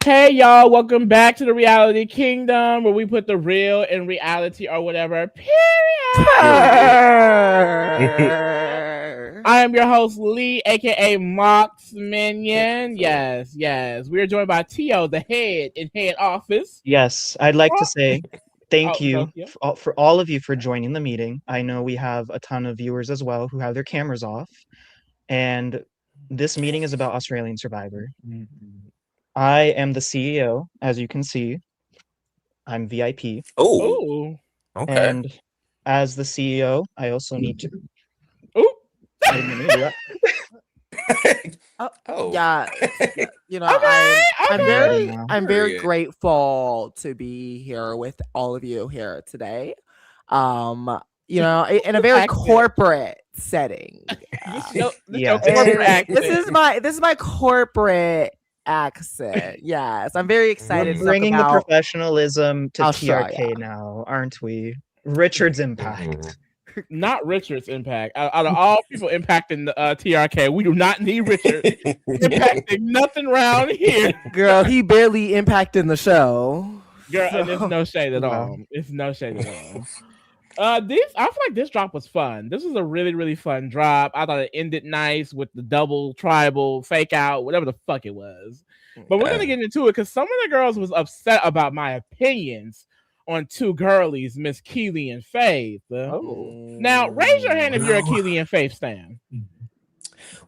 Hey y'all, welcome back to the Reality Kingdom where we put the real in reality or whatever. Period. I am your host Lee, aka Mox Minion. Yes, yes. We are joined by Tio, the head in head office. Yes, I'd like to Oh, say thank you Tokyo. for all of you for joining the meeting. I know we have a ton of viewers as well who have their cameras off, and this meeting is about Australian Survivor. I am the CEO, as you can see. I'm VIP, Oh, Ooh, okay. and as the CEO, I also need to. ooh. I didn't mean to do that. Oh, Oh, yeah, yeah. Okay, I'm okay. ready now. I'm very Period. grateful to be here with all of you here today. Um, in a very Accent. corporate setting. This Yeah. your corporate And accent. this is my corporate accent. Yes, I'm very We're excited to Mm, talk bringing the about professionalism to Australia. TRK now, aren't we? Richard's mhm. impact. Not Richard's impact. Out of all people impacting the TRK, we do not need Richard impacting nothing around here. Girl, he barely impacted the show. Girl, and there's So no shade at Wow. all. It's no shade at all. This I feel like this drop was fun. This was a really, really fun drop. I thought it ended nice with the double tribal fake out, whatever the fuck it was. But we're gonna Yeah. get into it because some of the girls was upset about my opinions on two girlies, Miss Keely and Faith. oh. Now, raise your hand if you're a Well, Keely and Faith stan.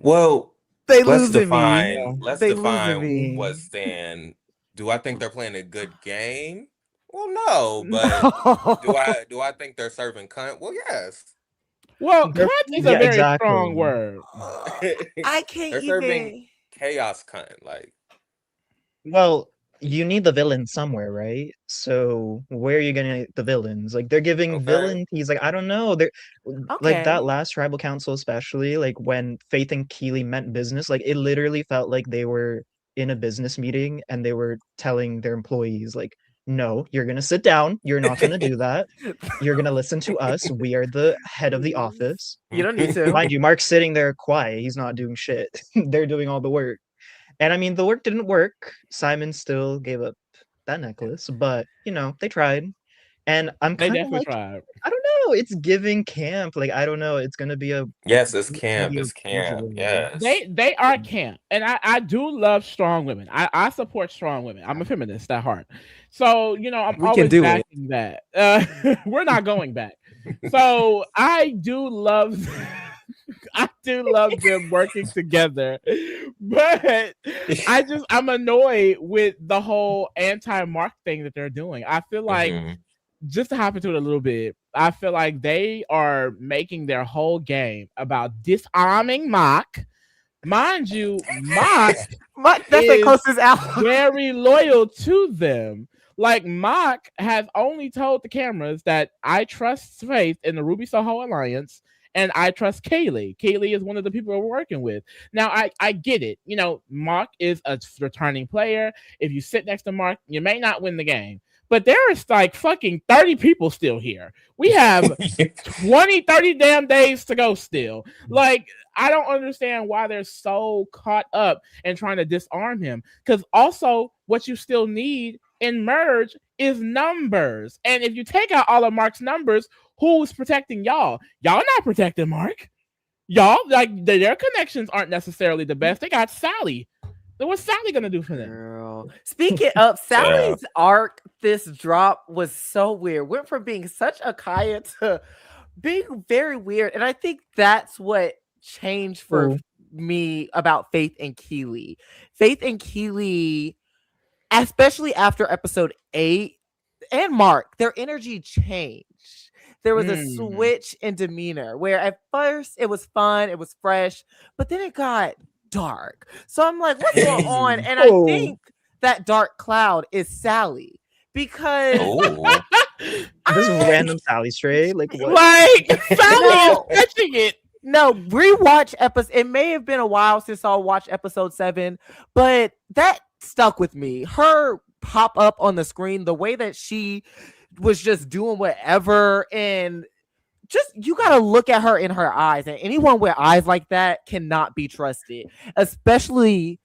well, They let's losing me. define. Let's They losing define me. what stand. Do I think they're playing a good game? Well, no, but do No. I think they're serving cunt? Well, yes. Well, They're, cunt is a yeah, very strong exactly. word. I can't They're serving even. chaos cunt. Like, Well, you need the villains somewhere, right? So where are you gonna get the villains? Like they're giving okay, villain keys. Like I don't know. They're like that Okay. last tribal council, especially like when Faith and Keely meant business. Like it literally felt like they were in a business meeting and they were telling their employees, like, "No, you're gonna sit down. You're not gonna do that. You're gonna listen to us. We are the head of the office." You don't need to. Mind you, Mark's sitting there quiet. He's not doing shit. They're doing all the work. And I mean, the work didn't work. Simon still gave up that necklace, but they tried. And I'm They kind of definitely like, tried. I don't know, it's giving camp. Like, I don't know, it's gonna be a yes, it's camp. heavier It's camp. visual. Yes. They are camp, and I do love strong women. I support strong women. I'm a feminist at heart, so I'm We can always do it. backing that. We're not going back. So I do love. I do love them working together, but I'm annoyed with the whole anti-Mark thing that they're doing. I feel like hmm just to hop into it a little bit, I feel like they are making their whole game about disarming Mock. Mind you, Mock That's their is closest ally. very loyal to them. Like Mock has only told the cameras that I trust Faith in the Ruby Soho Alliance and I trust Kaylee. Kaylee is one of the people we're working with. Now I get it. Mark is a returning player. If you sit next to Mark, you may not win the game. But there is like fucking 30 people still here. We have 20, 30 damn days to go still. Like, I don't understand why they're so caught up in trying to disarm him. Because also, what you still need in merge is numbers. And if you take out all of Mark's numbers, who's protecting y'all? Y'all not protecting Mark. Y'all, like, their connections aren't necessarily the best. They got Sally. So what's Sally gonna do for them? Girl. Speaking of Yeah. Sally's arc, this drop was so weird. Went from being such a Kaya to being very weird. And I think that's what changed for Oh, me about Faith and Keely. Faith and Keely, especially after episode 8, and Mark, their energy changed. There was a Mm. switch in demeanor where at first it was fun, it was fresh, but then it got dark. So I'm like, what's going on? And I oh, think that dark cloud is Sally because Oh. this I random Sally Stray. Like what? Like Sally is no, catching it. no, rewatch episode. It may have been a while since I watched episode 7, but that stuck with me. Her pop up on the screen, the way that she was just doing whatever, and just you got to look at her in her eyes, and anyone with eyes like that cannot be trusted, especially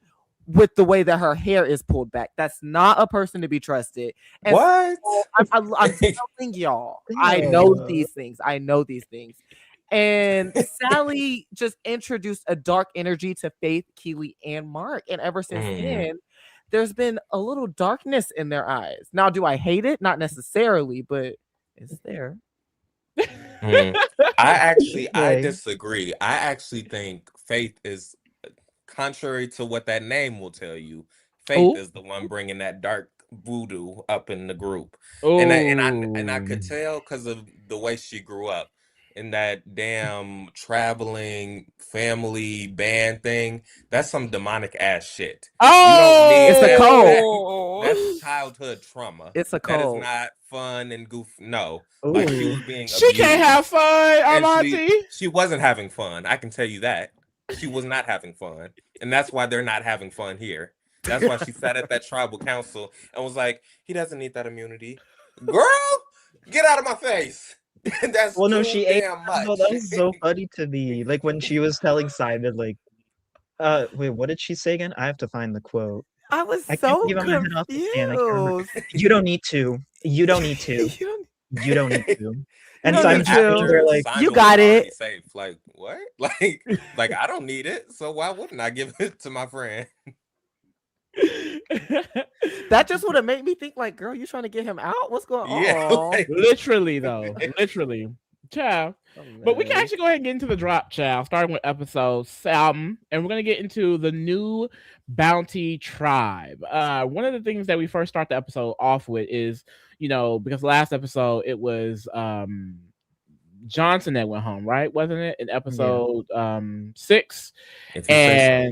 with the way that her hair is pulled back. That's not a person to be trusted. And What? so I'm telling y'all, I know these things. I know these things. And Sally just introduced a dark energy to Faith, Keely, and Mark. And ever since then, there's been a little darkness in their eyes. Now, do I hate it? Not necessarily, but it's there. I disagree. I actually think Faith is, contrary to what that name will tell you, Faith is the one bringing that dark voodoo up in the group. And I could tell because of the way she grew up in that damn traveling family band thing. That's some demonic ass shit. You don't need It's a that. cult. That's childhood trauma. It's a That is cult. not fun and goofy. No, like she was being She can't abused. have fun, And Auntie. she wasn't having fun. I can tell you that. She was not having fun. And that's why they're not having fun here. That's why she sat at that tribal council and was like, he doesn't need that immunity. Girl, get out of my face. That's Well, no, too she ate. damn much. No, that was so funny to me. Like when she was telling Simon, like, wait, what did she say again? I have to find the quote. I was I so can't even get my head off the stand. I can't remember. confused. You don't need to. You don't need to. You don't need to. And don't Simon's need to. after they're like, Simon you was got already it. safe. Like, what? Like I don't need it. So why wouldn't I give it to my friend? That just would have made me think, like, girl, you trying to get him out? What's going on? Yeah, like- Literally, though. Literally. Child. But we can actually go ahead and get into the drop, child, starting with episode 7. And we're going to get into the new bounty tribe. One of the things that we first start the episode off with is, because last episode it was Johnson that went home, right? Wasn't it? In episode 6. If you say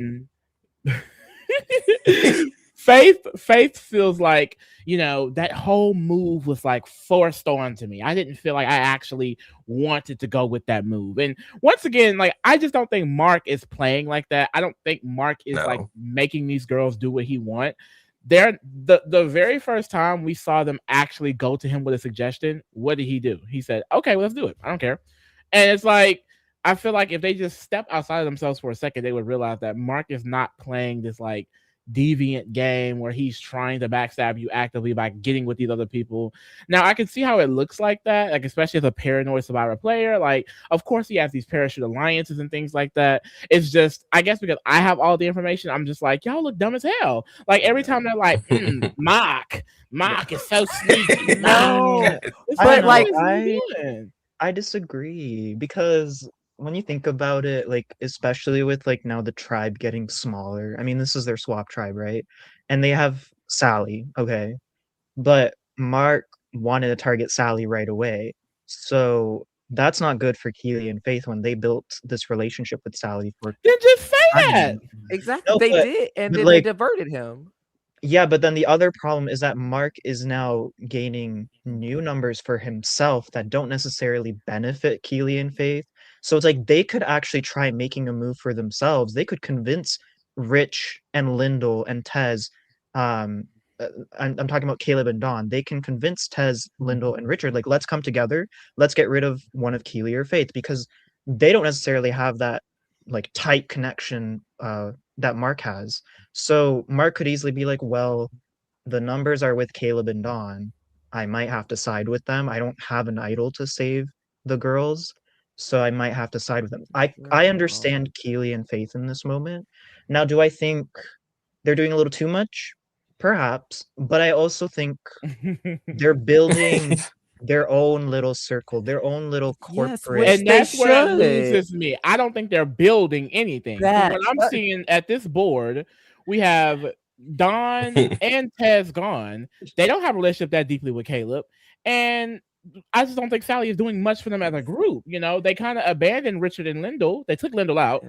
so. And Faith feels like, that whole move was like forced onto me. I didn't feel like I actually wanted to go with that move. And once again, like, I just don't think Mark is playing like that. I don't think Mark is like making these girls do what he wants. The very first time we saw them actually go to him with a suggestion, what did he do? He said, okay, well, let's do it. I don't care. And it's like, I feel like if they just step outside of themselves for a second, they would realize that Mark is not playing this like deviant game where he's trying to backstab you actively by getting with these other people. Now, I can see how it looks like that, like especially as a paranoid survivor player. Like, of course, he has these parachute alliances and things like that. It's just, I guess, because I have all the information, I'm just like, y'all look dumb as hell. Like every time they're like, Mark is so sneaky. No, but like I disagree, because when you think about it, like especially with like now the tribe getting smaller, I mean, this is their swap tribe, right? And they have Sally, okay, but Mark wanted to target Sally right away, so that's not good for Keely and Faith when they built this relationship with Sally for. Then just say that. Exactly, they did, and then like, they diverted him. Yeah, but then the other problem is that Mark is now gaining new numbers for himself that don't necessarily benefit Keely and Faith. So it's like they could actually try making a move for themselves. They could convince Rich and Lyndall and Tez. I'm talking about Caleb and Dawn. They can convince Tez, Lyndall, and Richard, like, let's come together. Let's get rid of one of Keely or Faith, because they don't necessarily have that like tight connection that Mark has. So Mark could easily be like, well, the numbers are with Caleb and Dawn. I might have to side with them. I don't have an idol to save the girls, so I might have to side with them. I understand Keely and Faith in this moment. Now, do I think they're doing a little too much? Perhaps, but I also think they're building their own little circle, their own little corporate. And that's where it loses me. I don't think they're building anything. What I'm seeing at this board, we have Dawn and Tez gone. They don't have a relationship that deeply with Caleb. And I just don't think Sally is doing much for them as a group. They kind of abandoned Richard and Lyndall. They took Lyndall out.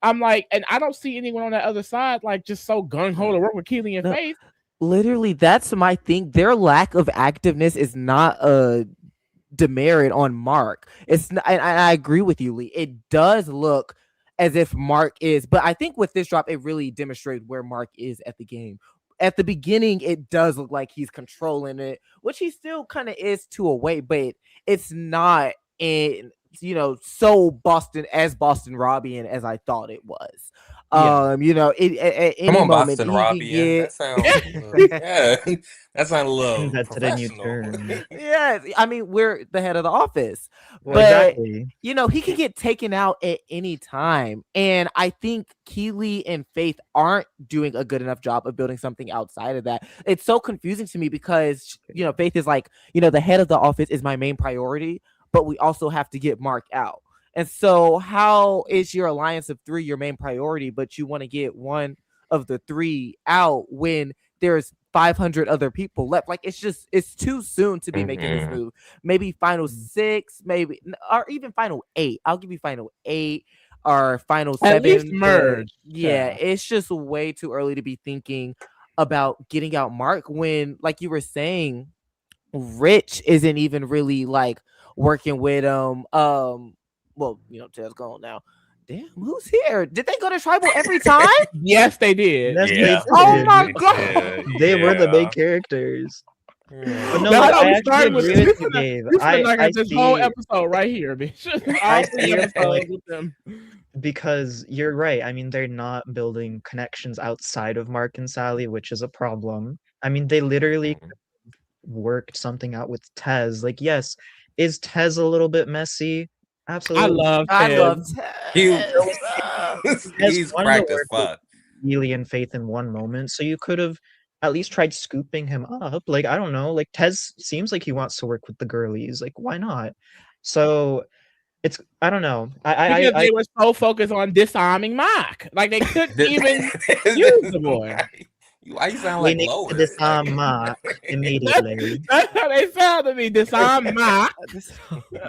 I'm like, and I don't see anyone on that other side like just so gung-ho to work with Keely and Faith. Literally, that's my thing. Their lack of activeness is not a demerit on Mark. It's not, and I agree with you, Lee. It does look as if Mark is, but I think with this drop, it really demonstrated where Mark is at the game. At the beginning, it does look like he's controlling it, which he still kind of is to a way, but it's not in so Boston Robbie as I thought it was. You know, at Come any on, moment Boston he could Robbie. get. That sounds yeah. That sounds a little Invented a new professional. term. Yes, I mean we're the head of the office, Well, but exactly. you know he could get taken out at any time, and I think Keely and Faith aren't doing a good enough job of building something outside of that. It's so confusing to me because you know Faith is like, you know, the head of the office is my main priority, but we also have to get Mark out. And so, how is your alliance of three your main priority, but you want to get one of the three out when there's 500 other people left? Like, it's too soon to be making this move. Maybe final 6, maybe, or even final 8. I'll give you final 8 or final 7. At least merge. Yeah, it's just way too early to be thinking about getting out Mark when, like you were saying, Rich isn't even really like working with him. Well, you know, Ted's gone now. Damn, who's here? Did they go to tribal every time? Yes, they did. Yes, Yeah. they Oh did. my Yeah, god. They were the main yeah. characters. Yeah. But no, That's like, how I we actually started with agree this. with you, Dave. We spent I like this whole see, episode right here, bitch. I All 3 see your episodes point. with them. Because you're right. I mean, they're not building connections outside of Mark and Sally, which is a problem. I mean, they literally worked something out with Tez. Like, yes, is Tez a little bit messy? I Absolutely. love I Ted. love He- Tez. Tez He's wanted cracked to as work with fuck. Keely and Faith in one moment, so you could have at least tried scooping him up. Like, I don't know. Like, Tez seems like he wants to work with the girlies. Like, why not? So it's, I don't know. Because they were so focused on disarming Mark. Like they couldn't even use the boy. Why you sound we like need to Lois? disarm Mark immediately. That's how they sound to me. Disarm Mark.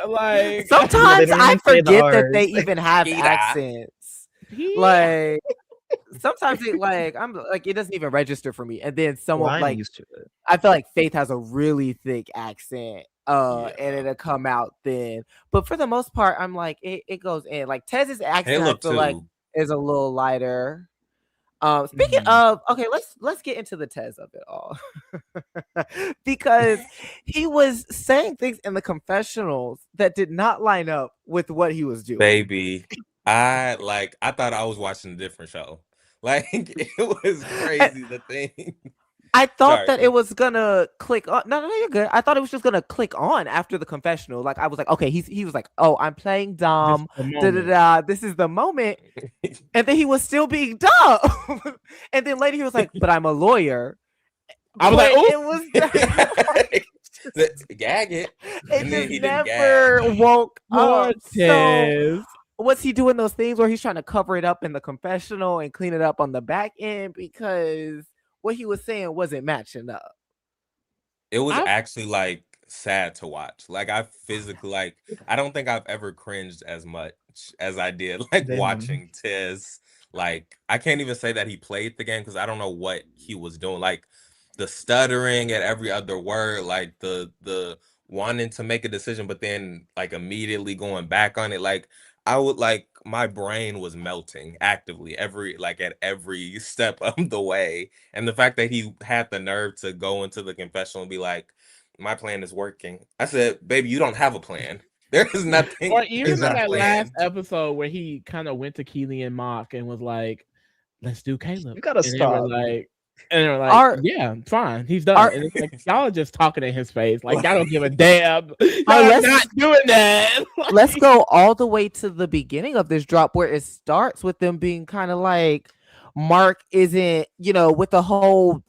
Like Sometimes They don't I even say the forget that they Rs. even have Keita. accents. Like sometimes it like I'm like it doesn't even register for me. And then Well, someone I'm like used to it. I feel like Faith has a really thick accent. And it'll come out thin. But for the most part, I'm like it goes in. Like Tez's accent, I Caleb feel like too. is a little lighter. Speaking Mhm. of, okay, let's get into the Tez of it all. Because he was saying things in the confessionals that did not line up with what he was doing. Baby, I thought I was watching a different show. Like it was crazy the thing. I thought Sorry. that it was gonna click on. No, you're good. I thought it was just gonna click on after the confessional. Like I was like, okay, he was like, oh, I'm playing dumb. This is the moment. And then he was still being dumb. And then later he was like, but I'm a lawyer. I was like, it was Gag it. it And then just he didn't never gag. woke Lord up. So Tez. was he doing those things where he's trying to cover it up in the confessional and clean it up on the back end because what he was saying wasn't matching up? It was actually like sad to watch. Like I physically I don't think I've ever cringed as much as I did like Damn. watching Tez. Like I can't even say that he played the game because I don't know what he was doing. Like the stuttering at every other word, like the wanting to make a decision, but then like immediately going back on it. Like I would like my brain was melting actively at every step of the way. And the fact that he had the nerve to go into the confessional and be like, my plan is working. I said, baby, you don't have a plan. There is nothing. Or even in there's that no last plan. episode where he kind of went to Keely and Mock and was like, "Let's do Caleb." You gotta and they were stop. like, Are- "Yeah, fine, he's done." are- And it's like y'all are just talking in his face, like y'all don't give a damn. Y'all let's- not doing that. Let's go all the way to the beginning of this drop where it starts with them being kind of like Mark isn't, you know, with the whole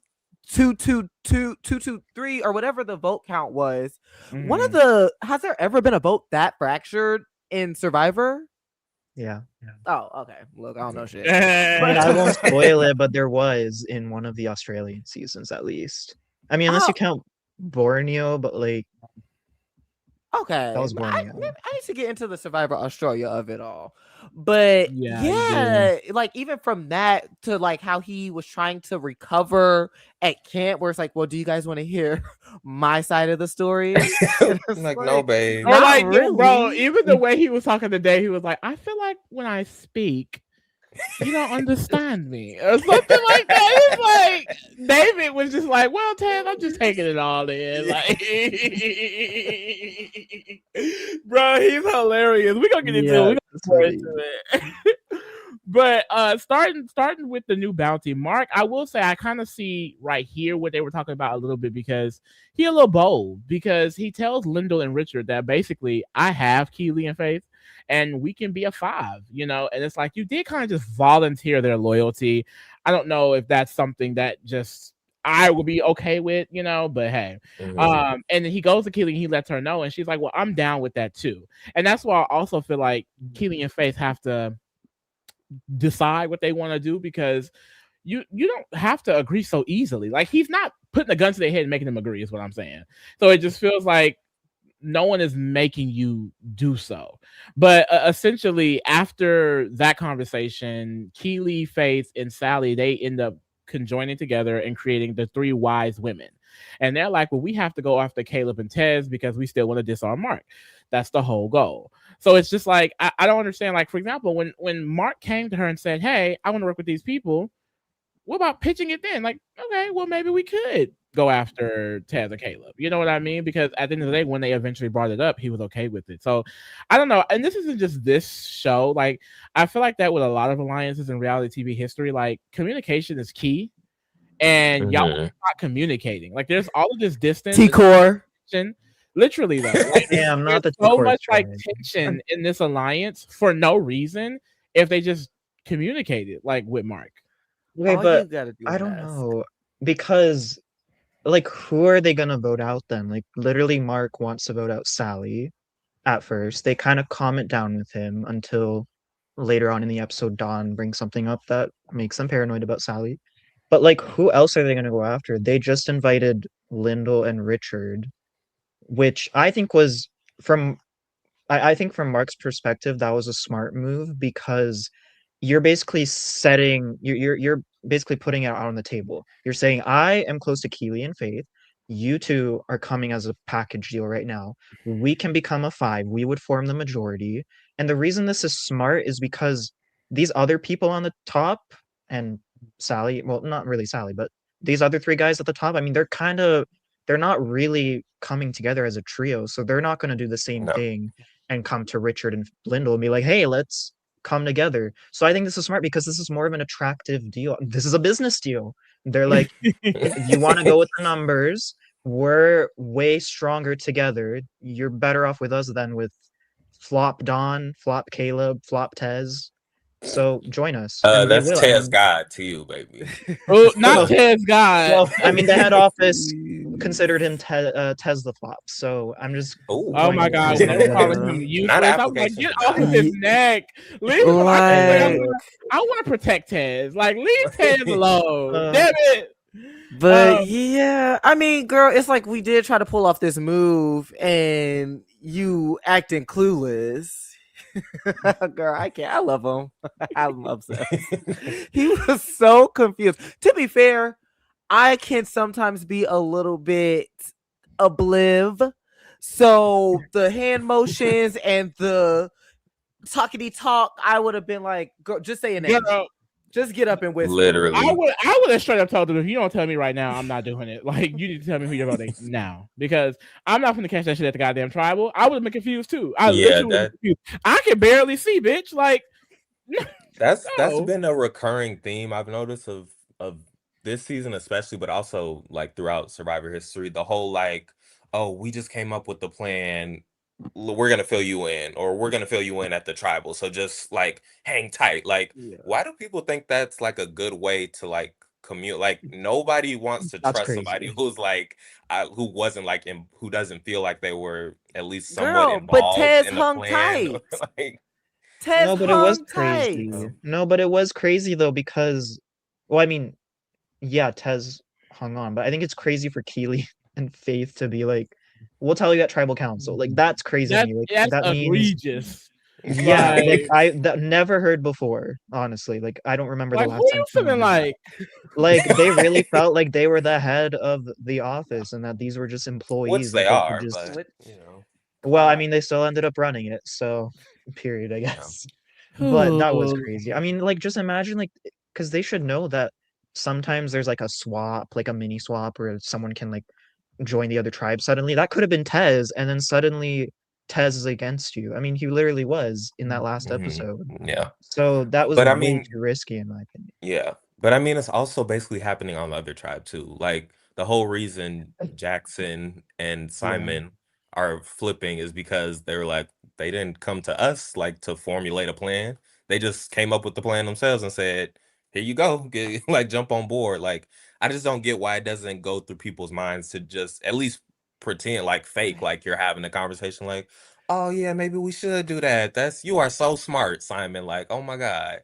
2-2-2-2-2-3 or whatever the vote count was. One of the has there ever been a vote that fractured in Survivor? Yeah. Oh, okay. Look, I don't know shit. I mean, I won't spoil it, but there was in one of the Australian seasons at least. I mean, unless you count Borneo, but like Okay, that was I Borneo. need to get into the Survivor Australia of it all, but Yeah, like even from that to like how he was trying to recover at camp, where it's like, well, do you guys want to hear my side of the story? Like, no, babe. Or Not like, really. bro, even the way he was talking today, he was like, "I feel like when I speak, you don't understand me," or something like that. It's like David was just like, "Well, Ted, I'm just taking it all in." Like, bro, he's hilarious. We're gonna get into it. We're gonna get into it. But starting with the new bounty, Mark, I will say I kind of see right here what they were talking about a little bit because he a little bold because he tells Lyndall and Richard that basically I have Keely and Faith and we can be a 5, and it's like you did kind of just volunteer their loyalty. I don't know if that's something that just I would be okay with, but hey. And then he goes to Keely and he lets her know, and she's like, well, I'm down with that too. And that's why I also feel like Keely and Faith have to decide what they want to do because you don't have to agree so easily. Like he's not putting a gun to their head and making them agree is what I'm saying. So it just feels like no one is making you do so. But essentially after that conversation, Keely, Faith, and Sally, they end up conjoining together and creating the 3 wise women. And they're like, well, we have to go after Caleb and Tez because we still want to disarm Mark. That's the whole goal. So it's just like, I don't understand. Like, for example, when Mark came to her and said, hey, I want to work with these people, what about pitching it then? Like, okay, well, maybe we could go after Tez or Caleb. You know what I mean? Because at the end of the day, when they eventually brought it up, he was okay with it. So I don't know. And this isn't just this show. Like, I feel like that with a lot of alliances in reality TV history, like communication is key. And y'all are not communicating. Like, there's all of this distance. T-Core. Literally, though. Like, Damn, not the so much like tension in this alliance for no reason if they just communicated like with Mark. Okay, but I don't know because like who are they gonna vote out then? Like literally Mark wants to vote out Sally at first. They kind of calm it down with him until later on in the episode Dawn brings something up that makes them paranoid about Sally. But like who else are they gonna go after? They just invited Lyndall and Richard, which I think was I think from Mark's perspective that was a smart move because you're basically you're basically putting it out on the table. You're saying I am close to Keely and Faith. You two are coming as a package deal right now. We can become a 5. We would form the majority. And the reason this is smart is because these other people on the top and Sally, well, not really Sally, but these other 3 guys at the top, I mean, they're not really coming together as a trio. So they're not going to do the same thing and come to Richard and Lyndall and be like, hey, let's come together. So I think this is smart because this is more of an attractive deal. This is a business deal. They're like, if you want to go with the numbers, we're way stronger together. You're better off with us than with Flop Don, Flop Caleb, Flop Tez. So join us. That's Tez God to you, baby. Oh, not Tez God. Well, I mean, the head office considered him Tez the Flop. So I'm just. Oh my God! When I'm calling him useless, I'm like, get off of his neck. Leave him. I want to protect Tez. Like, leave Tez alone. Damn it. But yeah, I mean, girl, it's like we did try to pull off this move, and you acting clueless. Girl, I can't. I love him. I love Seth. He was so confused. To be fair, I can sometimes be a little bit obliv. So the hand motions and the talkity talk, I would have been like, girl, just say a name. Just get up and whisper. Literally. I would have straight up told them, if you don't tell me right now, I'm not doing it. Like, you need to tell me who you're voting now. Because I'm not going to catch that shit at the goddamn tribal. I would have been confused too. I can barely see, bitch. Like, that's been a recurring theme I've noticed of this season especially, but also like throughout Survivor history. The whole like, oh, we just came up with the plan. We're gonna fill you in, or we're gonna fill you in at the tribal. So just like hang tight. Like, why do people think that's like a good way to like commute? Like, nobody wants to trust somebody who's like who wasn't like who doesn't feel like they were at least somewhat involved. But Tez in hung the plan. tight. Like, Tez no, but it was crazy. No, but it was crazy though because, well, I mean, yeah, Tez hung on, but I think it's crazy for Keely and Faith to be like, we'll tell you at tribal council. Like, that's crazy to me. Like, that's means, egregious. yeah, like I never heard before, honestly. Like, I don't remember the last time. Feeling like they really felt like they were the head of the office and that these were just employees. Which they are, but, you know. Well, I mean, they still ended up running it, so period, I guess. But that was crazy. I mean, like, just imagine, like, because they should know that sometimes there's like a swap, like a mini swap, where someone can like join the other tribe suddenly. That could have been Tez, and then suddenly Tez is against you. I mean, he literally was in that last episode. Yeah. So that was But I way mean, too risky, in my opinion. yeah. But I mean, it's also basically happening on the other tribe too. Like the whole reason Jackson and Simon are flipping is because they're like, they didn't come to us like to formulate a plan. They just came up with the plan themselves and said, here you go, like jump on board. Like, I just don't get why it doesn't go through people's minds to just at least pretend like fake, like you're having a conversation like, oh yeah, maybe we should do that. You are so smart, Simon. Like, oh my God.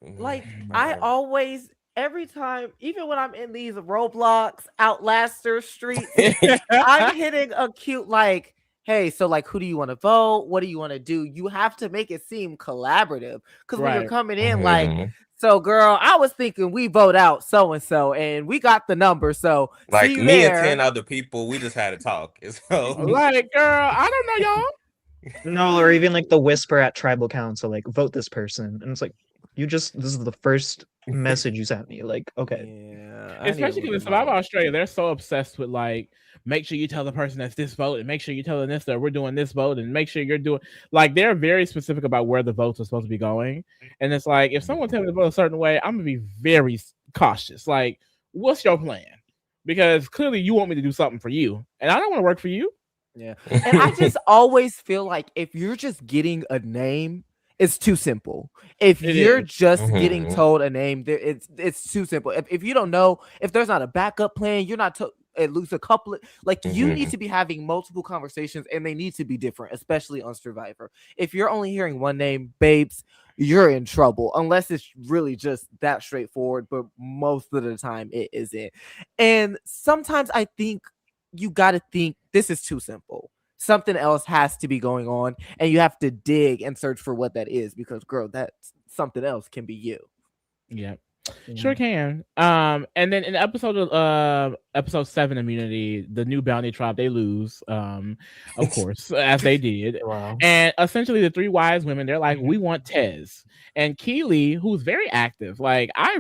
Like, I always, every time, even when I'm in these Roblox Outlaster streets, I'm hitting a cute, like, hey, so like, who do you want to vote? What do you want to do? You have to make it seem collaborative. Because when you're coming in, like, so girl, I was thinking we vote out so and so, and we got the number. So like see you me there. and 10 other people, we just had a talk. So like, girl, I don't know y'all. No, or even like the whisper at tribal council, like vote this person, and it's like, this is the first message you sent me. Like, okay. Yeah, Especially because in Survivor Australia, they're so obsessed with like, make sure you tell the person that's this vote, and make sure you tell them this that we're doing this vote, and make sure you're doing, like, they're very specific about where the votes are supposed to be going. And it's like, if someone tells me to vote a certain way, I'm gonna be very cautious. Like, what's your plan? Because clearly you want me to do something for you, and I don't want to work for you. Yeah, and I just always feel like if you're just getting a name, it's too simple. If you're just getting told a name, it's too simple. If you don't know, if there's not a backup plan, you're not at least a couple of, like, you need to be having multiple conversations, and they need to be different, especially on Survivor. If you're only hearing one name, babes, you're in trouble, unless it's really just that straightforward, but most of the time it isn't. And sometimes I think you got to think this is too simple. Something else has to be going on, and you have to dig and search for what that is, because girl, that something else can be you. Yeah. Sure can. And then in episode 7 immunity, the new bounty tribe, they lose, of course, as they did. Wow. And essentially the three wise women, they're like, we want Tez. And Keely, who's very active, like, I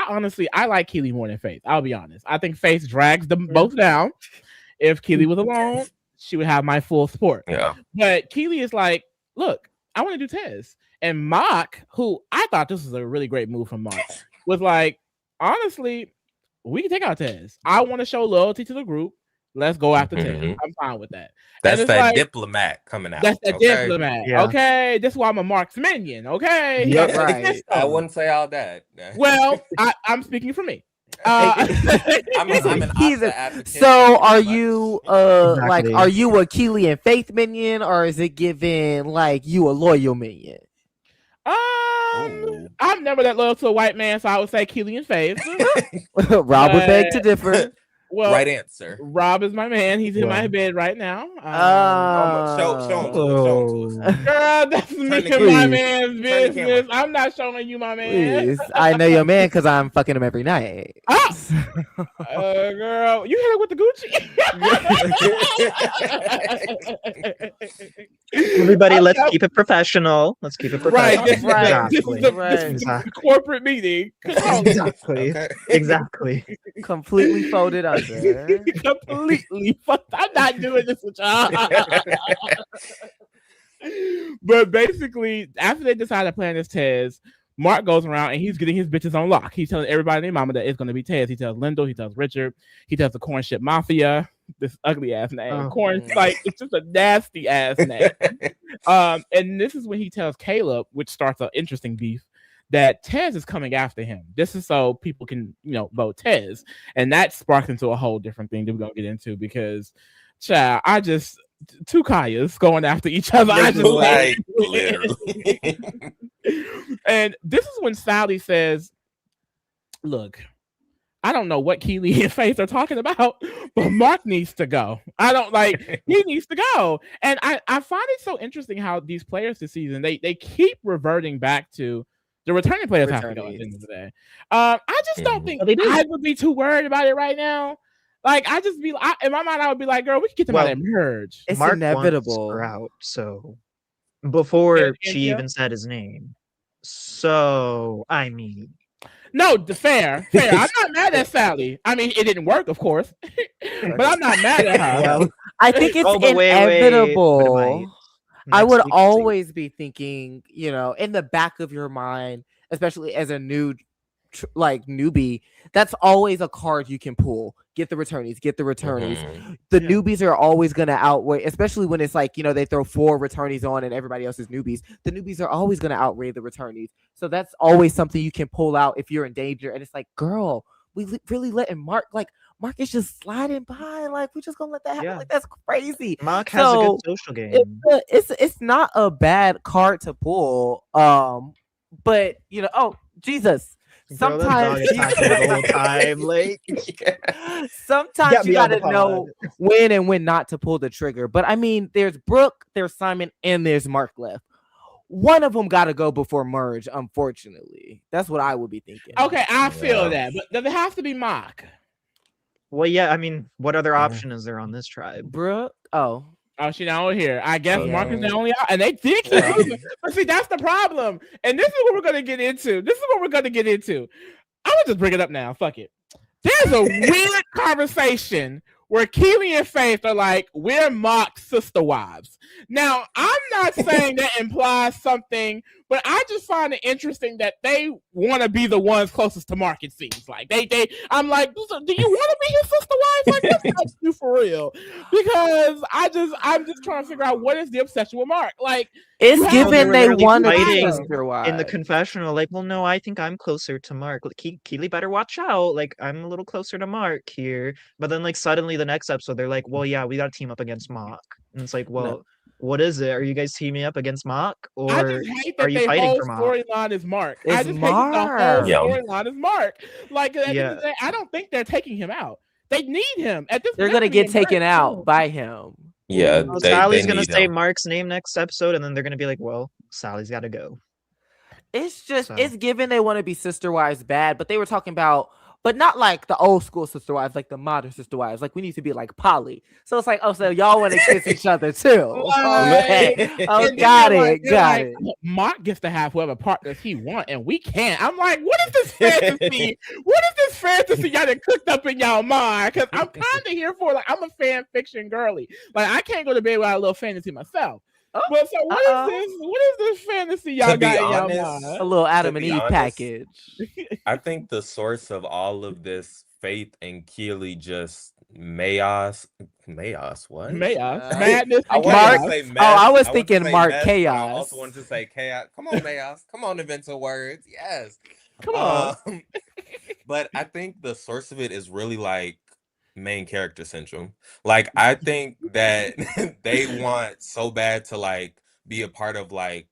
honestly like Keely more than Faith. I'll be honest. I think Faith drags them both down. If Keely was alone, she would have my full support. Yeah. But Keely is like, look, I want to do Tez. And Mock, who I thought this was a really great move from Mock, was like, honestly, we can take out Tez. I want to show loyalty to the group. Let's go after Tez. I'm fine with that. That's that like, diplomat coming out. That's the diplomat. Yeah. Okay. This is why I'm a Mark's minion. Okay. Yep. Right. I wouldn't say all that. Well, I'm speaking for me. I'm so are you like, are you a Keely and Faith minion, or is it given like you a loyal minion? I'm never that loyal to a white man, so I would say Keely and Faith. Rob would beg to differ. Well, right answer. Rob is my man. He's in my bed right now. Show him to us. Girl, that's me and my man's business. I'm not showing you my man. Please. I know your man because I'm fucking him every night. Girl, you hit it with the Gucci. Everybody, let's keep it professional. Let's keep it professional. Right. This is a corporate meeting. Exactly. Okay. Exactly. Completely folded under. Completely. I'm not doing this with y'all. But basically, after they decide to plan this Tez, Mark goes around and he's getting his bitches on lock. He's telling everybody in their mama that it's going to be Tez. He tells Lyndall, he tells Richard, he tells the Corn Ship Mafia, this ugly ass name. Corn, like, it's just a nasty ass name. And this is when he tells Caleb, which starts an interesting beef, that Tez is coming after him. This is so people can, vote Tez. And that sparks into a whole different thing that we're going to get into, because, child, two Kayas going after each other. Like, literally. And this is when Sally says, look, I don't know what Keely and Faith are talking about, but Mark needs to go. He needs to go. And I find it so interesting how these players this season, they keep reverting back to the returning players have to go at the end of the day. I just don't think I would be too worried about it right now. Like, in my mind, I would be like, girl, we can get them out of merge. It's Mark inevitable. Wants her out, so before she even said his name. So, I mean. No, fair. I'm not mad at Sally. I mean, it didn't work, of course. But I'm not mad at her. Well, I think it's but wait, but it inevitable. might. I Next would week, we'll see. always be thinking, in the back of your mind, especially as a newbie, that's always a card you can pull. Get the returnees. The Yeah. newbies are always going to outweigh, especially when it's like, they throw 4 returnees on and everybody else is newbies. The newbies are always going to outweigh the returnees. So that's always something you can pull out if you're in danger. And it's like, girl, we really letting Mark is just sliding by. Like, we're just gonna let that happen. Yeah. Like, that's crazy. Mark has a good social game. It's not a bad card to pull. But oh Jesus. Bro, that dog Sometimes attacked me the whole time. Like, sometimes get you me on the gotta know pod. when and when not to pull the trigger. But I mean, there's Brooke, there's Simon, and there's Mark left. One of them got to go before merge, unfortunately. That's what I would be thinking. Okay, I feel that, but does it have to be Mock? Well, yeah, I mean, what other option is there on this tribe? Brooke? Oh, she's not here. I guess Yeah. Mark is the only out, and they did keep moving. But see, that's the problem. And this is what we're gonna get into. I'm gonna just bring it up now. Fuck it. There's a weird conversation where Keely and Faith are like, we're Mock's sister wives. Now, I'm not saying that implies something, but I just find it interesting that they want to be the ones closest to Mark, it seems like. I'm like, do you want to be his sister wife? Like, what's that do for real? Because I'm just trying to figure out what is the obsession with Mark. Like, it's you given have- they they were want to fighting be sister wives. in the confessional, like, well, no, I think I'm closer to Mark. Like, Keely better watch out. Like, I'm a little closer to Mark here. But then, like, suddenly the next episode, they're like, well, yeah, we got to team up against Mock. And it's like, well, No. what is it? Are you guys teaming up against Mock? I Or just hate are that you the fighting whole for Mock? storyline is Mark. I It's just hate that the whole Mark. Yeah. storyline is Mark. Like, at the end of the Yeah. day, I don't think they're taking him out. They need him. At this They're they're gonna get being taken very out cool. by him. Yeah, Well, they Sally's gonna need say him. Mark's name next episode, and then they're gonna be like, well, Sally's got to go. It's just So- it's given they want to be sister wives bad, but they were talking about, but not like the old school sister wives, like the modern sister wives. Like, we need to be like Polly. So it's like, oh, so y'all want to kiss each other too? Okay. Oh, And then got they're it, got like, it. Mark gets to have whoever partners he wants, and we can't. I'm like, what is this fantasy? What is this fantasy y'all done cooked up in y'all mind? Because I'm kind of here for it. Like, I'm a fan fiction girly. Like, I can't go to bed without a little fantasy myself. Oh, But so what is this? What is this fantasy y'all To be got in y'all honest, mind? A little Adam To and be Eve honest, package. I think the source of all of this, Faith and Keely, just Mayos. What? Chaos, Uh, madness, I and wanted Mark- to chaos. say mess. I was wanted to thinking say Mark mess, but I Chaos. also wanted to say chaos. Come on, Mayos. Come on, invent some words. Yes. Come on. But I think the source of it is really like main character syndrome. Like, I think that they want so bad to like be a part of like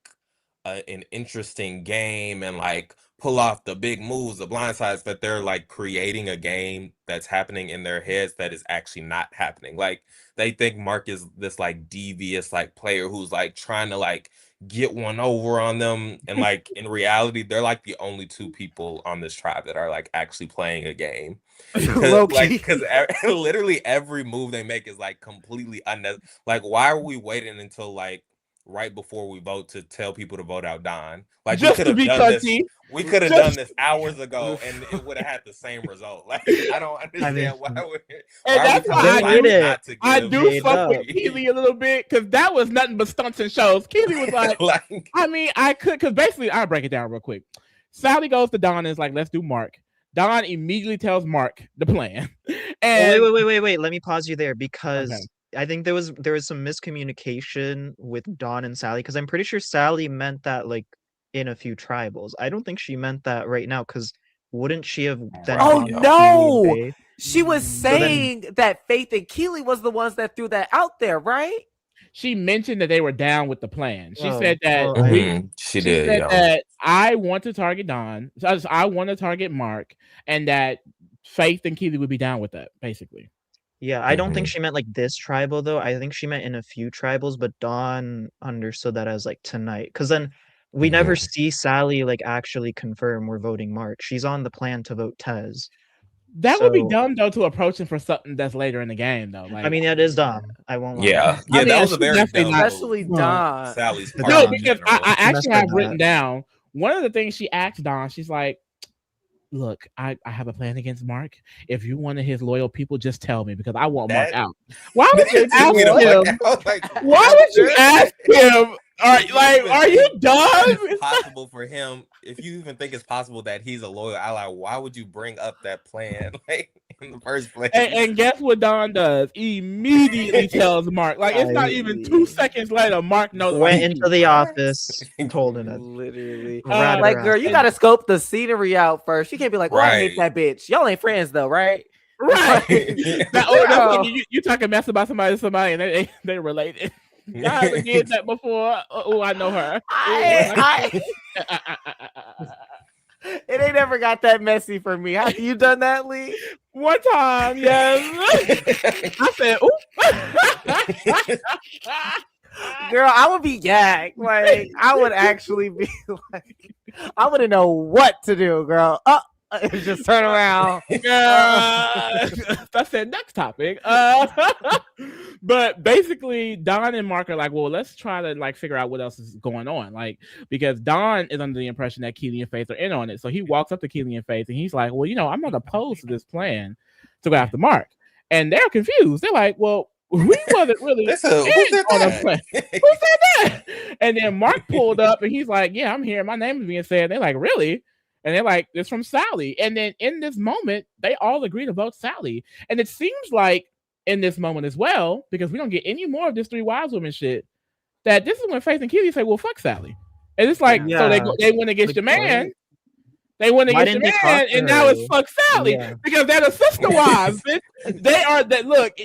an interesting game and like pull off the big moves, the blind sides, that they're like creating a game that's happening in their heads that is actually not happening. Like, they think Mark is this like devious like player who's like trying to like get one over on them, and like in reality they're like the only 2 people on this tribe that are like actually playing a game. Low-key. Because literally every move they make is like completely unnecessary. Like, why are we waiting until like right before we vote to tell people to vote out Don? Like, Just we to could be have done this. cunty. We could have Just- done this hours ago, and it would have had the same result. Like, I don't understand why And are that's we why deciding I do- not to I give do made fuck up. with Keely a little bit because that was nothing but stunts and shows. Keely was like, like, I mean, I could, because basically, I'll break it down real quick. Sally goes to Don and is like, let's do Mark. Don immediately tells Mark the plan. And Wait. Let me pause you there because Okay. I think there was some miscommunication with Dawn and Sally, because I'm pretty sure Sally meant that like in a few tribals. I don't think she meant that right now, because wouldn't she have then Oh, gone to no! Keely and Faith? She was So then- saying that Faith and Keely was the ones that threw that out there, right? she mentioned that they were down with the plan. She Oh, said that well, she she did. said Yeah. that I want to target Don. So I want to target Mark, and that Faith and Keely would be down with that, basically. Yeah, I don't think she meant like this tribal though. I think she meant in a few tribals, but Dawn understood that as like tonight. Because then we never see Sally like actually confirm we're voting Mark. She's on the plan to vote Tez. That would be So- dumb though to approach him for something that's later in the game though. Like, I mean, that is dumb. I won't lie. Yeah. I mean, that was a she's very definitely dumb not- move. Especially Well, Don. Sally's No, part no, in because general. I actually messed have with written that. down one of the things she asked Don. She's like, look, I have a plan against Mark. If you're one of his loyal people, just tell me because I want Mark That out. Why would you took ask me the fuck him? out. Like, Why would you ask him? Are you dumb? It's possible for him, if you even think it's possible that he's a loyal ally, why would you bring up that plan like in the first place? And guess what Don does? Immediately tells Mark. Like it's not even 2 seconds later. Mark knows. Went Like, into the office, told him it. Literally. Ratted Like, her girl, out. you gotta scope the scenery out first. You can't be like, oh, I hate Right. that bitch. Y'all ain't friends though, right? right. Yeah. That's like you talking mess about somebody to somebody, and they related. I haven't did that before. Oh, I know her. It ain't ever got that messy for me. Have you done that, Lee? One time, yes. I said, "Ooh." Girl, I would be gagged. Like, I would actually be like, I wouldn't know what to do, girl. Just turn around. I said next topic. But basically, Don and Mark are like, well, let's try to like figure out what else is going on. Like, because Don is under the impression that Keely and Faith are in on it. So he walks up to Keely and Faith and he's like, well, I'm not opposed to this plan to go after Mark. And they're confused. They're like, well, we wasn't really Who said that? Who said that? And then Mark pulled up and he's like, yeah, I'm here. My name is being said. They're like, really? And they're like, it's from Sally. And then in this moment, they all agree to vote Sally. And it seems like in this moment as well, because we don't get any more of this three wise women shit, that this is when Faith and Keely say, well, fuck Sally. And it's like, so they went against your man. They went against your man, and now it's fuck Sally because they're the sister wives. They are that. Look,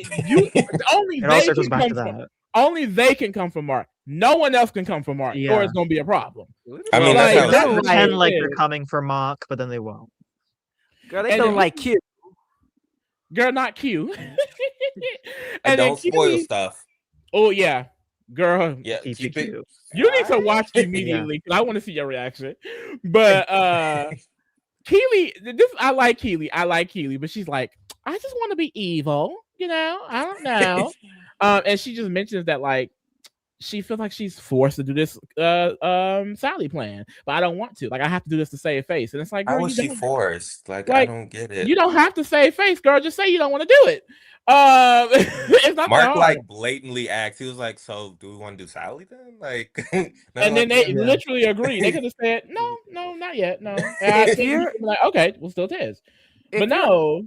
only it all circles back to that. Only they can come from Mark. No one else can come from Mark, or it's gonna be a problem. I mean, like, that's they'll pretend like they're coming for Mark, but then they won't. Girl, they don't like Q. Girl, not Q. And don't spoil stuff. Oh yeah, girl. Yeah, keep it. You need to watch immediately because I want to see your reaction. But Keely, I like Keely, but she's like, I just want to be evil. I don't know. And she just mentions that like she feels like she's forced to do this Sally plan, but I don't want to. Like I have to do this to save face. And it's like, how was she forced? Like I don't get it. You don't have to save face, girl. Just say you don't want to do it. It's not Mark like blatantly asked. He was like, "So, do we want to do Sally then?" Like, and then they literally agreed. They could have said, "No, not yet, no." And you're like, "Okay, we'll still test," but no.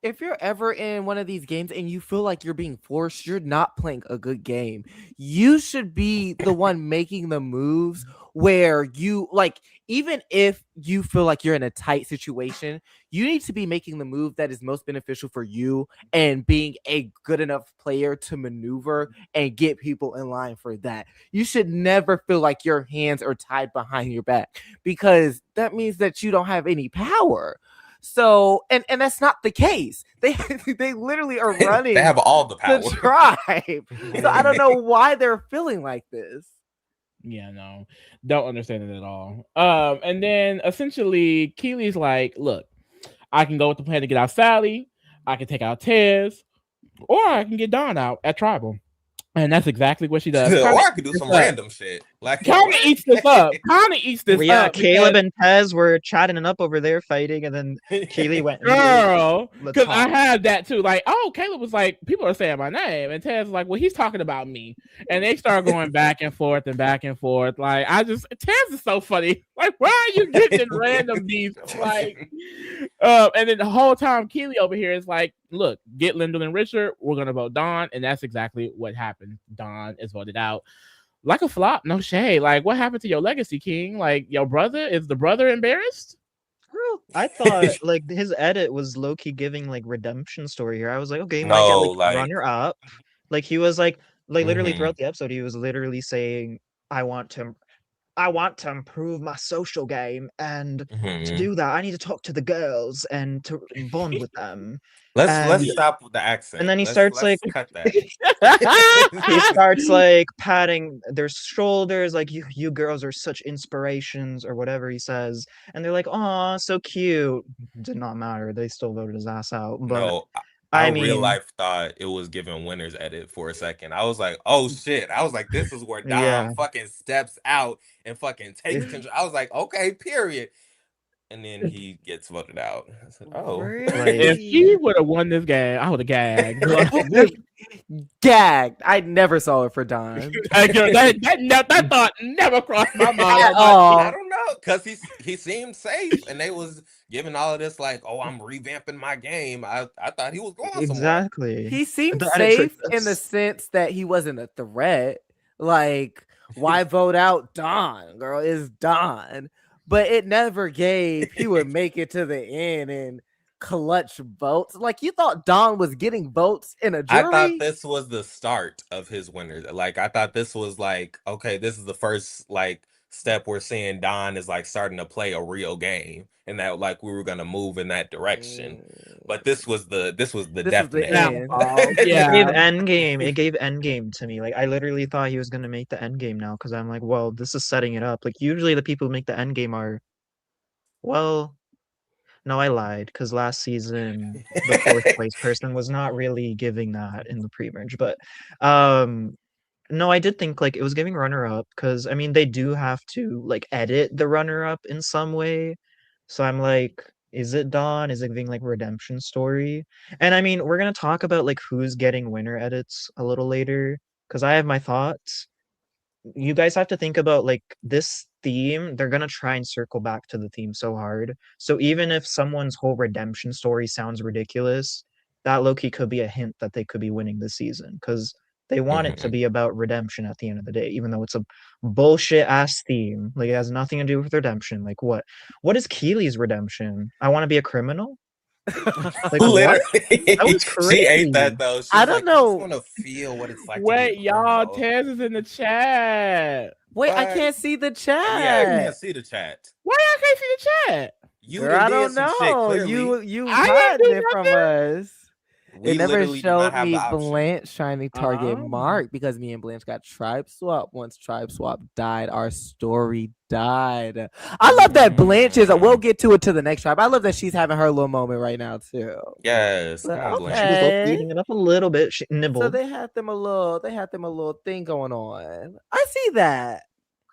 If you're ever in one of these games and you feel like you're being forced, you're not playing a good game. You should be the one making the moves where you like, even if you feel like you're in a tight situation, you need to be making the move that is most beneficial for you and being a good enough player to maneuver and get people in line for that. You should never feel like your hands are tied behind your back because that means that you don't have any power. So and that's not the case. They literally are running. They have all the power. The tribe. So I don't know why they're feeling like this. Yeah, no, don't understand it at all. And then essentially Keely's like, look, I can go with the plan to get out Sally, I can take out Tez, or I can get Dawn out at Tribal. And that's exactly what she does. Or I could do some random shit. Like kind of eats this up. Yeah, Caleb and Tez were chatting it up over there fighting, and then Keely went. Girl, because I had that too. Like, oh, Caleb was like, people are saying my name, and Tez was like, well, he's talking about me, and they start going back and forth and back and forth. Like, Tez is so funny. Like, why are you getting random beats? Like, and then the whole time Keely over here is like, look, get Lyndall and Richard. We're gonna vote Dawn, and that's exactly what happened. Dawn is voted out. Like a flop, no shade. Like, what happened to your legacy, King? Like, your brother, is the brother embarrassed? Girl, I thought like his edit was low-key giving like redemption story here. I was like, okay, you might get like runner up. Like he was like literally throughout the episode, he was literally saying, I want to improve my social game, and to do that, I need to talk to the girls and to bond with them. Let's stop with the accent. And then he let's starts like cut that. He starts like patting their shoulders, like you girls are such inspirations or whatever he says, and they're like, "Aw, so cute." Did not matter. They still voted his ass out. But no, I mean, real life thought it was giving Winner's edit for a second. I was like, oh shit. I was like, this is where Dom fucking steps out and fucking takes control. I was like, okay, period. and then he gets voted out. I said, "Oh, If he would have won this game, I would have gagged. Gagged. I never saw it for Don. that thought never crossed my mind. At all. I don't know, because he seemed safe, and they was giving all of this like, oh, I'm revamping my game. I thought he was going somewhere. Exactly. He seemed safe in the sense that he wasn't a threat. Like, why vote out Don? Girl, is Don. But it never gave he would make it to the end and clutch votes. Like, you thought Don was getting votes in a jury? I thought this was the start of his winners. Like, I thought this was like, okay, this is the first like step we're seeing Don is like starting to play a real game, and that like we were gonna move in that direction. But this was the definite downfall. It gave Endgame. It gave Endgame to me. Like, I literally thought he was gonna make the Endgame now, because I'm like, well, this is setting it up. Like, usually the people who make the Endgame are, well, no, I lied, because last season the fourth place person was not really giving that in the pre-merge. But no, I did think like it was giving runner-up, because I mean they do have to like edit the runner-up in some way. So I'm like, is it Dawn? Is it giving like redemption story? And I mean, we're gonna talk about like who's getting winner edits a little later, because I have my thoughts. You guys have to think about like this theme. They're gonna try and circle back to the theme so hard. So even if someone's whole redemption story sounds ridiculous, that low-key could be a hint that they could be winning this season, because they want it to be about redemption at the end of the day, even though it's a bullshit ass theme. Like, it has nothing to do with redemption. Like, what is Keely's redemption? I want to be a criminal? Like, what? That was crazy. She ate that though. I don't know. I just want to feel what it's like. Wait, y'all, Tez is in the chat. Wait, I can't see the chat. Yeah, I can't see the chat. Why I can't see the chat? You Girl, I did don't some shit, know. clearly. You I hiding didn't it do from nothing. us. We It never literally do not showed have me the option. Blanche trying to target Oh. Mark, because me and Blanche got tribe swap. Once tribe swap died, our story died. I love that Blanche is. We'll get to it to the next tribe. I love that she's having her little moment right now too. Yes, But come on, Blanche. She was okay. eating it up a little bit. She nibbled. So they had them a little thing going on. I see that.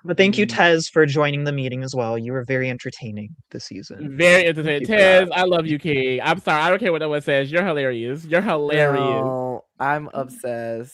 But thank you, Tez, for joining the meeting as well. You were very entertaining this season. Very entertaining. you for that. Tez, I love you, King. I'm sorry. I don't care what no one says. You're hilarious. You're hilarious. No, I'm obsessed.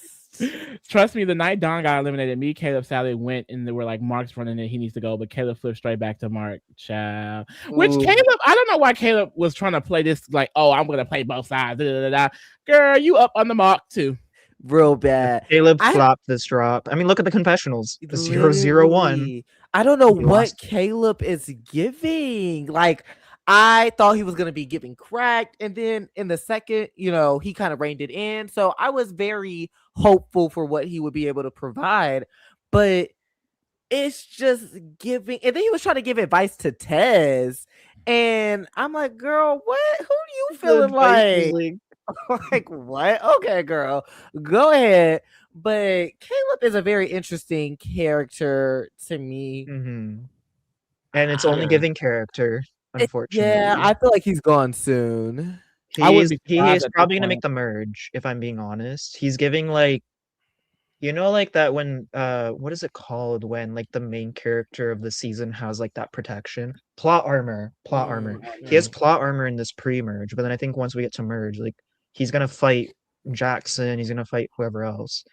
Trust me, the night Don got eliminated, me, Caleb, Sally went and they were like, Mark's running it. He needs to go. But Caleb flipped straight back to Mark. Child. Which Ooh. Caleb, I don't know why Caleb was trying to play this like, oh, I'm going to play both sides. Da, da, da, da. Girl, you up on the Mark too. Real bad. Caleb flopped this drop. I mean, look at the confessionals. The 001. Literally. I don't know He what lost. Caleb is giving. Like, I thought he was going to be giving cracked. And then in the second, he kind of reined it in. So I was very hopeful for what he would be able to provide. But it's just giving. And then he was trying to give advice to Tez. And I'm like, girl, what? Who do you feeling like? Like, what? Okay, girl, go ahead. But Caleb is a very interesting character to me. Mm-hmm. And it's only giving character, unfortunately. Yeah, I feel like he's gone soon. He is probably going to make the merge, if I'm being honest. He's giving like, like that when, what is it called when like the main character of the season has like that protection? Plot armor. He has plot armor in this pre-merge, but then I think once we get to merge, like, he's going to fight Jackson, he's going to fight whoever else,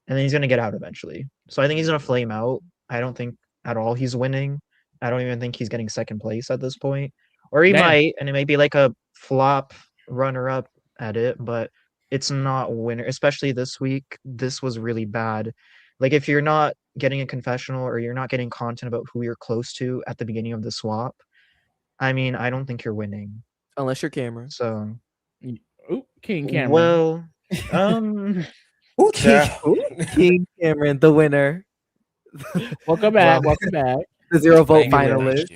and then he's going to get out eventually. So I think he's going to flame out. I don't think at all he's winning. I don't even think he's getting second place at this point. Or he might, and it may be like a flop runner-up at it, but it's not winner, especially this week. This was really bad. Like, if you're not getting a confessional or you're not getting content about who you're close to at the beginning of the swap, I mean, I don't think you're winning. Unless you're Cameron. So... Ooh, King Cameron. Well, King Cameron, the winner. Welcome back. Welcome back. The 0 vote finalist.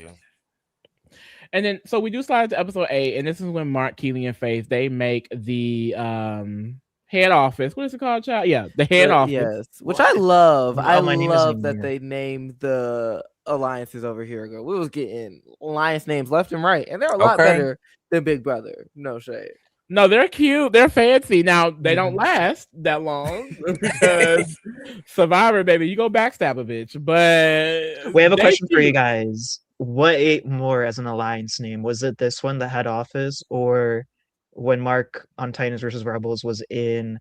And then, so we do slide to episode 8, and this is when Mark, Keely, and Faith, they make the head office. What is it called, child? Yeah, the head office. Yes, which I love. I my name is love that Amir. they named the alliances over here. Girl, we was getting alliance names left and right, and they're a lot better than Big Brother. No shade. No, they're cute. They're fancy. Now, they don't last that long because Survivor, baby, you go backstab a bitch. But we have a question for you guys. what ate more as an alliance name? Was it this one, the head office, or when Mark on Titans versus Rebels was in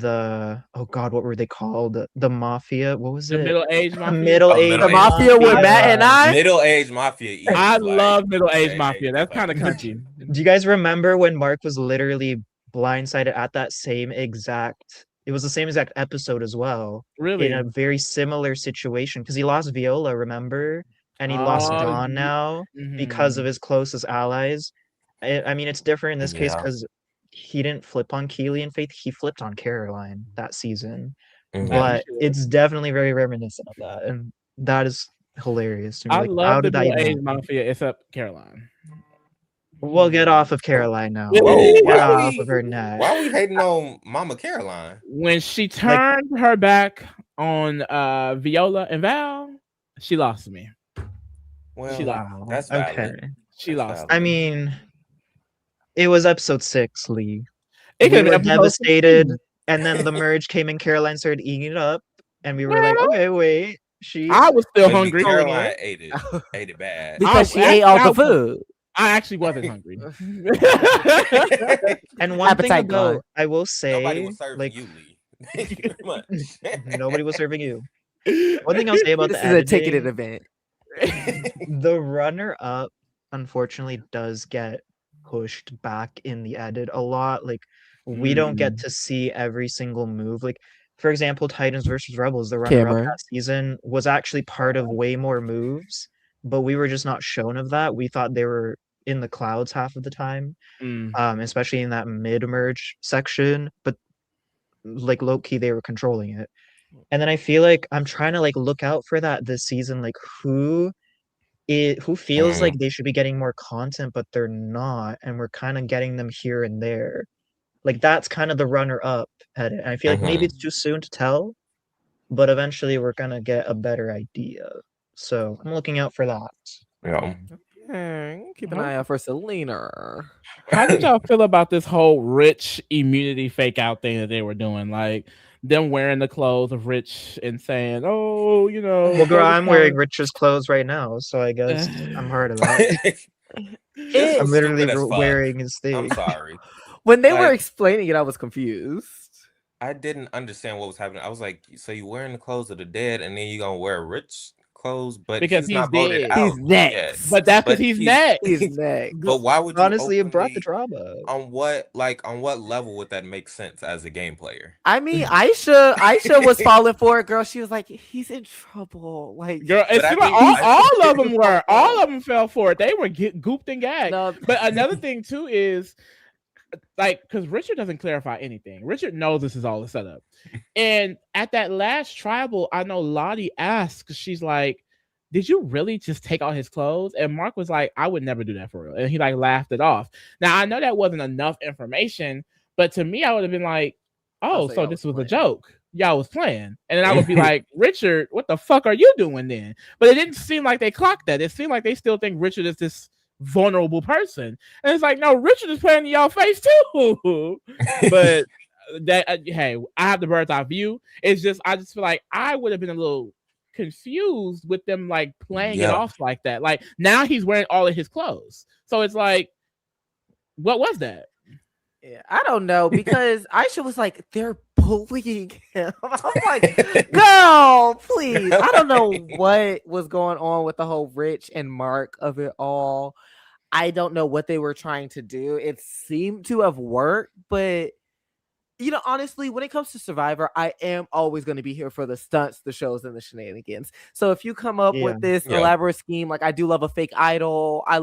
oh God, what were they called? The Mafia? What was The it? middle-aged mafia. Middle-aged The Mafia with Matt and I. Middle-aged mafia eats. I like, love middle-aged they- mafia. That's kind of But country. do you guys remember when Mark was literally blindsided at that same exact? It was the same exact episode as well, in Really? a very similar situation because he lost Viola, remember? And he lost Oh, Dawn now because of mhm. his closest allies. I mean, it's different in this case Yeah. because he didn't flip on Keely and Faith. He flipped on Caroline that season. Mhm. But it's definitely very reminiscent of that. And that is hilarious to me. I Like, love how the did that even middle-aged happen? mafia, except Caroline. We'll get off of Caroline now. Whoa, Get why off we of her neck. why we hating on Mama Caroline? When she turned her back on Viola and Val, she lost me. Well, She lost. Wow. that's Okay. valid. She That's lost. valid. I mean, it was episode 6, Lee. It We could have were been episode devastated, 16. and then the merge came and Caroline started eating it up, and we were Man, like, okay, wait, she I was still Maybe hungry. Controlling Caroline it. ate it bad. Because she ate all the food. I actually wasn't hungry. And one thing Appetite about, gone. I will Nobody say, was serving like, you, Lee. Thank you very much. nobody was serving you. One thing I'll say about This the is a ticketed editing, event. the runner-up unfortunately does get pushed back in the edit a lot. Like, we don't get to see every single move. Like, for example, Titans versus Rebels, the runner-up Cameron. that season was actually part of way more moves, but we were just not shown of that. We thought they were in the clouds half of the time, especially in that mid-merge section, but like low-key they were controlling it. And then I feel like I'm trying to like look out for that this season, like who feels like they should be getting more content, but they're not, and we're kind of getting them here and there. Like, that's kind of the runner-up edit. And I feel like maybe it's too soon to tell, but eventually we're gonna get a better idea. So I'm looking out for that. Yeah. Keep an eye out for Selena. How did y'all feel about this whole Rich immunity fake out thing that they were doing? Like them wearing the clothes of Rich and saying, "Oh, you know." Well, girl, I'm wearing Rich's clothes right now, so I guess I'm part of that. This I'm was literally stupid as fuck. wearing his thing. I'm sorry. When they were Like- explaining it, I was confused. I didn't understand what was happening. I was like, so you wearing the clothes of the dead and then you gonna wear Rich clothes, but Because he's not he's voted dead. out. He's next. yet. But that's because But he's he's- next. He's next. But why would you Honestly, it brought the openly- drama. on what level would that make sense as a game player? I mean, Aisha was falling for it, girl. She was like, he's in trouble. Like, Girl, it But I seemed like think- all of them were. All of them fell for it. They were gooped and gagged. no, But another thing too is like because Richard doesn't clarify anything. Richard knows this is all a setup. And at that last tribal, I know Lottie asked, she's like, "Did you really just take all his clothes?" And Mark was like, "I would never do that for real." And he like laughed it off. Now I know that wasn't enough information, but to me, I would have been like, "Oh, say so y'all this was was a playing. joke. Y'all was playing." And then I would be like, "Richard, what the fuck are you doing then?" But it didn't seem like they clocked that. It seemed like they still think Richard is this vulnerable person. And it's like, no, Richard is playing in y'all face too. But that hey, I have the bird's eye view. It's just I just feel like I would have been a little confused with them like playing it Yeah. off like that. Like now he's wearing all of his clothes. So it's like, what was that? yeah, I don't know because Aisha was like, they're bullying him. I'm like, girl, please. I don't know what was going on with the whole Rich and Mark of it all. I don't know what they were trying to do. It seemed to have worked, but you know, honestly, when it comes to Survivor, I am always going to be here for the stunts, the shows, and the shenanigans. So if you come up Yeah. with this Yeah. elaborate scheme, like I do love a fake idol, I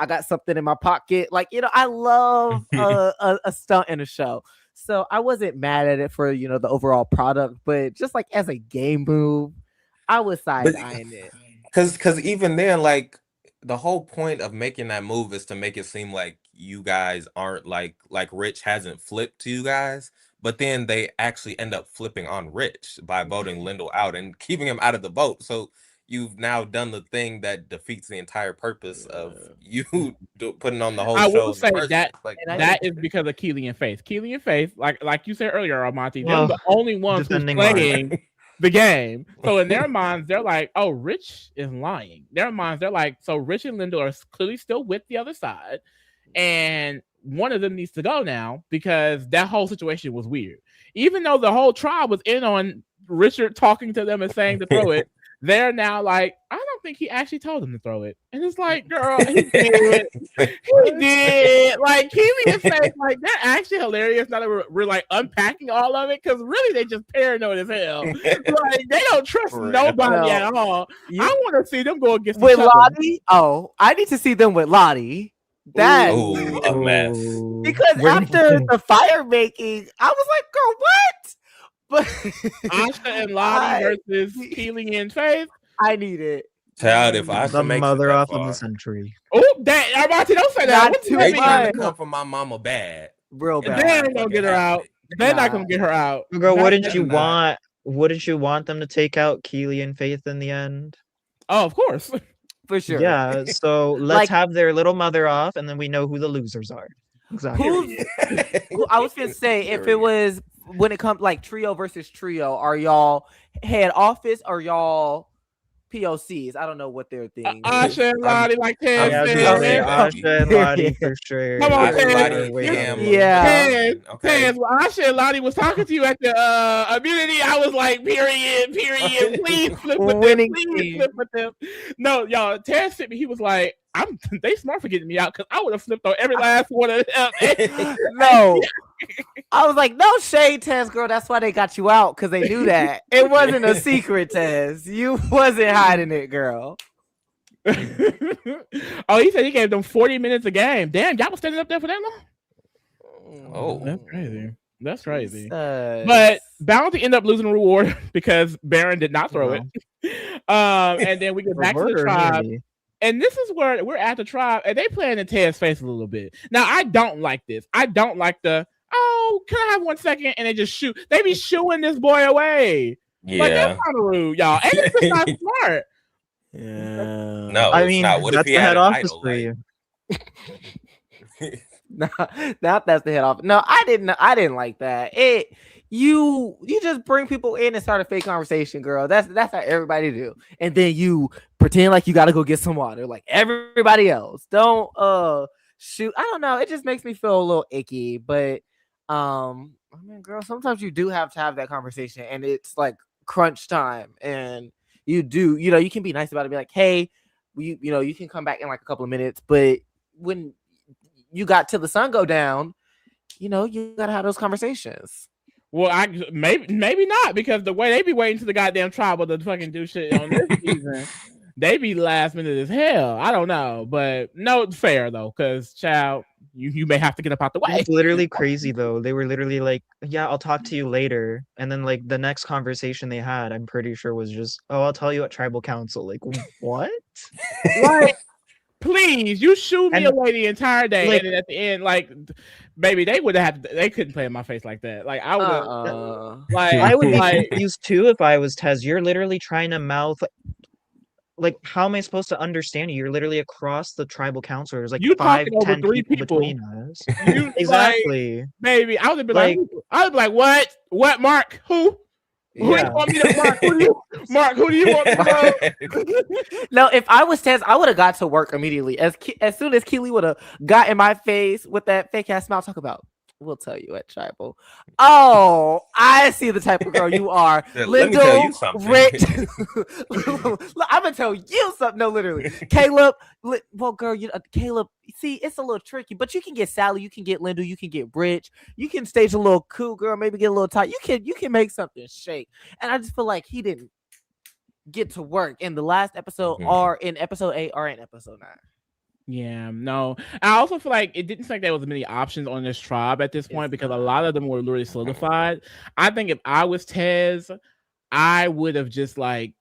got something in my pocket, like you know, I love a stunt in a show. So I wasn't mad at it for you know the overall product, but just like as a game move, I was side eyeing it. Because even then, like the whole point of making that move is to make it seem like you guys aren't like Rich hasn't flipped to you guys, but then they actually end up flipping on Rich by voting Lindell out and keeping him out of the vote. So you've now done the thing that defeats the entire purpose of you putting on the whole I show. will in the say first that place. Like, And that is because of Keely and Faith. Keely and Faith, like you said earlier, Armonte, they're Well, the only ones who's defending Mark. playing the game. So in their minds, they're like, oh, Rich is lying. Their minds, they're like, so Rich and Linda are clearly still with the other side. And one of them needs to go now because that whole situation was weird. Even though the whole tribe was in on Richard talking to them and saying to throw it, they're now like, I don't think he actually told them to throw it. And it's like, girl, he did. He did. Like, Keely is saying, like, they're actually hilarious now that we're like unpacking all of it because really they just paranoid as hell. Like, they don't trust nobody at all. I want to see them go against with each other. Lottie. Oh, I need to see them with Lottie. That a mess. Because after the fire making, I was like, girl, what? But Asha and Lottie versus Keely and Faith. I need it. Child, if Asha The makes mother it that off far, of the century. Oh, that Armati, don't say that. Not too they much. trying to come for my mama bad. Real And bad. They ain't gonna get her out. They're not gonna get her out. Girl, wouldn't you not. want them to take out Keely and Faith in the end? Oh, of course. For sure. Yeah, so let's Like- have their little mother off, and then we know who the losers are. Exactly. Who I was gonna say, if it was when it comes like trio versus trio, are y'all head office or y'all POCs? I don't know what their thing. Asha and Lottie, like Ted Yeah, said. Asha and Lottie for sure. Come on, Asha, Ted. Lottie, Wait, Cam, Yeah. Ted, Okay. Ted, when Asha and Lottie was talking to you at the immunity, I was like, period, please flip with them, Winning please team. flip with them. No, y'all, Ted sent me, he was like, they smart for getting me out because I would have flipped on every last one of them. No. I was like, no shade, Tez, girl. That's why they got you out, because they knew that. It wasn't a secret, Tez. You wasn't hiding it, girl. Oh, he said he gave them 40 minutes a game. Damn, y'all was standing up there for that long? Oh. That's crazy. That's crazy. Jesus. But Bounty ended up losing the reward because Barren did not throw Wow. it. And then we get back to the Murder, tribe. maybe. And this is where we're at the tribe, and they playing in Ted's face a little bit. Now, I don't like this. I don't like the, oh, can I have 1 second? And they just shoot. They be shooing this boy away. Yeah. Like, that's kind of rude, y'all. And it's just not smart. Yeah. No, I it's mean, not. What if that's he the had head an office idol, for like- you. Not that's the head off. No, I didn't like that. You just bring people in and start a fake conversation, girl. That's how everybody do. And then you pretend like you gotta go get some water, like everybody else. Don't shoot. I don't know. It just makes me feel a little icky. But I mean, girl, sometimes you do have to have that conversation, and it's like crunch time, and you can be nice about it, be like, hey, you can come back in like a couple of minutes, but when you got till the sun go down, you gotta have those conversations. Well, maybe not, because the way they be waiting to the goddamn tribal to fucking do shit on this season, they be last minute as hell. I don't know, but no, it's fair though, because child, you may have to get up out the way. It's literally crazy though. They were literally like, "Yeah, I'll talk to you later," and then like the next conversation they had, I'm pretty sure was just, "Oh, I'll tell you at tribal council." Like, what? Like, please, you shoot me And, away the entire day, like- and then at the end, like, baby, they would have they couldn't play in my face like that. Like, I would like, I would be like, confused too if I was Tez. You're literally trying to mouth. Like, how am I supposed to understand you? You're literally across the tribal council. There's like You 5, talking over 10 3 people people. between us. you, like, Exactly. baby, I would be Like- what, Mark? Who? Who Yeah. you want me to Mark? Who do you want me to know? No, if I was Tez, I would have got to work immediately. As soon as Keely would have got in my face with that fake ass smile, talk about, we'll tell you at tribal. Oh, I see the type of girl you are. Yeah, let me tell you Lindell, something. Rich. Look, I'm gonna tell you something. No, literally, Caleb. Well, girl, Caleb. See, it's a little tricky, but you can get Sally, you can get Linda, you can get Rich, you can stage a little cool girl, maybe get a little tight. You can make something shake. And I just feel like he didn't get to work in the last episode, Mhm. or in episode 8, or in episode 9. Yeah, no. I also feel like it didn't seem like there was many options on this tribe at this point, because a lot of them were literally solidified. I think if I was Tez, I would have just like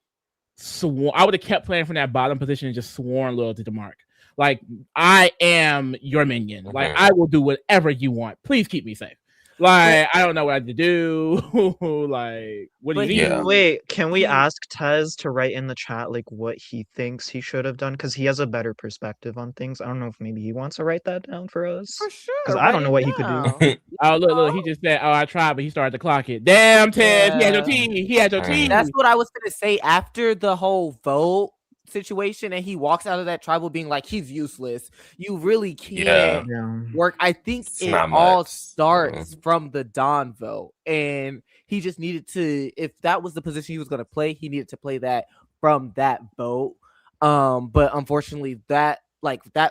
sworn. I would have kept playing from that bottom position and just sworn loyalty to Mark. Like, I am your minion. Like, I will do whatever you want. Please keep me safe. Like, I don't know what to do. Like, what do you But need? Yeah. Wait, can we he- ask Tez to write in the chat like what he thinks he should have done? Because he has a better perspective on things. I don't know if maybe he wants to write that down for us. For sure. Because I don't know what he could do. Oh, look, he just said, "Oh, I tried," but he started to clock it. Damn, Ted, he had your Yeah. tea. He had your tea. That's what I was gonna say after the whole vote situation, and he walks out of that tribal being like, he's useless. You really can't Yeah. work. I think It's it not all much. starts from the Don vote, and he just needed to. If that was the position he was gonna play, he needed to play that from that vote. But unfortunately, that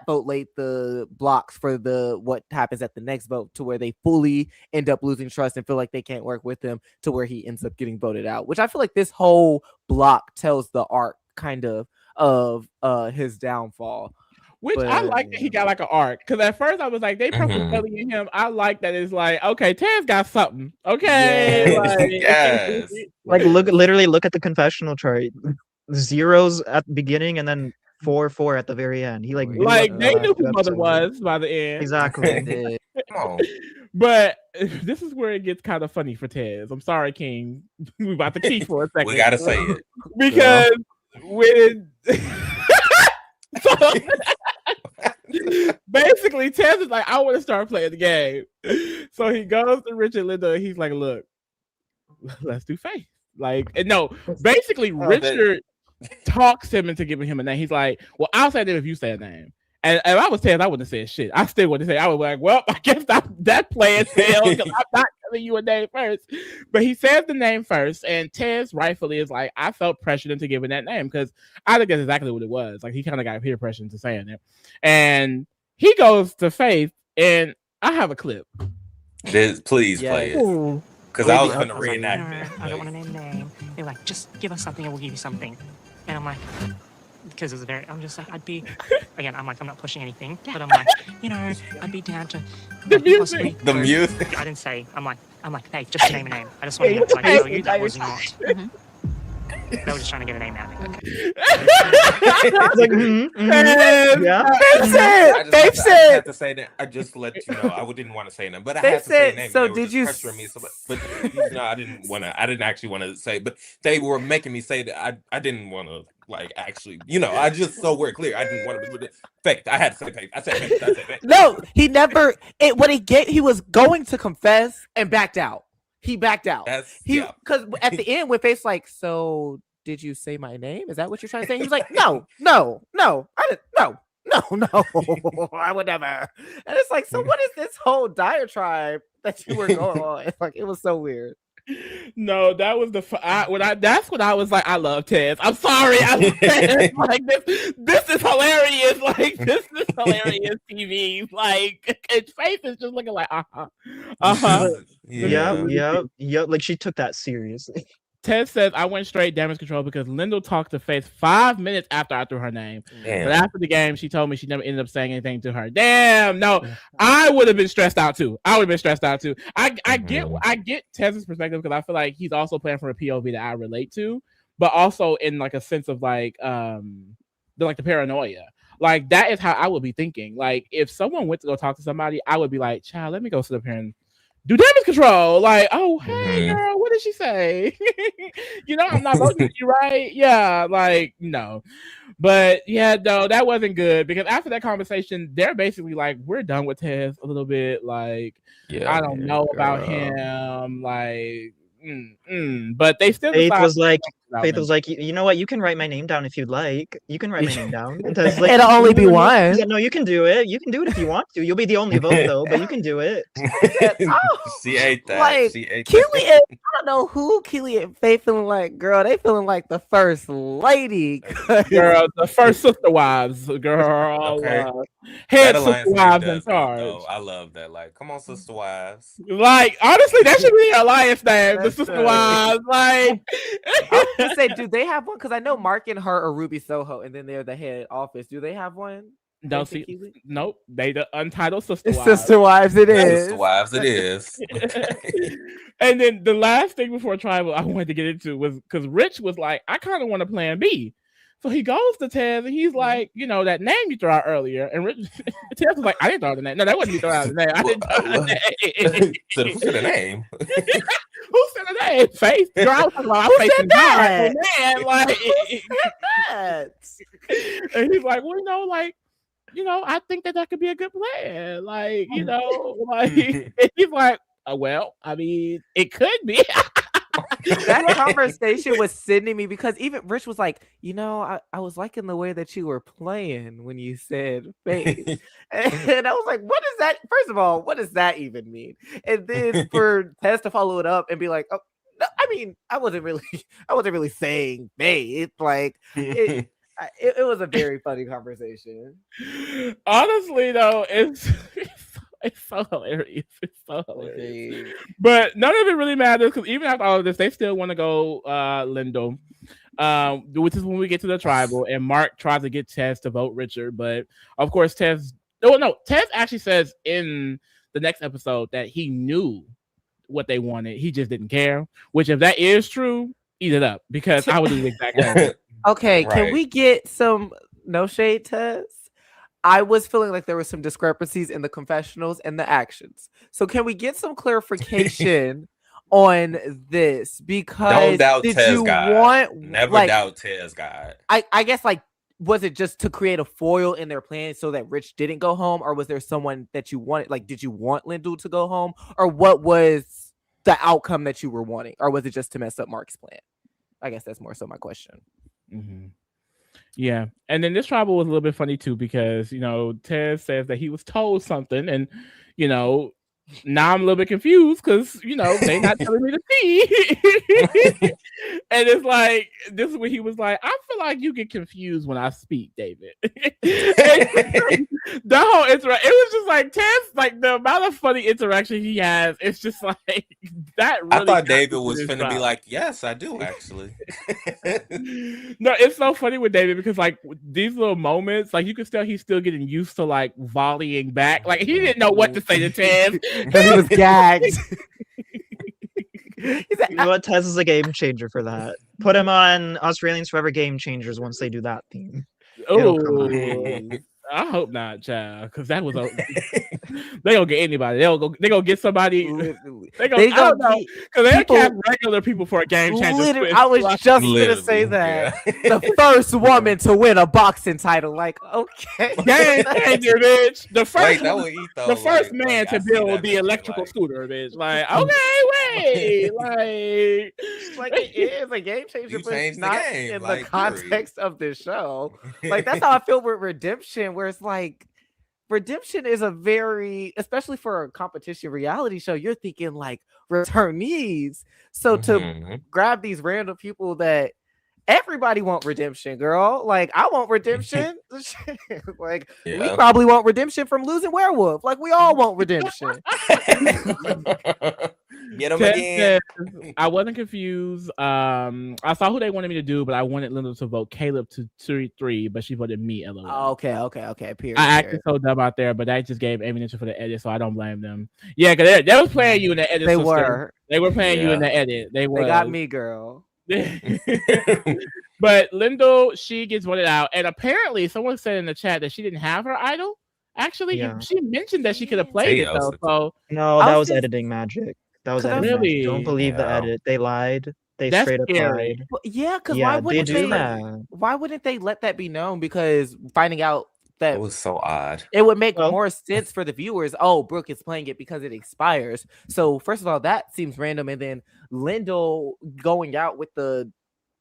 vote laid the blocks for what happens at the next vote, to where they fully end up losing trust and feel like they can't work with him, to where he ends up getting voted out, which I feel like this whole block tells the arc kind of his downfall. Which But, I like that he got like an arc. Because at first I was like, they propelling him. I like that it's like, okay, Ted's got something. Okay. Yeah. Like, Yes. Like literally look at the confessional chart. Zeros at the beginning and then 4 at the very end. He like blew up like the they last knew who two mother episodes. was by the end. They Exactly. did. Come on. But this is where it gets kind of funny for Tez. I'm sorry, King. We about to keep for a second. We gotta say it. Because when so, basically Tez is like, I want to start playing the game. So he goes to Richard Linda and he's like, look, let's do Faith. Like, and no, basically Richard talks him into giving him a name. He's like, well, I'll say that if you say a name. And if I was Tez, I wouldn't have said shit. I still wouldn't say. I was like, well, I guess that plan failed because I'm not telling you a name first. But he says the name first, and Tez rightfully is like, I felt pressured into giving that name because I think that's exactly what it was. Like, he kind of got peer pressure into saying it. And he goes to Faith, and I have a clip. Please play it. Because I was going to reenact it. I don't want to name a name. They're like, just give us something and we'll give you something. And I'm like, because it's I'm just like, I'd be, again, I'm like, I'm not pushing anything, but I'm like, I'd be down to The like, music. possibly- The music. I didn't say, I'm like, hey, just name a name. I just want to tell you that was not. They were just trying to get a name out of me. It's like, yeah. I had to say that. I just let you know. I didn't want to say them, but I had to say a name. So They were did just you? pressuring me? But no, I didn't want to. I didn't actually want to say. But they were making me say that. I didn't want to like actually. I just so we're clear. I didn't want to. Faith. I had to say faith. I said faith. I said faith. No, he never. He was going to confess and backed out. He backed out. Because at the end, when Faith's like, so did you say my name? Is that what you're trying to say? He was like, no, I didn't. No, I would never. And it's like, so what is this whole diatribe that you were going on? It's like, it was so weird. No, that was that's when I was like, I love Tez. I'm sorry. I love Tez. Like this is hilarious. Like this is hilarious TV. Like its face is just looking like Yeah. Like she took that seriously. Tez says I went straight damage control because Lyndall talked to Faith 5 minutes after I threw her name. Damn. But after the game, she told me she never ended up saying anything to her. Damn, no, I would have been stressed out too. I get Tez's perspective because I feel like he's also playing from a POV that I relate to, but also in like a sense of like the paranoia. Like that is how I would be thinking. Like if someone went to go talk to somebody, I would be like, child, let me go sit up here and do damage control. Like, oh, hey, girl, what did she say? I'm not voting for you, right? Yeah, like, no. But, yeah, no, that wasn't good. Because after that conversation, they're basically like, we're done with Tez a little bit. Like, I don't know about him. Like, but they still Faith was like, you know what? You can write my name down if you'd like. You can write my name down. Like, it'll only be one. No, you can do it. You can do it if you want to. You'll be the only vote though, but you can do it. She ate that. Like, She ate Keely and I don't know who Keely and Faith feeling like, girl. They feeling like the first lady. Girl, the first sister wives, girl. Okay. Head That sister alliance wives name in does good, charge. though. I love that. Like, come on, sister wives. Like, honestly, that should be your alliance name, the sister right. wives. Like, I was gonna say, do they have one? Because I know Mark and her are Ruby Soho, and then they're the head office. Do they have one? don't Faith and see. Keely? Nope, they the untitled sister It's wives. Sister Wives. It is. Sister wives, it is. And then the last thing before tribal I wanted to get into was because Rich was like, I kind of want a plan B. So he goes to Tez and he's like, you know, that name you threw out earlier. And Tez was like, I didn't throw out the name. No, that wasn't me throwing out the name. I didn't throw out the name. So who said the name? Who said the name? Faith? Girl, I was talking about Who said that? man, like, That. and he's like, well, you know, I think that could be a good plan. Like, you know, like, and he's like, well, I mean, it could be. That conversation was sending me because even Rich was like, you know, I was liking the way that you were playing when you said Faith. And I was like, what is that? First of all, what does that even mean? And then for Tess to follow it up and be like, oh, no, I mean, I wasn't really saying Faith. Like it was a very funny conversation. Honestly, though, it's so hilarious. It's so hilarious. But none of it really matters because even after all of this, they still want to go Lindo, which is when we get to the tribal, and Mark tries to get Tess to vote Richard, but of course Tess actually says in the next episode that he knew what they wanted. He just didn't care, which if that is true, eat it up because I would do the exact same thing. Okay, Right. Can we get some no shade Tess? I was feeling like there were some discrepancies in the confessionals and the actions. So can we get some clarification on this? Because Don't doubt did Tez you God. want Never like, doubt Tez God. I guess like was it just to create a foil in their plan so that Rich didn't go home, or was there someone that you wanted? Like, did you want Lyndall to go home, or what was the outcome that you were wanting, or was it just to mess up Mark's plan? I guess that's more so my question. Mm-hmm. Yeah, and then this tribal was a little bit funny too because, you know, Tez says that he was told something, and, you know, now I'm a little bit confused because, you know, they not telling me the tea. And it's like, this is when he was like, I feel like you get confused when I speak, David. The whole interaction, it was just like Tez, like the amount of funny interaction he has, it's just like that really I thought David got was this finna be trial. like, yes, I do actually. No, it's so funny with David because like these little moments, like you can tell he's still getting used to like volleying back. Like he didn't know what to say to Tez. He was gagged. He said, You know what? Tez is a game changer for that. Put him on Australians Forever Game Changers once they do that theme. It'll come out. Oh, I hope not, child, because that was they gonna get anybody. They gonna get somebody. They gonna, I don't know, because they cast regular people for a game changer. I was just gonna say that the first woman to win a boxing title. Like, okay, game changer, bitch. The first, the first man to build the electrical scooter, bitch. Like, okay, wait, like it is a game changer, but it's not game, in like, the context of this show. Like that's how I feel with Redemption, where it's like Redemption is a very, especially for a competition reality show, you're thinking like returnees. So to grab these random people that everybody want redemption, girl. Like I want redemption. Like we probably want redemption from losing werewolf. Like we all want redemption. Get him again. I wasn't confused. I saw who they wanted me to do, but I wanted Linda to vote Caleb to 3, but she voted me. LOL. Okay. Period. I acted so dumb out there, but that just gave ammunition for the edit, so I don't blame them. Yeah, because they was playing you in the edit. They were playing you in the edit. They got me, girl. But Lyndall, she gets voted out, and apparently someone said in the chat that she didn't have her idol. Actually, she mentioned that she could have played it though. So no, that was editing magic. That was editing really magic. Don't believe the edit. They lied. That's straight up lied. Well, yeah, because why wouldn't why wouldn't they let that be known? Because finding out that it was so odd, it would make more sense for the viewers. Oh, Brooke is playing it because it expires. So first of all, that seems random, and then Lyndall going out with the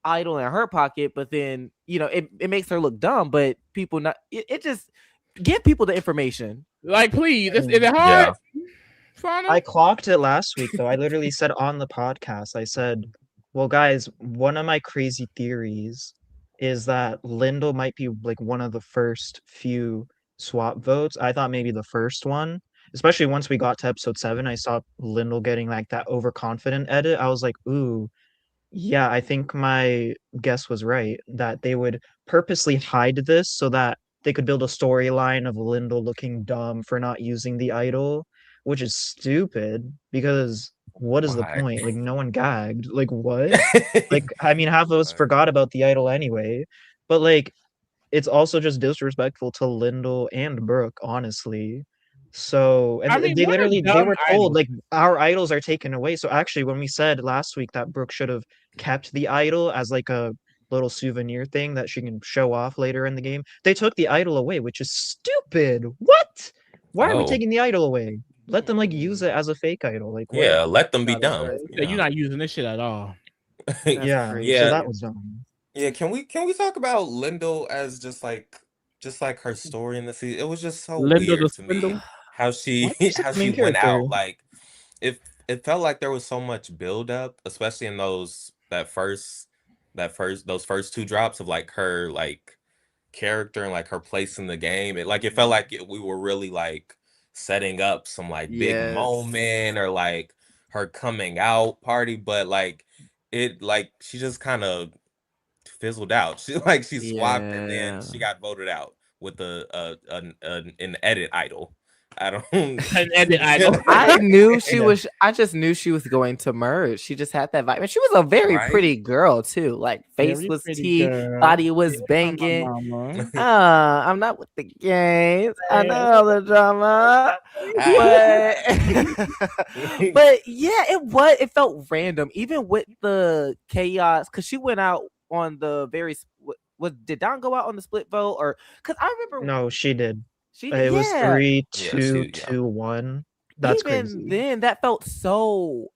idol in her pocket, but then it makes her look dumb. But people it just give people the information. Like, please, is it hard? Yeah. I clocked it last week though. I literally said on the podcast, I said, well, guys, one of my crazy theories is that Lyndall might be like one of the first few swap votes. I thought maybe the first one, especially once we got to episode 7, I saw Lyndall getting like that overconfident edit. I was like, ooh, yeah, I think my guess was right, that they would purposely hide this so that they could build a storyline of Lyndall looking dumb for not using the idol, which is stupid because what is the point? Like no one gagged. Like what? Like I mean, half of us forgot about the idol anyway. But like, it's also just disrespectful to Lyndall and Brooke, honestly. So, and I mean, they what a literally they dumb were told idol. like our idols are taken away. So actually, when we said last week that Brooke should have kept the idol as like a little souvenir thing that she can show off later in the game, they took the idol away, which is stupid. What? Why are we Oh, taking the idol away? Let them like use it as a fake idol. Like what? yeah, let them be That is dumb. crazy. You're not using this shit at all. That's Yeah. crazy. So Yeah, that was dumb. yeah. Can we talk about Lyndall as just like her story in the season? It was just so Linda the weird to Swindle. me how Why she is she how the she main went character? out. Like it felt like there was so much build up, especially in those first two drops of like her like character and like her place in the game. It felt like we were really like setting up some like big Yes. moment or like her coming out party, but like she just kind of fizzled out. She swapped and then Yeah. she got voted out with an edit idol. I don't. An edit idol. I knew she Yeah. was. I just knew she was going to merge. She just had that vibe, and she was a very Right? pretty girl too. Like face Very was pretty tea, girl. body was Yeah, banging. mama. I'm not with the games. I know the drama, but yeah, it was. It felt random, even with the chaos, because she went out on the very. Did Don go out on the split vote, or because I remember No, she did. she? It was Yeah, 3, Yeah, 2, yeah. 2, 1. That's even crazy. then that felt so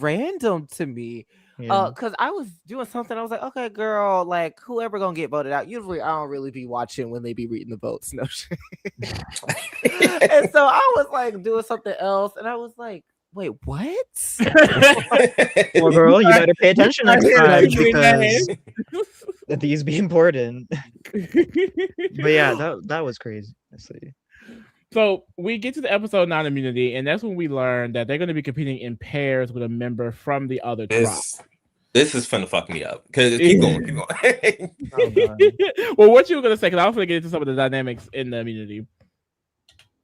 random to me. Yeah. Because I was doing something, I was like, okay, girl, like whoever gonna get voted out. Usually I don't really be watching when they be reading the votes. No shit. And so I was like doing something else, and I was like, wait, what? Well, girl, you better pay attention next hear time too many because these be important. But yeah, that was crazy. Honestly. So we get to the episode 9 immunity, and that's when we learn that they're going to be competing in pairs with a member from the other tribe. This is finna fuck me up. Cause keep going. Oh, God. Well, what you were going to say? Because I was going to get into some of the dynamics in the immunity.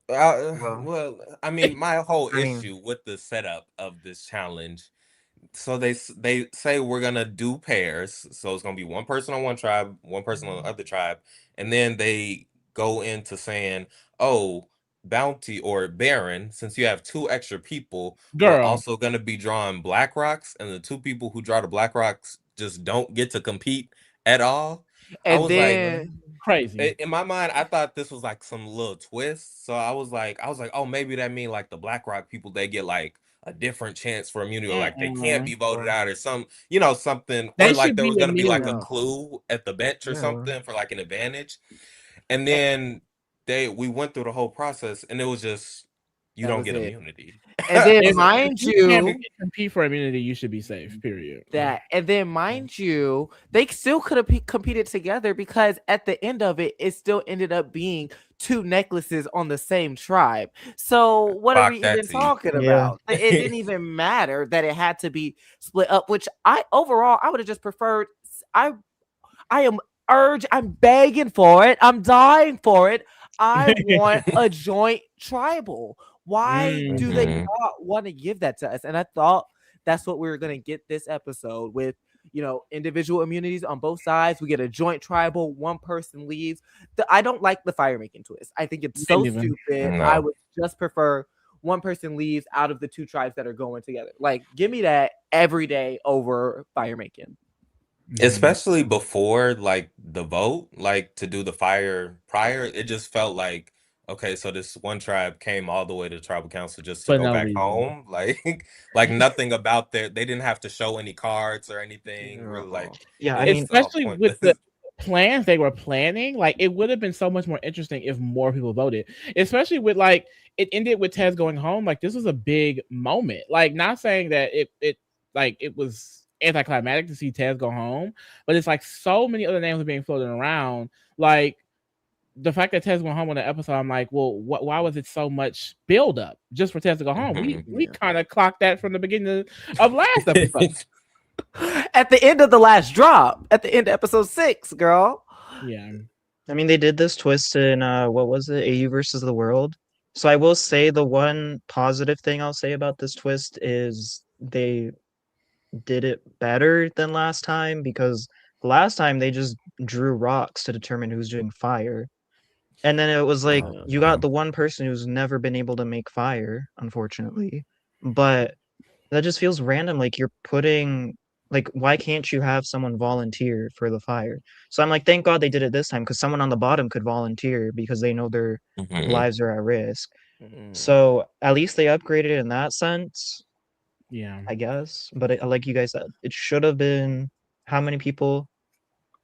Well, I mean, my whole I mean- issue with the setup of this challenge. So they say we're gonna do pairs. So it's gonna be one person on one tribe, one person on the other tribe, and then they go into saying, "Oh, Bounty or Barren, since you have two extra people, we're Girl. also gonna be drawing black rocks, and the two people who draw the black rocks just don't get to compete at all." I And was like, then Crazy. in my mind, I thought this was like some little twist. So I was like, oh, maybe that mean like the BlackRock people, they get like a different chance for immunity, or like they can't be voted out, or something, They or like should there be was gonna be like a immune. clue at the bench or Yeah. something for like an advantage. And then we went through the whole process, and it was just you That don't was get it. immunity. And then If mind you can't you, compete for immunity, you should be safe. Period. that and then mind you, they still could have competed together, because at the end of it, it still ended up being two necklaces on the same tribe. So what are Fuck we that even tea. talking Yeah. about? It didn't even matter that it had to be split up, which I would have just preferred. I I'm begging for it, I'm dying for it. I want a joint tribal. Why do they Mhm. not want to give that to us? And I thought that's what we were going to get this episode with, individual immunities on both sides. We get a joint tribal, one person leaves. I don't like the fire making twist. I think it's so Me neither. stupid. No. I would just prefer one person leaves out of the two tribes that are going together. Like, give me that every day over fire making. Especially before like the vote, like to do the fire prior, it just felt like, okay, so this one tribe came all the way to tribal council just to For go no back reason. home. Like nothing about they didn't have to show any cards or anything. Really, like Yeah, I it's mean, all Especially with the pointless. plans they were planning, like it would have been so much more interesting if more people voted. Especially with like it ended with Tez going home. Like this was a big moment. Like not saying that it was anticlimactic to see Tez go home, but it's like so many other names are being floated around. Like the fact that Tez went home on the episode, I'm like, well, why was it so much build up just for Tez to go home? We kind of clocked that from the beginning of last episode. At the end of the last drop, at the end of episode 6, girl. Yeah. I mean, they did this twist in what was it, AU versus the World. So I will say the one positive thing I'll say about this twist is they did it better than last time, because last time they just drew rocks to determine who's doing fire. And then it was like you got the one person who's never been able to make fire, unfortunately. But that just feels random. Like you're putting like why can't you have someone volunteer for the fire? So I'm like, thank God they did it this time because someone on the bottom could volunteer because they know their lives are at risk. So at least they upgraded in that sense, Yeah. I guess. But like you guys said, it should have been how many people?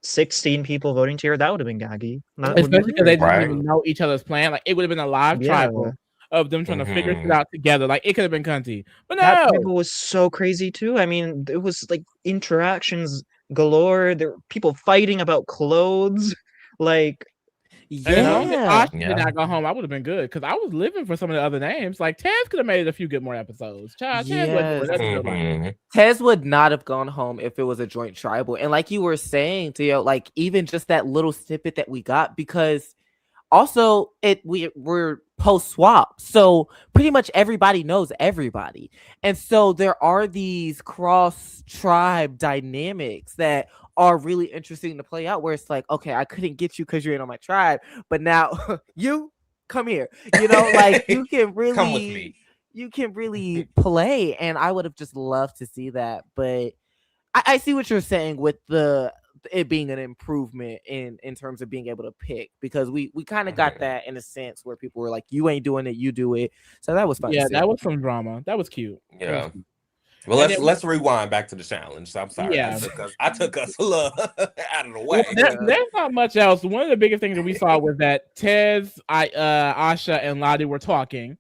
16 people voting tier. That would have been gaggy. That would Especially because they didn't Right. even know each other's plan. Like it would have been a live Yeah. tribal of them trying to figure shit out together. Like it could have been cunty. But That no. tribal was so crazy too. I mean, it was like interactions galore. There were people fighting about clothes. Like As long as Yeah. Asha did not go home, I would have been good because I was living for some of the other names. Like Taz could have made a few good more episodes. Child, Taz wasn't doing nothing to like- Tez would not have gone home if it was a joint tribal. And like you were saying, Theo, like even just that little snippet that we got, because also we're post swap, so pretty much everybody knows everybody, and so there are these cross tribe dynamics that are really interesting to play out. Where it's like, okay, I couldn't get you because you ain't on my tribe, but now you come here. You know, like you can really Come with me. You can really play, and I would have just loved to see that. But I see what you're saying with it being an improvement in terms of being able to pick, because we kind of got that in a sense where people were like, you ain't doing it, you do it. So that was fun. Yeah, that was some drama. That was cute. Yeah. Well, let's rewind back to the challenge. I'm sorry. Yeah. I took us a little out of the way. Well, there's not much else. One of the biggest things that we saw was that Tez, Asha, and Lottie were talking.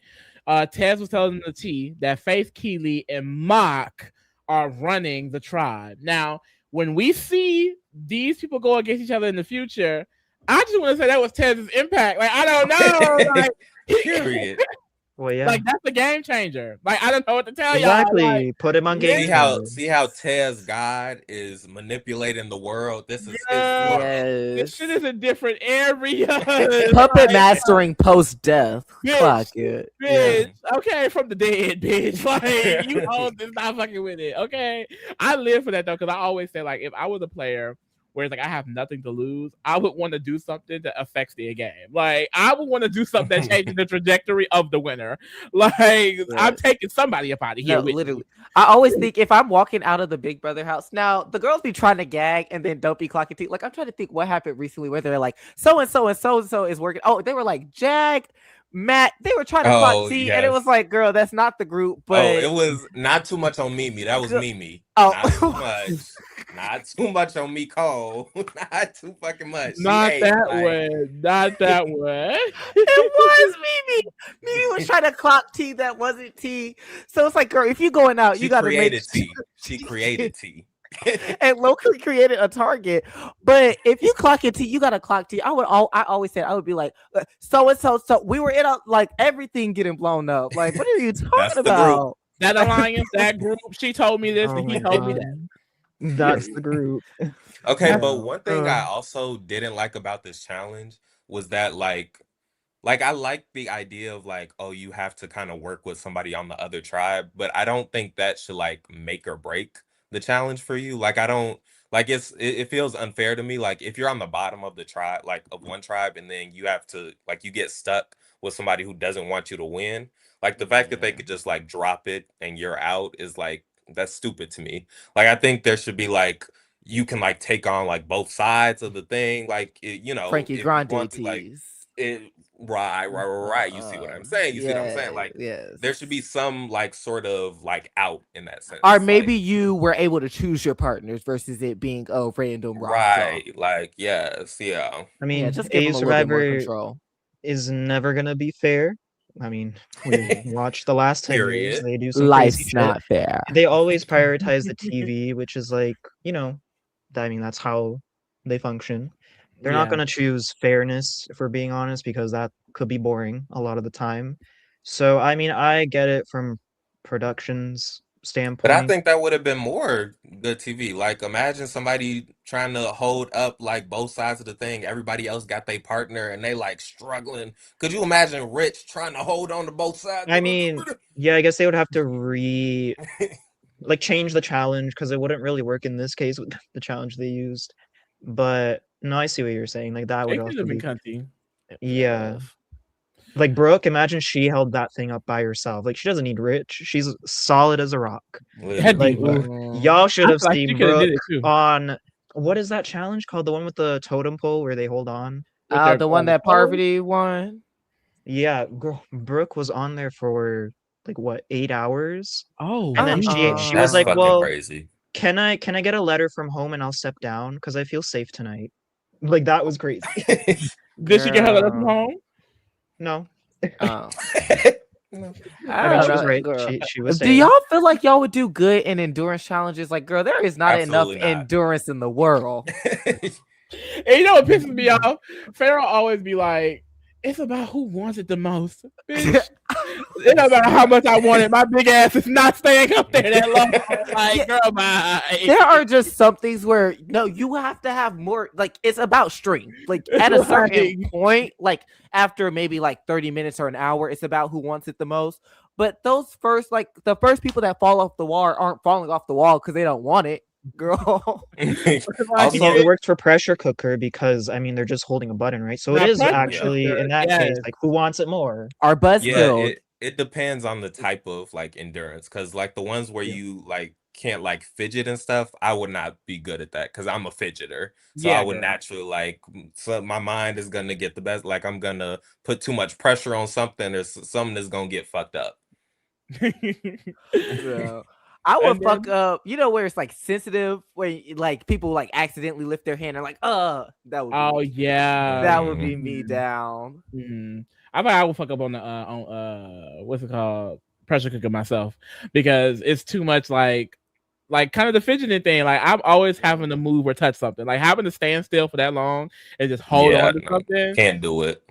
Tez was telling the T that Faith, Keely, and Mock are running the tribe. Now, when we see these people go against each other in the future, I just want to say that was Tez's impact. Like, I don't know. Like, Period. well, yeah. Like that's a game changer. Like I don't know what to tell exactly. y'all. Like, put him on game. See how Tez God is manipulating the world. This is his world. This shit is a different area. Puppet mastering post death. Clock it. Bitch. Yeah. Okay, from the dead, bitch. Like you own this, not fucking with it. Okay. I live for that though, because I always say, like, if I was a player where it's like I have nothing to lose, I would want to do something that affects the game. Like I would want to do something that changes the trajectory of the winner. Like I'm taking somebody up out of here. No, literally. I always think if I'm walking out of the Big Brother house, now the girls be trying to gag and then don't be clocking teeth. Like I'm trying to think what happened recently where they're like, so and so is working. Oh, they were like Jag, Matt, they were trying to clock T, and it was like, girl, that's not the group. But it was not too much on Mimi. That was Mimi. Oh, not too much. Not too much on me, Cole. Not too fucking much. Not that way. Not that way. It was Mimi. Mimi was trying to clock T that wasn't T. So it's like, girl, if you're going out, you got to make T. She created T. And locally created a target. But if you clock it T, you gotta clock T. I always said I would be like, so we were in a like everything getting blown up. Like, what are you talking about? That alliance, that group, she told me this and he told me that. That's the group. Okay, but one thing I also didn't like about this challenge was that like I like the idea of like, oh, you have to kind of work with somebody on the other tribe, but I don't think that should like make or break the challenge for you. Like I don't like it feels unfair to me. Like if you're on the bottom of the tribe, like of one tribe, and then you have to like you get stuck with somebody who doesn't want you to win. Like the fact that they could just like drop it and you're out is like that's stupid to me. Like I think there should be like you can like take on like both sides of the thing. Like you know, Frankie Grande tease. Like, right. You see what I'm saying? You see what I'm saying? Like, there should be some like sort of like out in that sense. Or maybe you were able to choose your partners versus it being a random right. Draw. Like, yes, yeah. I mean, just give a them a Survivor little bit more control. Is never gonna be fair. I mean, we watched the last 10 years. They do some life's not fair. They always prioritize the TV, which is like, you know, I mean, that's how they function. They're not going to choose fairness, if we're being honest, because that could be boring a lot of the time. So, I mean, I get it from production's standpoint. But I think that would have been more good TV. Like, imagine somebody trying to hold up like both sides of the thing. Everybody else got their partner and they like struggling. Could you imagine Rich trying to hold on to both sides? I mean, yeah, I guess they would have to change the challenge because it wouldn't really work in this case with the challenge they used. But no, I see what you're saying. Like that would It could also have been be cunty. yeah. Like Brooke, imagine she held that thing up by herself. Like she doesn't need Rich. She's solid as a rock. That Like diva. y'all should I have feel like she seen could have Brooke did it too. on what is that challenge called? The one with the totem pole where they hold on? With their The one that toes. Parvati won. Yeah, girl, Brooke was on there for like what, 8 hours? Oh, And then she Jesus. was That's like, fucking "Well, crazy. can I get a letter from home and I'll step down because I feel safe tonight." Like that was crazy. Did she get her letter from Girl. home? No. Oh. No. I I mean, don't she was know, right. girl. She was Do saying. y'all feel like y'all would do good in endurance challenges? Like, girl, there is not Absolutely enough not. endurance in the world. And you know what pisses me off? Pharaoh always be like, it's about who wants it the most. Bitch. It don't matter how much I want it. My big ass is not staying up there that long. Like, Yeah. girl, bye. There are just some things where no, you have to have more. Like, it's about strength. Like at a certain Right. point, like after maybe like 30 minutes or an hour, it's about who wants it the most. But those first, like the first people that fall off the wall aren't falling off the wall because they don't want it, girl. Also, Yeah, it works for pressure cooker because I mean they're just holding a button, right? So it Now, is pressure actually cooker, in that case yes. like who wants it more? Our buzz yeah, killed. it depends on the type of like endurance, because like the ones where Yeah. you like can't like fidget and stuff, I would not be good at that because I'm a fidgeter. So Yeah, I would girl. naturally like, so my mind is gonna get the best. Like I'm gonna put too much pressure on something, or something that's gonna get fucked up. Yeah. I would And fuck then- up, you know, where it's like sensitive, where like people like accidentally lift their hand and like, that would be Oh, me. yeah. That would be Mhm. me down. I thought I would fuck up on the what's it called, pressure cooker myself, because it's too much like kind of the fidgeting thing. Like I'm always having to move or touch something. Like having to stand still for that long and just hold Yeah, on to no, something. can't do it.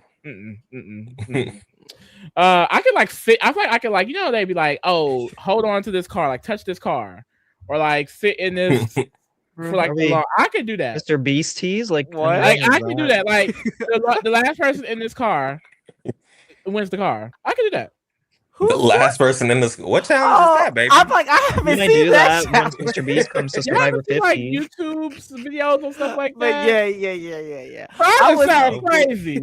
I could like sit. I feel like I could like, you know, they'd be like, oh, hold on to this car, like touch this car, or like sit in this for like Are a we long. I could do that. Mr. Beast tease? Like, I mean, What? what Like is I could do that? that. Like the last person in this car wins the car. I could do that. The last person in this, what challenge is that, baby? I'm like, I You haven't might seen do that. that once challenge. Mr. Beast comes to You haven't Survivor seen, like 50. YouTube's videos and stuff like But that. yeah. That was sounds thinking-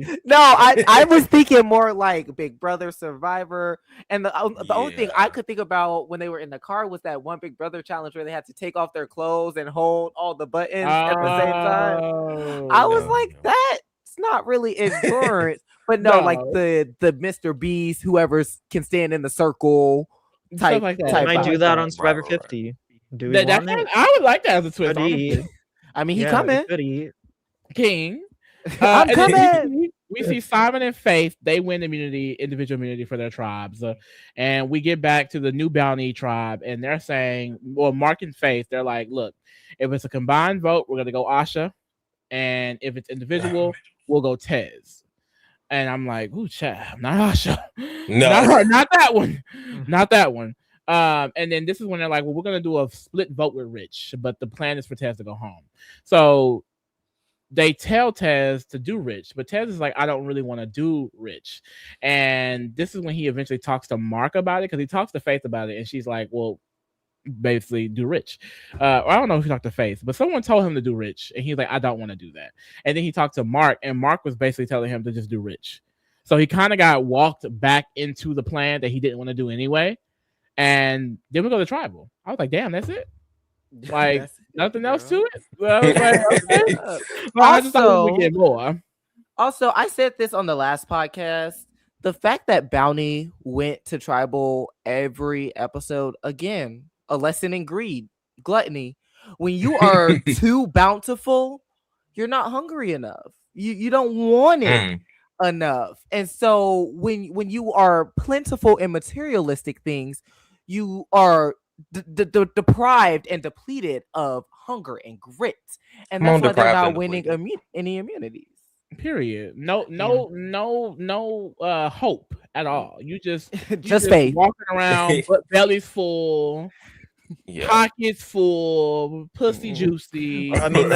crazy. No, I was thinking more like Big Brother Survivor, and the only thing I Yeah. could think about when they were in the car was that one Big Brother challenge where they had to take off their clothes and hold all the buttons at the same time. I was No, like, no. that's not really endurance, but no, like No. the Mr. Beast, whoever's can stand in the circle Stuff type. like that. You type might vibe. do that on Survivor Right. 50. Do we That want kind it? I would like that as a twist, Could eat. honestly. I mean, he Yeah, coming. could eat. King. I'm And then coming. we see Simon and Faith. They win individual immunity for their tribes. And we get back to the new bounty tribe, and they're saying, well, Mark and Faith, they're like, look, if it's a combined vote, we're going to go Asha. And if it's individual, we'll go Tez. And I'm like, ooh, child, not Asha. No. Not her, not that one. Not that one. And then this is when they're like, well, we're gonna do a split vote with Rich, but the plan is for Tez to go home. So they tell Tez to do Rich, but Tez is like, I don't really want to do Rich. And this is when he eventually talks to Mark about it, because he talks to Faith about it, and she's like, well, basically do Rich. I don't know if he talked to Faith, but someone told him to do Rich, and he's like, I don't want to do that. And then he talked to Mark, and Mark was basically telling him to just do Rich. So he kind of got walked back into the plan that he didn't want to do anyway. And then we go to tribal. I was like, damn, that's it. Like nothing else to it. Well, I was like, okay. Well, I just thought we would get more. Also, I said this on the last podcast. The fact that Bounty went to tribal every episode, again, a lesson in greed, gluttony. When you are too bountiful, you're not hungry enough. You don't want it enough. And so when you are plentiful in materialistic things, you are deprived and depleted of hunger and grit. And that's why they're not winning any immunities. Period. No hope at all. You just faith. walking around, bellies full, pockets full, pussy juicy. I mean,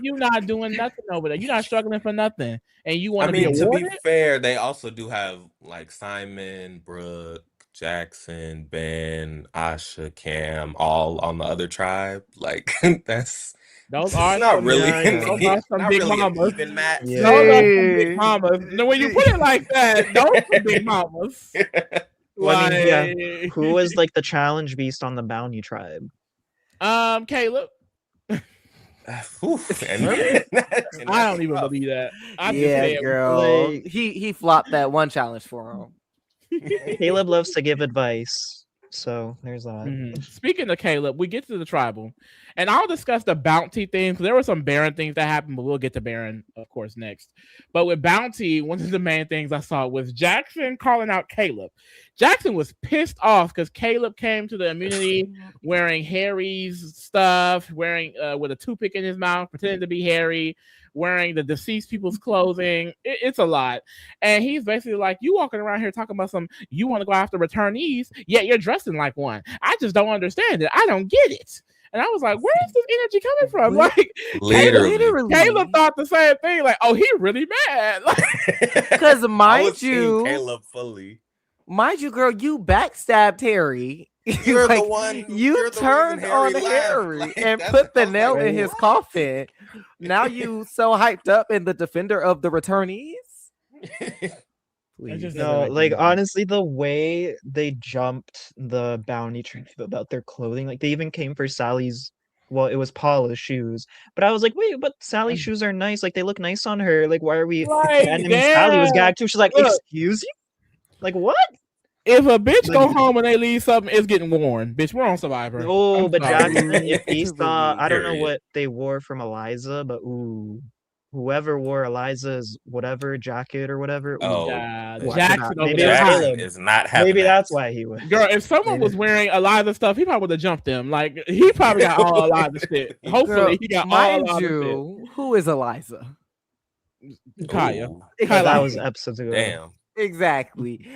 you're not doing nothing over there. You're not struggling for nothing, and you want I to be mean, to awarded? be fair, they also do have like Simon, Brooke, Jackson, Ben, Asha, Cam, all on the other tribe. Like that's Those are Not some, really. Yeah, those are some Not big really an mamas. even match. Yeah. Those are some big Hey. mamas. No, when you put it like that, those are big mamas. Well, I mean, yeah. Like, Who was like the challenge beast on the bounty tribe? Caleb. Oof, and I that's don't even tough. believe that. I just Yeah, say it. girl. Like- He flopped that one challenge for him. Caleb loves to give advice, so there's that. Mhm. Speaking of Caleb, we get to the tribal, and I'll discuss the bounty things. There were some Barren things that happened, but we'll get to Barren, of course, next. But with bounty, one of the main things I saw was Jackson calling out Caleb. Jackson was pissed off because Caleb came to the immunity wearing Harry's stuff, wearing with a toothpick in his mouth, pretending to be Harry, wearing the deceased people's clothing. It's a lot. And he's basically like, you walking around here talking about you want to go after returnees, yet you're dressing like one. I just don't understand it. I don't get it. And I was like, where is this energy coming from? Like, Literally. Caleb thought the same thing. Like, oh, he really mad. Like, Because I mind was seeing you, Caleb fully. girl, you backstabbed Harry. You're Like, the one. you you're the turned reason Harry on laughed. Harry Like, and that's- put I the was nail like, in his what? coffin. Now you so hyped up in the defender of the returnees. Please. just- No, doesn't make like any sense. honestly, the way they jumped the bounty tribe about their clothing, like they even came for Sally's. Well, it was Paula's shoes, but I was like, wait, but Sally's shoes are nice. Like they look nice on her. Like why are we? Like, And I mean, Sally was yeah. gagged too. She's like, Look. excuse you? Like what? if a bitch go Like- home and they leave something, it's getting worn. Bitch, we're on Survivor. No, I'm but sorry. Jackson, if he Really? saw, I don't know Period. what they wore from Eliza, but ooh, whoever wore Eliza's whatever jacket or whatever. Ooh, Oh, watch Jackson it out. over Maybe there that's hot. Jackson Caleb. is not having Maybe that. that's why he was. Girl, if someone Maybe. was wearing Eliza stuff, he probably would have jumped them. Like he probably got all Eliza shit. Hopefully, Girl, he got all mind Eliza you, who is Eliza? shit. Kaya. Ooh, But that Kaya. was episodes ago. damn. Exactly.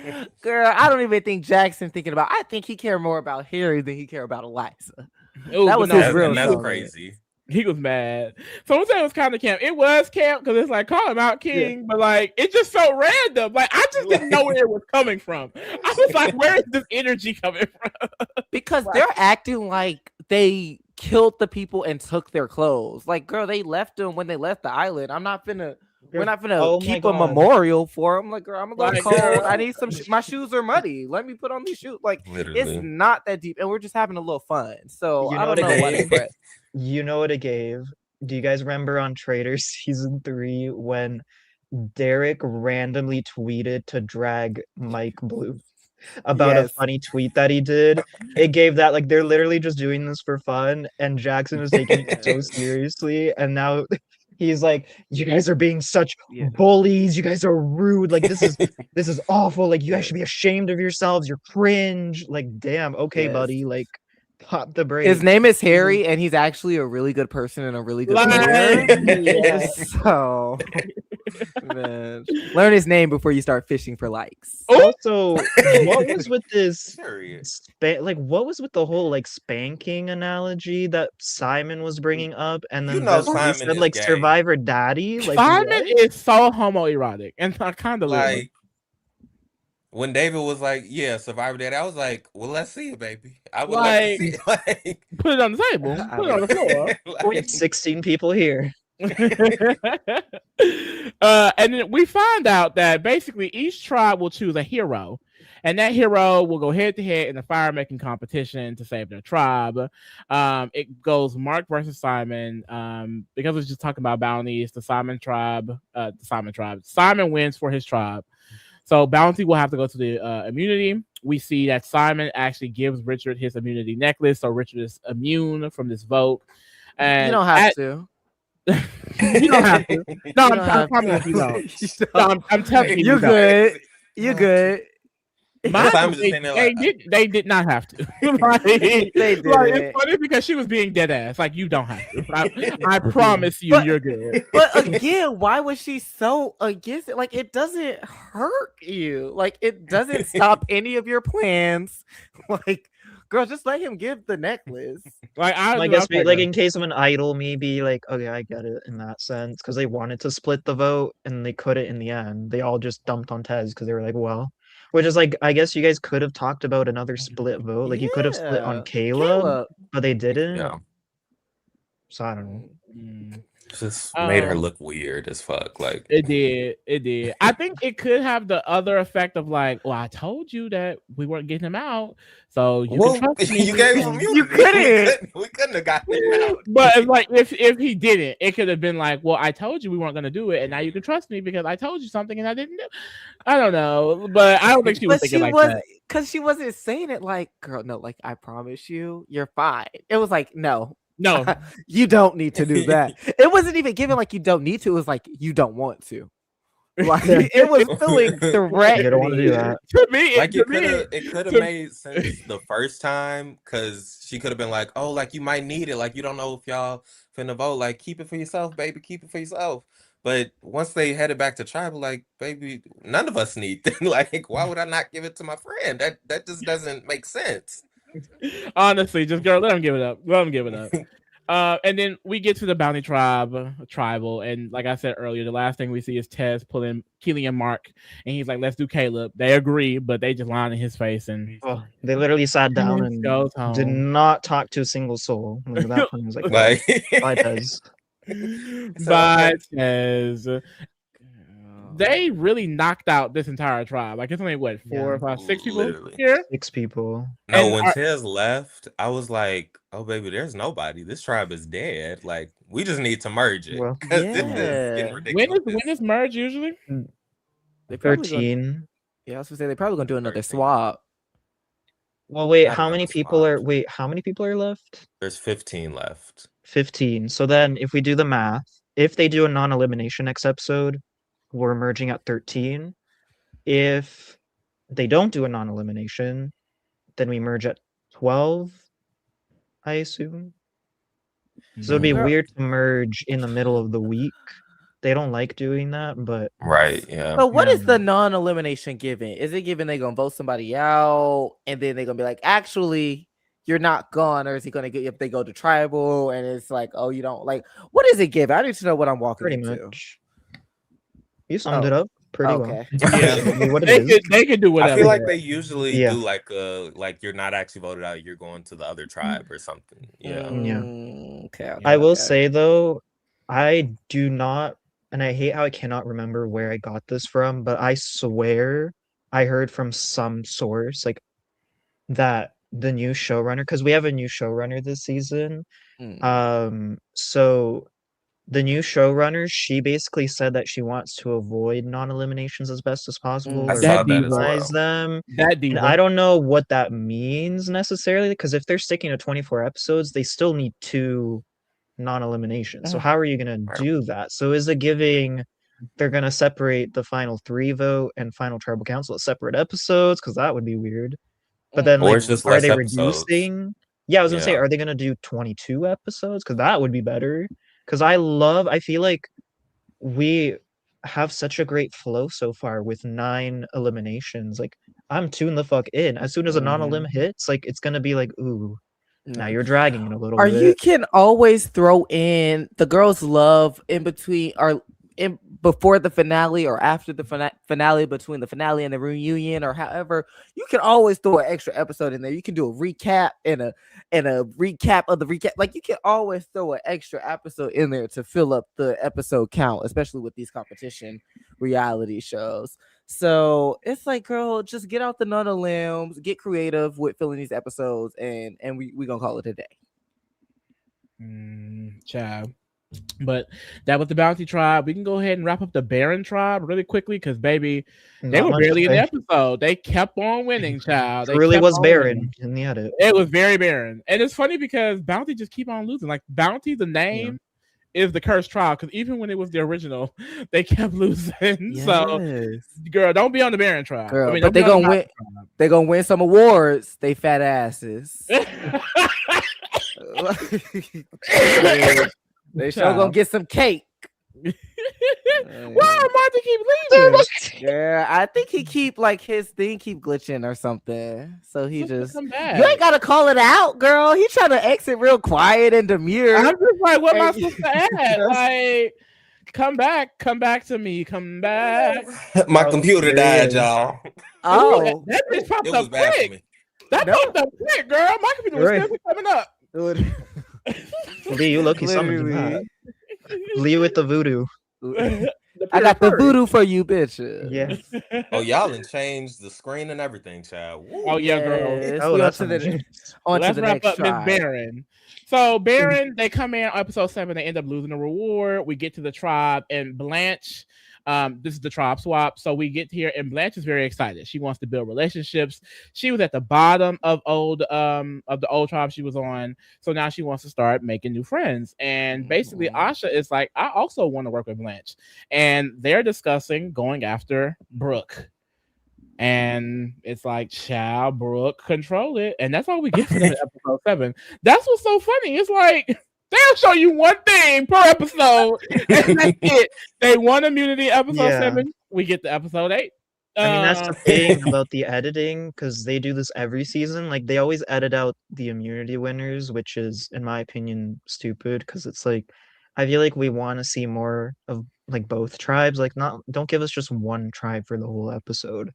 Girl, I don't even think Jackson thinking about. I think he cared more about Harry than he cared about Eliza. Ooh, That but was no, his That's, real and that's song. crazy. He was mad. Someone said it was kind of camp. It was camp because it's like call him out, King, but like it just felt random. Like I just didn't know where it was coming from. I was like, where is this energy coming from? Because they're acting like they killed the people and took their clothes. Like, girl, they left them when they left the island. I'm not finna. We're not gonna Oh my keep a God. memorial for them. Like, girl, I'm a little Like, cold. girl. I need some. My shoes are muddy. Let me put on these shoes. Like, it's Literally. not that deep, and we're just having a little fun. So You I know don't what know why it they is? fret. You know what it gave? Do you guys remember on Traitors season 3 when Derek randomly tweeted to drag Mike Blue about a Yes. funny tweet that he did? It gave that like they're literally just doing this for fun, and Jackson was taking it so seriously, and now he's like, "You guys are being such Yeah. bullies. You guys are rude. Like this is awful. Like you guys should be ashamed of yourselves. You're cringe. Like damn, okay, Yes. buddy. Like pop the brakes." His name is Harry, and he's actually a really good person and a really good Like, player. yes. So, man, learn his name before you start fishing for likes. Also, what was with this Serious. what was with the whole like spanking analogy that Simon was bringing up, and then You know Vesper Simon said is like gay. Survivor Daddy? Like Simon what? is so homoerotic, and I kind of like. Like when David was like, "Yeah, Survivor Daddy," I was like, "Well, let's see it, baby. I would like to see it." Like, Put it on the table. Put it on the floor. We have 16 people here. And then we find out that basically each tribe will choose a hero, and that hero will go head to head in a fire making competition to save their tribe. It goes Mark versus Simon. Because we're just talking about bounties, the Simon tribe. Simon wins for his tribe. So Bounty will have to go to the immunity. We see that Simon actually gives Richard his immunity necklace, so Richard is immune from this vote. And You don't have to. you don't have to. No, You I'm don't have promise to. you don't. You No, I'm telling you, You're you don't. good. You're good. Mine, Simon's just saying they did not have to. Like, They like, didn't. it's funny because she was being dead ass. Like, you don't have to. I promise you, But- you're good. But again, why was she so against it? Like, it doesn't hurt you. Like, it doesn't stop any of your plans. Like, girl, just let him give the necklace. Like, I guess like in case of an idol, maybe like okay, I get it in that sense because they wanted to split the vote and they couldn't in the end. They all just dumped on Tez because they were like, well, which is like I guess you guys could have talked about another split vote. Like you could have split on Yeah, Caleb, but they didn't. yeah. So I don't know. Just made her look weird as fuck. Like it did. I think it could have the other effect of like, well, I told you that we weren't getting him out, so you can trust me. you gave him immunity. You couldn't. We couldn't have gotten him out. But it's like if he didn't, it could have been like, well, I told you we weren't gonna do it, and now you can trust me because I told you something and I didn't do. I don't know, but I don't think she was thinking like that. Because she wasn't saying it like, girl, no, like I promise you, you're fine. It was like, no, you don't need to do that. It wasn't even given like you don't need to. It was like you don't want to. Like it was feeling threatening. You don't want to do that. To me, Like it could have made sense the first time because she could have been like, oh, like you might need it. Like you don't know if y'all finna vote. Like keep it for yourself, baby. Keep it for yourself. But once they headed back to tribal, like, baby, none of us need them. Like, why would I not give it to my friend? That just doesn't make sense. Honestly, just girl, let him give it up. Let him give it up. And then we get to the bounty tribal, and like I said earlier, the last thing we see is Tez pulling Keely and Mark, and he's like, "Let's do Caleb." They agree, but they just lying in his face, and they literally sat down and did not talk to a single soul. Like, at that point, I was like, "Bye, Tez." Bye, Tez. They really knocked out this entire tribe. Like it's only what 4, 5, 6 people Literally. here. 6 people. No, and when Tez left, I was like, "Oh, baby, there's nobody. This tribe is dead. Like, we just need to merge it." Well, this is getting ridiculous. When is merge usually? 13. Yeah, I was gonna say they're probably gonna do another swap. Well, wait, how many people are left? There's 15 left. 15. So then if we do the math, if they do a non-elimination next episode, we're merging at 13. If they don't do a non-elimination, then we merge at 12, I assume. So it'd be weird to merge in the middle of the week. They don't like doing that, but right, yeah. So what is the non-elimination given? Is it given they're gonna vote somebody out and then they're gonna be like, actually, you're not gone, or is he gonna get if they go to tribal and it's like, oh, you don't like what is it given? I need to know what I'm walking pretty into. much. You summed it up pretty well. Yeah. What they could do whatever. I feel like they usually do like you're not actually voted out, you're going to the other tribe or something. Yeah. Okay. I will say though, I do not, and I hate how I cannot remember where I got this from, but I swear I heard from some source like that the new showrunner, because we have a new showrunner this season. So the new showrunner, she basically said that she wants to avoid non-eliminations as best as possible, I or saw that as minimize well. them. And I don't know what that means necessarily, because if they're sticking to 24 episodes, they still need 2 non-eliminations. So how are you going to do that? So is it giving they're going to separate the final 3 vote and final tribal council as separate episodes? Because that would be weird. But then, Or like, it's just are less they episodes. reducing? Yeah, I was gonna say, are they gonna do 22 episodes? Because that would be better. Because I feel like we have such a great flow so far with 9 eliminations. Like, I'm tuned the fuck in. As soon as a non-elim hits, like, it's gonna be like, ooh, now you're dragging it a little bit. You can always throw in the girls' love in between, or before the finale or after the finale, between the finale and the reunion, or however, you can always throw an extra episode in there. You can do a recap and a recap of the recap. Like, you can always throw an extra episode in there to fill up the episode count, especially with these competition reality shows. So it's like, girl, just get out the non-elims, get creative with filling these episodes, and we gonna call it a day. Child. But that was the bounty tribe. We can go ahead and wrap up the Barren tribe really quickly because, baby, they were barely in the episode. They kept on winning, child. It really was barren in the edit. It was very barren. And it's funny because Bounty just keep on losing. Like, Bounty, the name, is the cursed tribe, because even when it was the original, they kept losing. Yes. So, girl, don't be on the Barren tribe. Girl, but they're going to win. They're going to win some awards. They fat asses. They sure gonna get some cake. Why Monty keep leaving? Yeah, I think he keep like his thing keep glitching or something. So he just come back. You ain't gotta call it out, girl. He trying to exit real quiet and demure. I'm just like, what am I supposed to add? Like, come back to me, come back. My computer died, y'all. Oh, that bitch popped up quick. That popped up quick, girl. My computer was still coming up. Lee, you low-key summoned him that. Lee with the voodoo. I got the voodoo for you, bitches. Yeah. Oh, y'all and changed the screen and everything, child. Woo. Oh yeah, girl. Yes, Oh, we on that's to on the on to Let's the wrap next up Miss tribe. Barren. So Barren, they come in on episode 7. They end up losing the reward. We get to the tribe and Blanche. This is the tribe swap. So we get here and Blanche is very excited. She wants to build relationships. She was at the bottom of the old tribe she was on. So now she wants to start making new friends. And basically Asha is like, I also want to work with Blanche. And they're discussing going after Brooke. And it's like, child, Brooke, control it. And that's all we get for them in episode 7. That's what's so funny. It's like, they'll show you one thing per episode. And that's it. They won immunity episode 7. We get to episode 8. I mean, that's the thing about the editing, because they do this every season. Like, they always edit out the immunity winners, which is, in my opinion, stupid, because it's like, I feel like we want to see more of, like, both tribes. Like, don't give us just one tribe for the whole episode.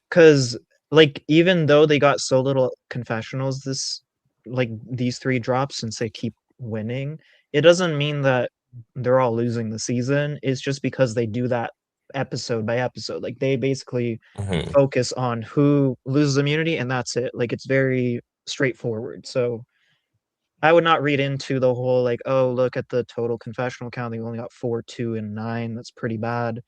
Because, like, even though they got so little confessionals these 3 drops, since they keep winning, it doesn't mean that they're all losing the season. It's just because they do that episode by episode. Like, they basically focus on who loses immunity, and that's it. Like, it's very straightforward. So I would not read into the whole, like, oh, look at the total confessional count. They only got 4, 2, and 9. That's pretty bad.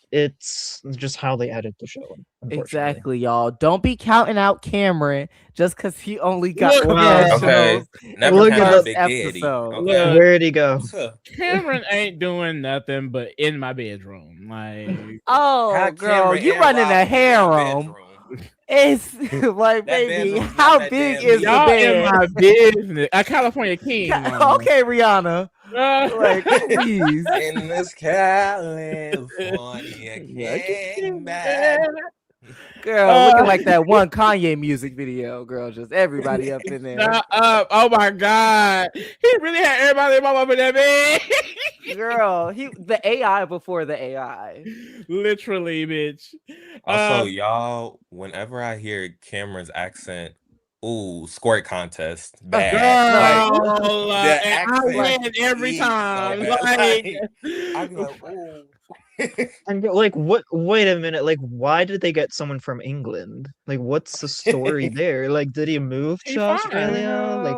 It's just how they edit the show. Exactly, y'all. Don't be counting out Cameron just because he only got Okay. Never Look had at a the big episode. Okay. Where'd he go? Cameron ain't doing nothing but in my bedroom. Like, oh, How girl, Cameron you and running Rob a in that harem. bedroom? It's like, That baby, bedroom's how not that big damn is the y'all in bed? my business. A California king. Okay, Rihanna. Like, please. In this California kingdom. Girl, looking like that one Kanye music video, girl. Just everybody up in there. Shut up. Oh my God. He really had everybody up in that bed. Girl, the AI before the AI. Literally, bitch. Also, y'all, whenever I hear Cameron's accent, ooh, squirt contest. Bad. Girl, Like, the and I accent win every eats so time. bad. Like, I'd be like, ooh. And like, what? Wait a minute. Like, why did they get someone from England? Like, what's the story there? Like, did he move He to fine. Australia? Like,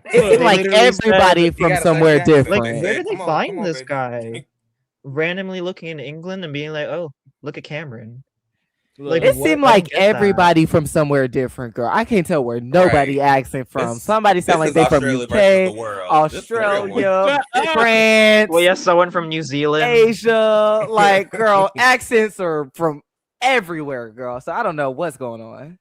It's they like literally said, everybody You from gotta somewhere say that. like, different. where did they Come on, find come on, this baby. guy? Randomly looking in England and being like, oh, look at Cameron. Look, It what? seemed I don't like get that. everybody from somewhere different, girl. I can't tell where nobody accent from. This- Somebody sound like is they from Australia versus UK, the world. This the real one. Australia, Shut up. France, Well, yes, someone from New Zealand. Asia. Like, girl, accents are from everywhere, girl. So I don't know what's going on.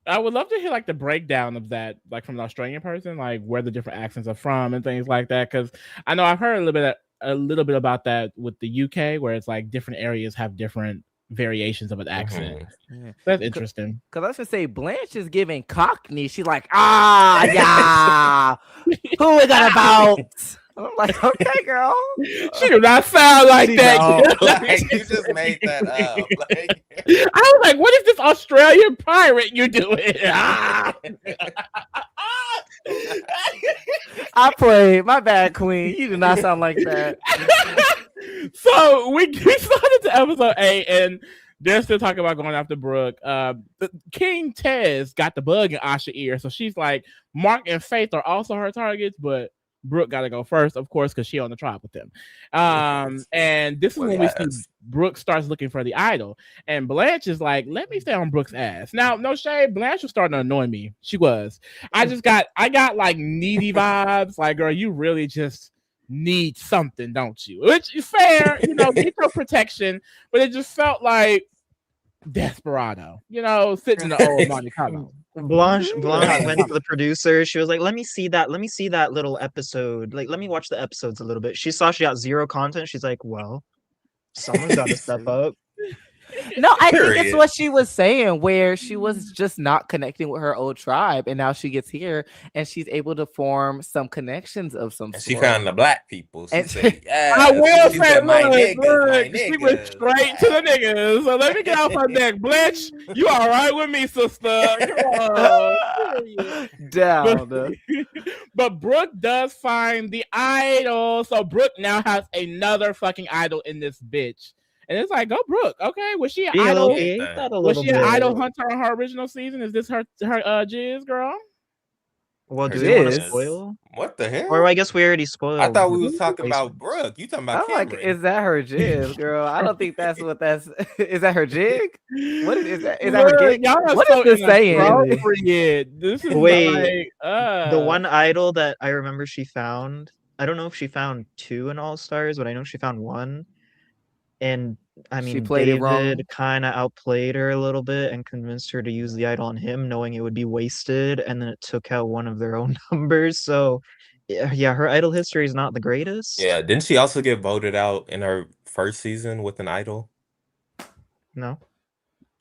I would love to hear like the breakdown of that, like from an Australian person, like where the different accents are from and things like that. Because I know I've heard a little bit about that with the UK, where it's like different areas have different variations of an accent. Yeah. That's interesting. Cause I was gonna say Blanche is giving Cockney. She's like, yeah, who we got about? I'm like, okay, girl. She do not sound like She that. don't. Like, you just made that up. Like, I was like, what is this Australian pirate you're doing? I played. My bad, Queen. You do not sound like that. So we started to episode 8, and they're still talking about going after Brooke. The King Tez got the bug in Asha's ear, so she's like, Mark and Faith are also her targets, but Brooke got to go first, of course, because she on the tribe with them. And this is when we see Brooke starts looking for the idol, and Blanche is like, "Let me stay on Brooke's ass." Now, no shade, Blanche was starting to annoy me. She was. I got like needy vibes. Like, girl, you really just need something, don't you? Which is fair, get your protection, but it just felt like desperado, sitting in the old Monte Carlo. Blanche went to the producer. She was like, let me see that little episode. Like, let me watch the episodes a little bit. She saw she got 0 content. She's like, well, someone's got to step up. No, I think it's Period. what she was saying, where she was just not connecting with her old tribe, and now she gets here and she's able to form some connections of some And she sort. found the black people. She And said, I yes. will She say, said, my niggas, my look, she went niggas. straight to the niggas. So let me get off her neck. Bletch, you all right with me, sister? Come on. Period. down. But Brooke does find the idol. So Brooke now has another fucking idol in this bitch. And it's like, go Brooke. Okay, was she an Yeah, idol? okay, that. that a Was little she an bit. idol hunter on her original season? Is this her jizz, girl? Well, Her do we want to jizz. spoil? What the hell? Or I guess we already spoiled. I thought we was the talking about placement. Brooke. You talking about I'm like, Cameron? is that her jig, girl? I don't think that's what that's. Is that her jig? What is that? Is that her Look, gig? y'all are What so is this saying? inappropriate. This is Wait, like The one idol that I remember she found, I don't know if she found 2 in All Stars, but I know she found 1. And I She mean, played it wrong. David kind of outplayed her a little bit and convinced her to use the idol on him, knowing it would be wasted, and then it took out one of their own numbers. So, yeah, her idol history is not the greatest. Yeah, didn't she also get voted out in her first season with an idol? No.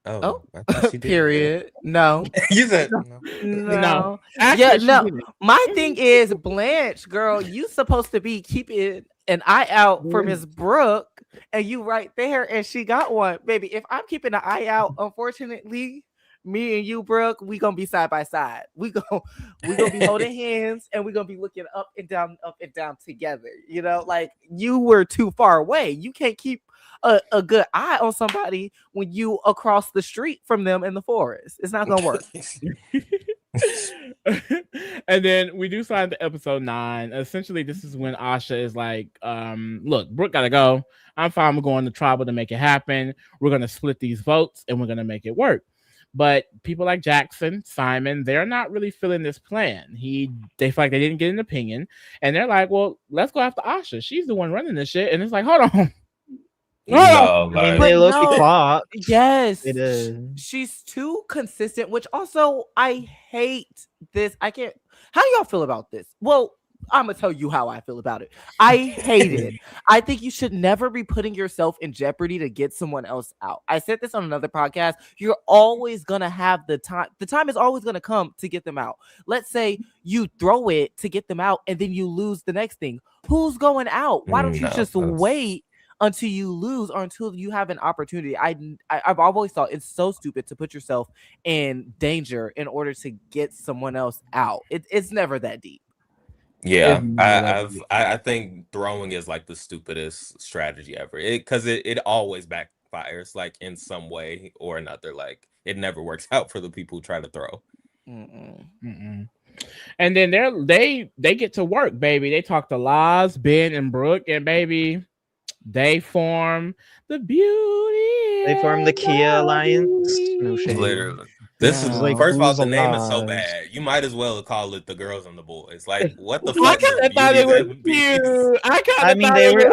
Oh, I thought she did. Period. No. You said no. No. Actually, Yeah, she no. didn't. My thing is, Blanche, girl, you supposed to be keeping an eye out for Miss Brooke, and you right there, and she got one, baby. If I'm keeping an eye out, unfortunately, me and you, Brooke, we gonna be side by side. We gonna be holding hands, and we gonna be looking up and down together. You know, like you were too far away. You can't keep a good eye on somebody when you across the street from them in the forest. It's not gonna work. And then we do sign to episode 9. Essentially, this is when Asha is like, look, Brooke gotta go. I'm fine with going to tribal to make it happen. We're gonna split these votes and we're gonna make it work. But people like Jackson, Simon, they're not really feeling this plan. They feel like they didn't get an opinion, and they're like, well, let's go after Asha. She's the one running this shit. And it's like, hold on. No, I mean, like, they But low-key no. fought. Yes, They did. she's too consistent, which also I hate this. I can't. How do y'all feel about this? Well, I'm gonna tell you how I feel about it. I hate it. I think you should never be putting yourself in jeopardy to get someone else out. I said this on another podcast. You're always gonna have the time. The time is always gonna come to get them out. Let's say you throw it to get them out, and then you lose the next thing. Who's going out? Why don't you No, just that's- wait until you lose or until you have an opportunity? I've always thought it's so stupid to put yourself in danger in order to get someone else out. It's never that deep. Yeah, It's I think throwing is like the stupidest strategy ever. It always backfires like in some way or another. Like it never works out for the people who try to throw. Mm-mm. And then they get to work, baby. They talk to Laz, Ben, and Brooke, and baby, they form the beauty. They formed the Kia Alliance. No shade. Literally. This is like, first of all, who's the name is so alive? bad. You might as well call it the girls and the boys. Like, what the I fuck? is kind of thought Beauty it was and the Beast? cute. I mean, they were.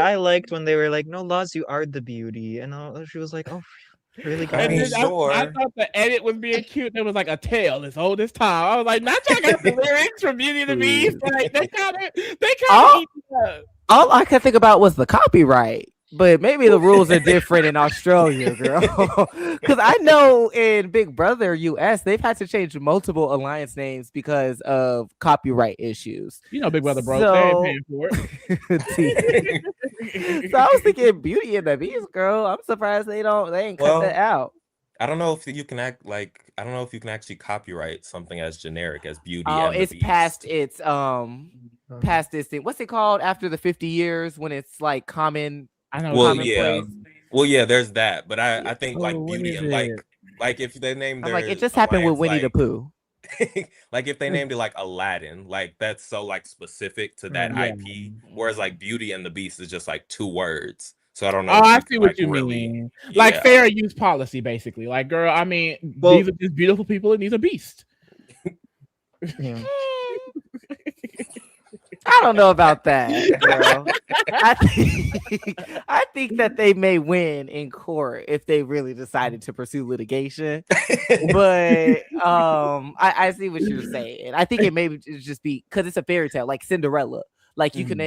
I liked when they were like, "No, Laz, you are the beauty," and she was like, "Oh, really?" I And mean, then guys?" I sure. thought the edit was being cute. There was like a tale as old as time. I was like, not y'all got the lyrics from Beauty and the Beast. Like they kind of Oh. eat it up. All I could think about was the copyright. But maybe the rules are different in Australia, girl. Because I know in Big Brother US, they've had to change multiple alliance names because of copyright issues. You know, Big Brother broke. So- They ain't paying for it. So I was thinking Beauty and the Beast, girl. I'm surprised they ain't cut Well, that out. I don't know if you can I don't know if you can actually copyright something as generic as Beauty Oh, and the it's Beast. past its past this thing. What's it called after the 50 years when it's like common? I know. Well, commonplace. yeah. Well, yeah, there's that. But I think like Oh, what Beauty is and it? like if they named I'm their like, it just happened with alliance, Winnie the Pooh. like if they named it like Aladdin, like that's so like specific to that Yeah. IP. Whereas like Beauty and the Beast is just like 2 words. So I don't know. Oh, if I you see can, what like, you really, mean. Like yeah. fair use policy, basically. Like, girl, I mean, Well- these are just beautiful people and these are beasts. Yeah. I don't know about that, girl. I think that they may win in court if they really decided to pursue litigation. But I see what you're saying. I think it may just be because it's a fairy tale, like Cinderella. Like you could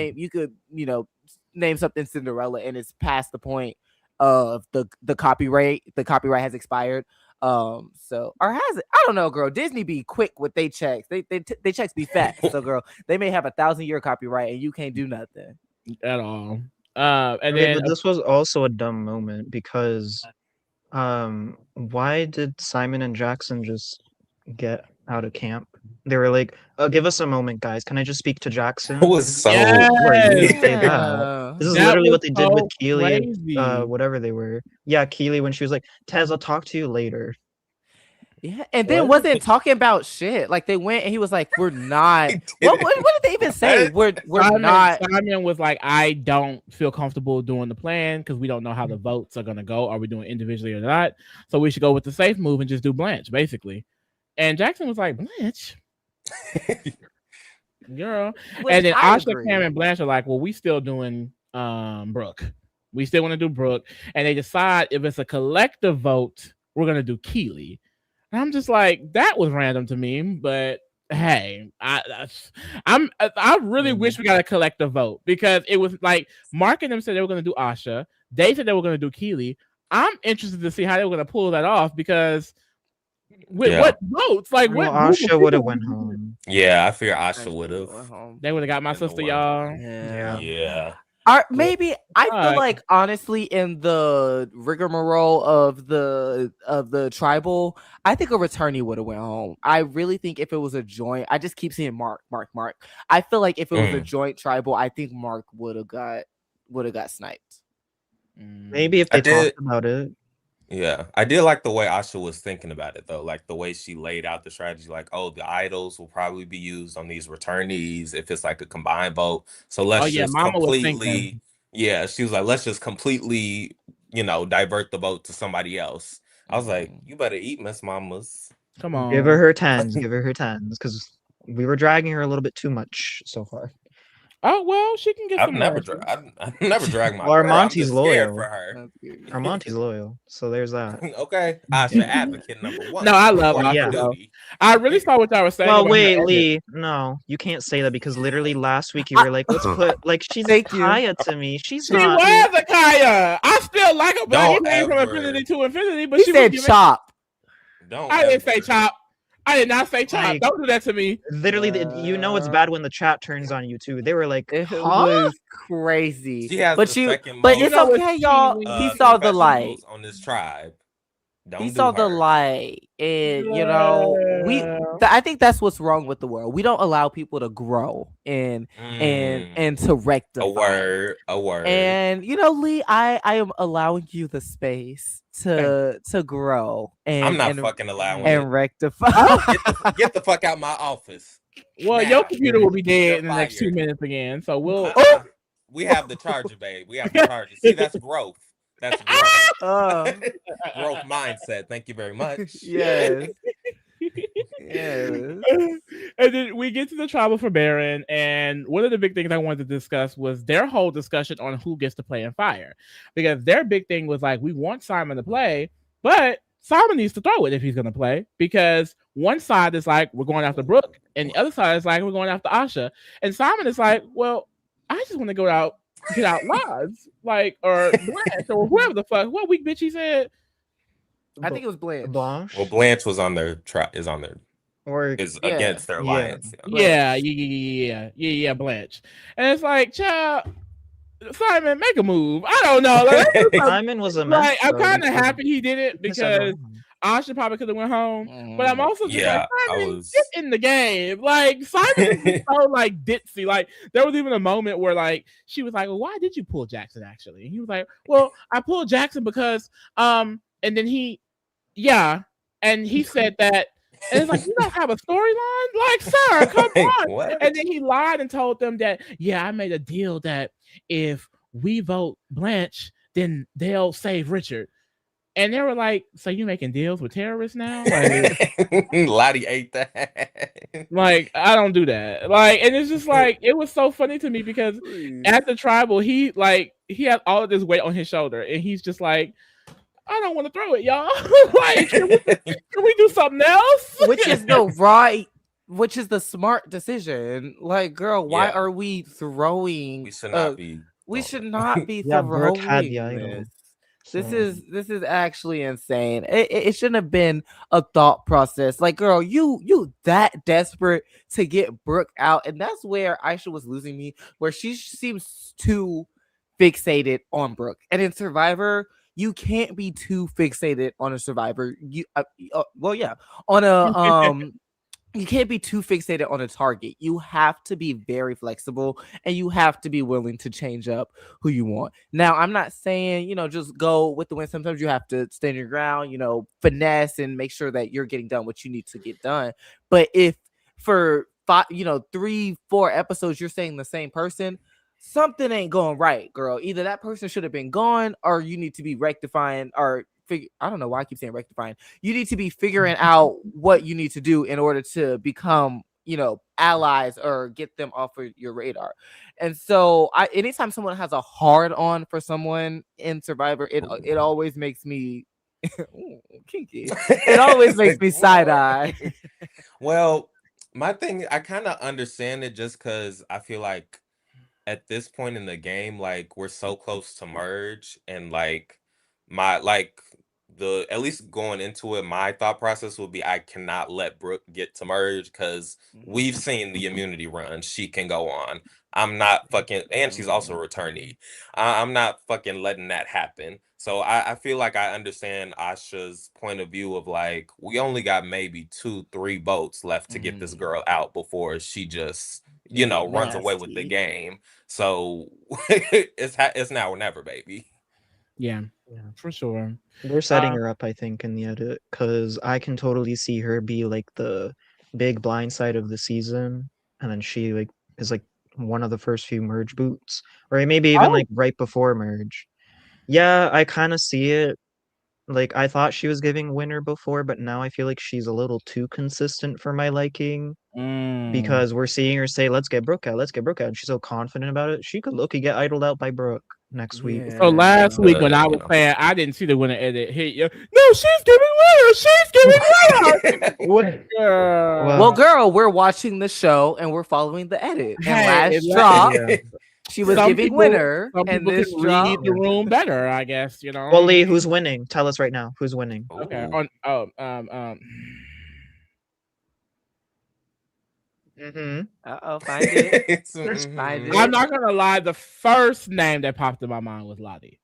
name something Cinderella, and it's past the point of the copyright. The copyright has expired. So or has it? I don't know, girl. Disney be quick with they checks. They checks be fast. So, girl, they may have 1,000-year copyright and you can't do nothing at all. And Okay, then but this was also a dumb moment because why did Simon and Jackson just get out of camp? They were like, give us a moment, guys. Can I just speak to Jackson? It was so Where you weird. didn't say that. Yeah. This is That literally was what they did with so Keely and crazy. whatever they were. Yeah, Keely when she was like, Tez, I'll talk to you later. Yeah, and then What? wasn't talking about shit. Like they went and he was like, "We're not." What did they even say? We're not. Simon was like, I don't feel comfortable doing the plan because we don't know how the votes are gonna go. Are we doing individually or not? So we should go with the safe move and just do Blanche, basically. And Jackson was like, Blanche, girl. Which And then I Asha, agree. Cam, and Blanche are like, well, we still doing Brooke. We still want to do Brooke. And they decide if it's a collective vote, we're gonna do Keely. And I'm just like, that was random to me, but hey, I really wish we got a collective vote because it was like Mark and them said they were going to do Asha. They said they were going to do Keely. I'm interested to see how they were going to pull that off because with what votes? Like Well, what? group of Asha would have people- went home. Yeah, I fear Asha would have. They would have got my In the sister, world. y'all. Yeah. Yeah. Maybe I feel Fuck. like honestly in the rigmarole of the tribal, I think a returnee would have went home. I really think if it was a joint, I just keep seeing Mark. I feel like if it was a joint tribal, I think Mark would have got sniped. Maybe if I they did- talked about it. Yeah, I did like the way Asha was thinking about it though, like the way she laid out the strategy, like, oh, the idols will probably be used on these returnees if it's like a combined vote. So let's just Mama was completely, thinking. yeah, she was like, let's just completely, divert the vote to somebody else. I was like, you better eat, Miss Mamas. Come on. Give her her tens. Give her her tens because we were dragging her a little bit too much so far. Oh well, she can get I've some. never, lessons. I've never dragged my Well, girl. I'm Monty's just scared loyal. for her. Armonte's loyal, so there's that. Okay, Asha advocate number one. No, I love According to Asha, though. duty. I really saw what y'all were saying. Well, about wait, her. Lee. No, you can't say that because literally last week you were like, let's put like she's Thank you. Kaya to me. She's She not. was a Kaya. I still like her, but I Don't came from ever- infinity to infinity. But He she said was giving, chop. Don't I didn't say ever- chop. I did not say chop. Like- Don't do that to me. Literally, you know it's bad when the chat turns on you too. They were like, It huh? was crazy. She has but the second but most, it's You know what's okay, y'all. cheating? He saw the confessionals light. on this tribe. Don't He do saw the her. light, and Yeah. I think that's what's wrong with the world. We don't allow people to grow and to rectify. A word. And Lee, I am allowing you the space to grow and I'm not fucking allowing and it. rectify. Get the fuck out my office. Well, Now. your computer will be dead You're in the next 2 fired. minutes again. So we'll. We have the charger, babe. We have the charger. See, that's growth. That's growth. Growth mindset. Thank you very much. Yes. Yes. And then we get to the tribal for Barren, and one of the big things I wanted to discuss was their whole discussion on who gets to play in Fire, because their big thing was like, we want Simon to play, but Simon needs to throw it if he's going to play, because one side is like, we're going after Brooke, and the other side is like, we're going after Asha, and Simon is like, well, I just want to get out lives, like, or Blanche, or whoever the fuck, what weak bitch he said. I think it was Blanche. Blanche. Well, Blanche was on their Or is Yeah. against their Yeah. alliance. Yeah, Blanche. And it's like, child, Simon, make a move. I don't know. Like, Simon was a mess. like, I'm though, kind of because happy he did it he pissed everyone because off. Asha probably could have went home. But I'm also just Yeah, like, I Simon, was- get in the game. Like, Simon is so like ditzy. Like, there was even a moment where like she was like, well, why did you pull Jackson actually? And he was like, well, I pulled Jackson because and then he said that, and it's like, you don't have a storyline, like, sir, come on. What? And then he lied and told them that, yeah, I made a deal that if we vote Blanche, then they'll save Richard. And they were like, so you making deals with terrorists now? Like, Lottie ate that. like, I don't do that. Like, and it's just like, it was so funny to me because at the tribal, he had all of this weight on his shoulder, and he's just like, I don't want to throw it, y'all. Like, can we do something else? Which is the smart decision. Like, girl, why Yeah. are we throwing? We should not be. We should not be Yeah, throwing Brooke had the idol. this. This So, is actually insane. It shouldn't have been a thought process. Like, girl, you that desperate to get Brooke out, and that's where Aisha was losing me. Where she seems too fixated on Brooke, and in Survivor, you can't be too fixated on a Survivor. Well, yeah, on a you can't be too fixated on a target. You have to be very flexible and you have to be willing to change up who you want. Now, I'm not saying, just go with the win. Sometimes you have to stand your ground, finesse and make sure that you're getting done what you need to get done. But if for five, 3-4 episodes, you're saying the same person, something ain't going right, girl. Either that person should have been gone or you need to be rectifying or I don't know why I keep saying rectifying. You need to be figuring out what you need to do in order to become, allies or get them off of your radar. And so anytime someone has a hard on for someone in Survivor, it always makes me ooh, kinky. It always makes me side eye. Well, my thing, I kind of understand it just because I feel like at this point in the game, like we're so close to merge, and like my like the at least going into it, my thought process would be I cannot let Brooke get to merge because we've seen the immunity run she can go on. I'm not fucking, and she's also a returnee. I'm not fucking letting that happen. So I feel like I understand Asha's point of view of like we only got maybe 2-3 votes left to get this girl out before she just runs away with the Nasty. game. So it's now or never, baby. Yeah, yeah. for sure. They're setting her up, I think, in the edit, because I can totally see her be like the big blind side of the season, and then she like is like one of the first few merge boots, or maybe even Oh, like right before merge. Yeah, I kind of see it. Like I thought she was giving winner before, but now I feel like she's a little too consistent for my liking. Because we're seeing her say, "Let's get Brooke out, let's get Brooke out," and she's so confident about it. She could look get idled out by Brooke next week. So last week when I was saying I didn't see the winner edit hit you. No, she's giving winner. She's giving winner. What? Girl. Well, girl, we're watching the show and we're following the edit. And Hey, last drop, Yeah. she was some giving people, winner, some and people this can drop. read the room better, I guess. Well, Lee, who's winning? Tell us right now. Who's winning? Okay. Ooh. Find it. It's, Find it. I'm not gonna lie. The first name that popped in my mind was Lottie.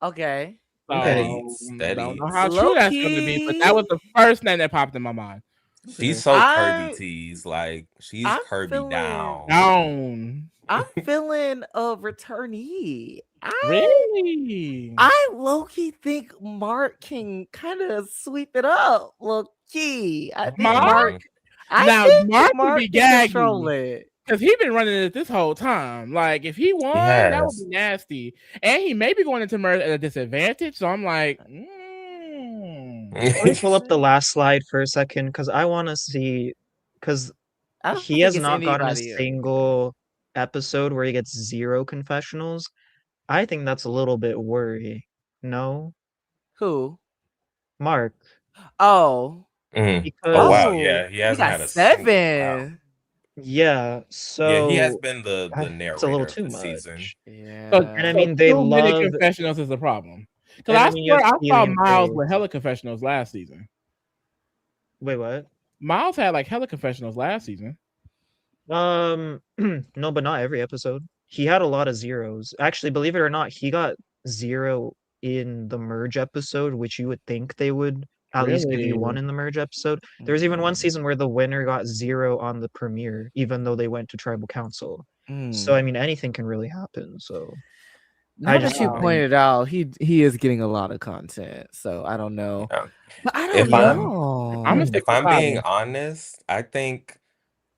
Okay. So, Okay. Steady. Don't know how true that's going to be, but that was the first name that popped in my mind. She's so I- Kirby teased. Like she's I'm Kirby feeling- down. Down. I'm feeling a returnee. Really? I low-key think Mark can kind of sweep it up. Low-key. I think Mark? I Now, think Mark would Mark be can gaggy. control it. Because he been running it this whole time. Like, if he won, that would Yes. be nasty. And he may be going into merge at a disadvantage. So I'm like, Let me pull up the last slide for a second because I want to see, because I don't he think has it's not gotten a anybody else. single episode where he gets 0 confessionals. I think that's a little bit worrying. No, Who? Mark, Oh. because Oh wow, yeah, he he hasn't got had a single- 7. yeah, so Yeah, he has been the I- narrator it's a little of too the much. season. Yeah. And I mean, they too many love. confessionals is the problem. Because And I I mean, you swear have I saw Keely and Miles Faith. with hella confessionals last season. Wait, what? Miles had like hella confessionals last season. No, but not every episode. He had a lot of zeros. Actually, believe it or not, he got 0 in the merge episode, which you would think they would at least give you 1 Really? in the merge episode. There was even one season where the winner got 0 on the premiere, even though they went to tribal council. So I mean, anything can really happen. So Now I that just you don't think- pointed out, he is getting a lot of content. So I don't know. Yeah. But I If don't I'm- know. I'm gonna stick If with I'm being Simon. honest, I think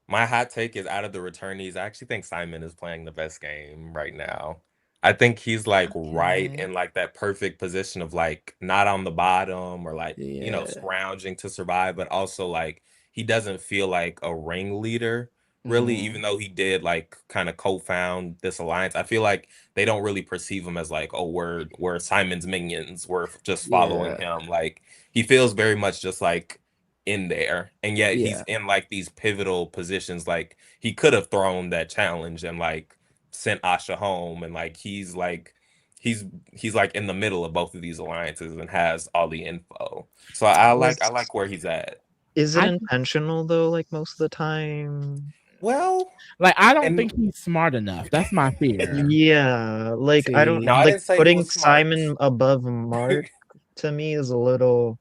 my hot take is out of the returnees. I actually think Simon is playing the best game right now. I think he's like right Okay. in like that perfect position of like not on the bottom or like Yeah. scrounging to survive, but also like he doesn't feel like a ringleader really, even though he did like kind of co-found this alliance. I feel like they don't really perceive him as like, oh, we're Simon's minions, we're just following him. Like he feels very much just like in there, and yet he's in like these pivotal positions. Like he could have thrown that challenge and like sent Asha home, and like he's like he's like in the middle of both of these alliances and has all the info. So I like where he's at. Is it I- intentional though? Like most of the time. Well, Like, I don't and think he's smart enough. That's my fear. Yeah, like I don't See. no, I like didn't say he putting was smart. Simon above Mark to me is a little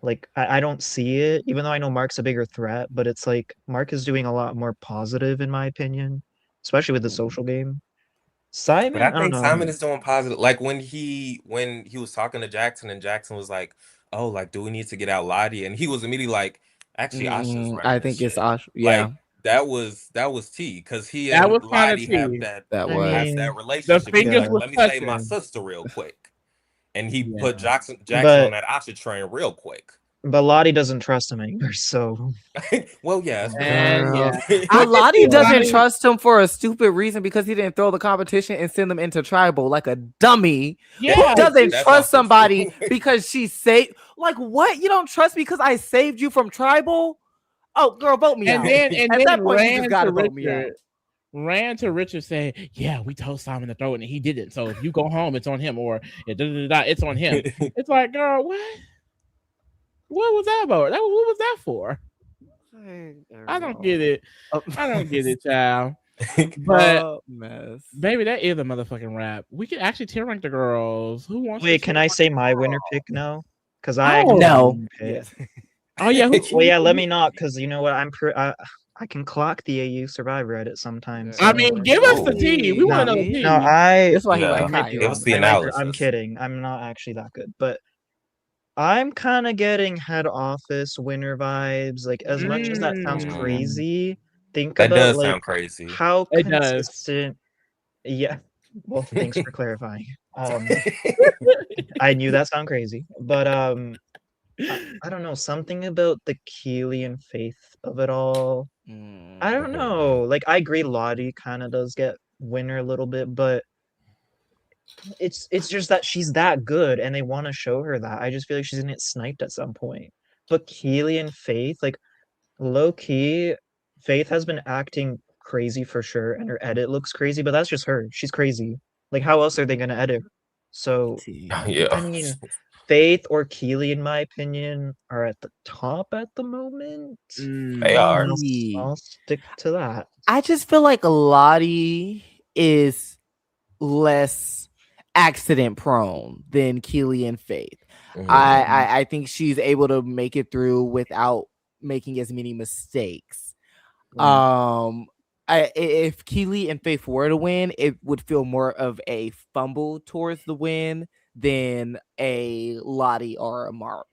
like I don't see it, even though I know Mark's a bigger threat, but it's like Mark is doing a lot more positive in my opinion, especially with the social game. But I Simon, I don't think know. Simon is doing positive. Like when he was talking to Jackson and Jackson was like, "Oh, like do we need to get out Lottie?" And he was immediately like, "Actually, Asha's running I this think it's shit." Ash. Yeah, Like that was T because he That and was kind of Lottie have tea. that I was. has mean, that The relationship. He's fingers like, yeah, was "Let me save my touching. sister real quick," and he Yeah. put Jackson on but that Asha train real quick. Lottie doesn't trust him anymore, so Well, yeah, that's And Girl. yeah, fair. I But can Lottie see doesn't Lottie. trust him for a stupid reason because he didn't throw the competition and send them into tribal like a dummy. Yeah, Who doesn't That's trust also somebody true. because she saved? Like, what? You don't trust me because I saved you from tribal? Oh, girl, vote me and out. then At that point, you just gotta vote me out. Richard saying, "Yeah, we told Simon to throw it and he didn't. So if you go home, it's on him, or it's on him." It's like, girl, what? What was that about? What was that for? I don't get it. I don't get it, child. But Mess. baby, that is a motherfucking rap. We could actually tier rank the girls. Who wants wait, to can tier I rank say the my winner girls? pick now? Because I Oh. actually have a No. winner pick. Yes. Oh yeah, Well, yeah, let me not, because you know what? I can clock the AU Survivor edit sometimes. I So mean, give us the Oh. tea. We want to know the See? tea. no, I That's why he Yeah. like I might Kai. be Give wrong. us the I'm analysis. kidding. I'm not actually that good, but I'm kind of getting head office winner vibes. Like as much as that sounds Mm, crazy, think That about does like sound crazy. how it does. consistent. Yeah. Well, thanks for clarifying. I knew that sound crazy, but I don't know, something about the Keely and Faith of it all. I don't know. Like I agree Lottie kind of does get winner a little bit, but it's just that she's that good and they want to show her that. I just feel like she's gonna get sniped at some point. But Keely and Faith, like low key, Faith has been acting crazy for sure, and her edit looks crazy, but that's just her. She's crazy. Like how else are they gonna edit her? So Yeah. I mean, Faith or Keely, in my opinion, are at the top at the moment. They are. And Ye- I'll stick to that. I just feel like Lottie is less accident prone than Keely and Faith. Mhm. I think she's able to make it through without making as many mistakes. If Keely and Faith were to win, it would feel more of a fumble towards the win than a Lottie or a Mark.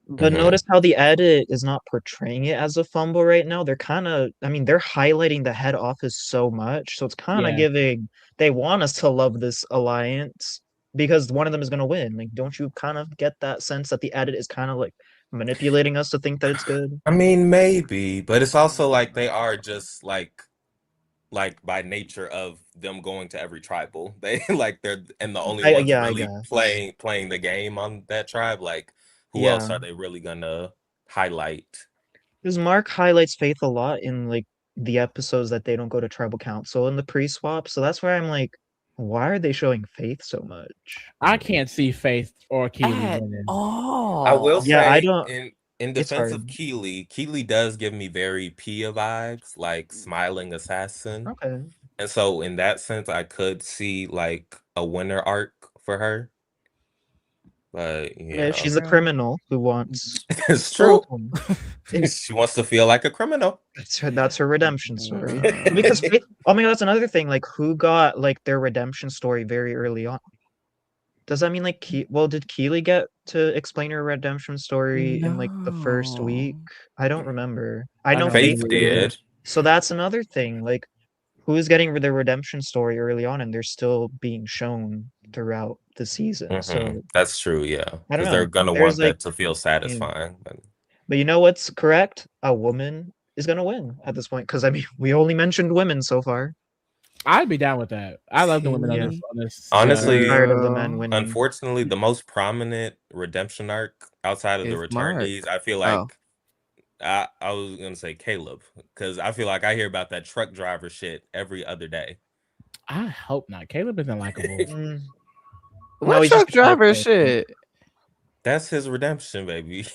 But Mhm. notice how the edit is not portraying it as a fumble right now. They're kind of, I mean, they're highlighting the head office so much. So it's kind of Yeah. giving, they want us to love this alliance because one of them is going to win. Like, don't you kind of get that sense that the edit is kind of like manipulating us to think that it's good? I mean, maybe, but it's also like they are just like by nature of them going to every tribal. They like they're and the only ones Yeah, I really guess. playing the game on that tribe. Like who else Yeah. are they really gonna highlight? Because Mark highlights Faith a lot in like the episodes that they don't go to tribal council in the pre-swap. So that's where I'm like, why are they showing Faith so much? I can't see Faith or Keely At winning. I will all. Yeah, I say don't. in It's defense of hard. Keely does give me very Pia vibes, like smiling assassin. Okay. And so in that sense, I could see like a winner arc for her. But Yeah, yeah, she's a Yeah. criminal who wants. it's true. Yeah. She wants to feel like a criminal. That's her redemption story. Because Faith, oh my god, that's another thing. Like, who got like their redemption story very early on? Does that mean like did Keely get to explain her redemption story in like the first week? I don't remember. I know don't Faith Faith did. did. So that's another thing. Like, who's getting their redemption story early on, and they're still being shown throughout the season. So That's true, yeah. I don't Because they're know. gonna There's want like, that to feel satisfying. But but you know what's correct? A woman is gonna win at this point because I mean we only mentioned women so far. I'd be down with that. I love the women on Yeah. this. On this honestly, I'm tired of the men winning. unfortunately, the most prominent redemption arc outside of the It's Mark. returnees, I feel Oh. like I was gonna say Caleb because I feel like I hear about that truck driver shit every other day. I hope not. Caleb isn't likable. What he's truck just a truck driver driver. shit? That's his redemption, baby.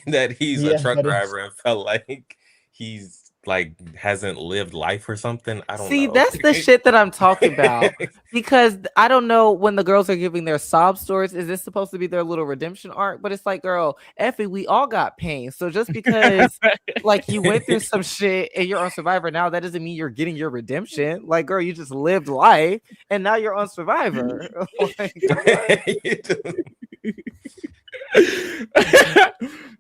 That he's Yeah, a truck that is- driver and felt like he's like hasn't lived life or something. I don't See, know. that's the shit that I'm talking about. Because I don't know, when the girls are giving their sob stories, is this supposed to be their little redemption arc? But it's like, girl, Effie, we all got pain. So just because like you went through some shit and you're on Survivor now, that doesn't mean you're getting your redemption. Like, girl, you just lived life and now you're on Survivor. Like,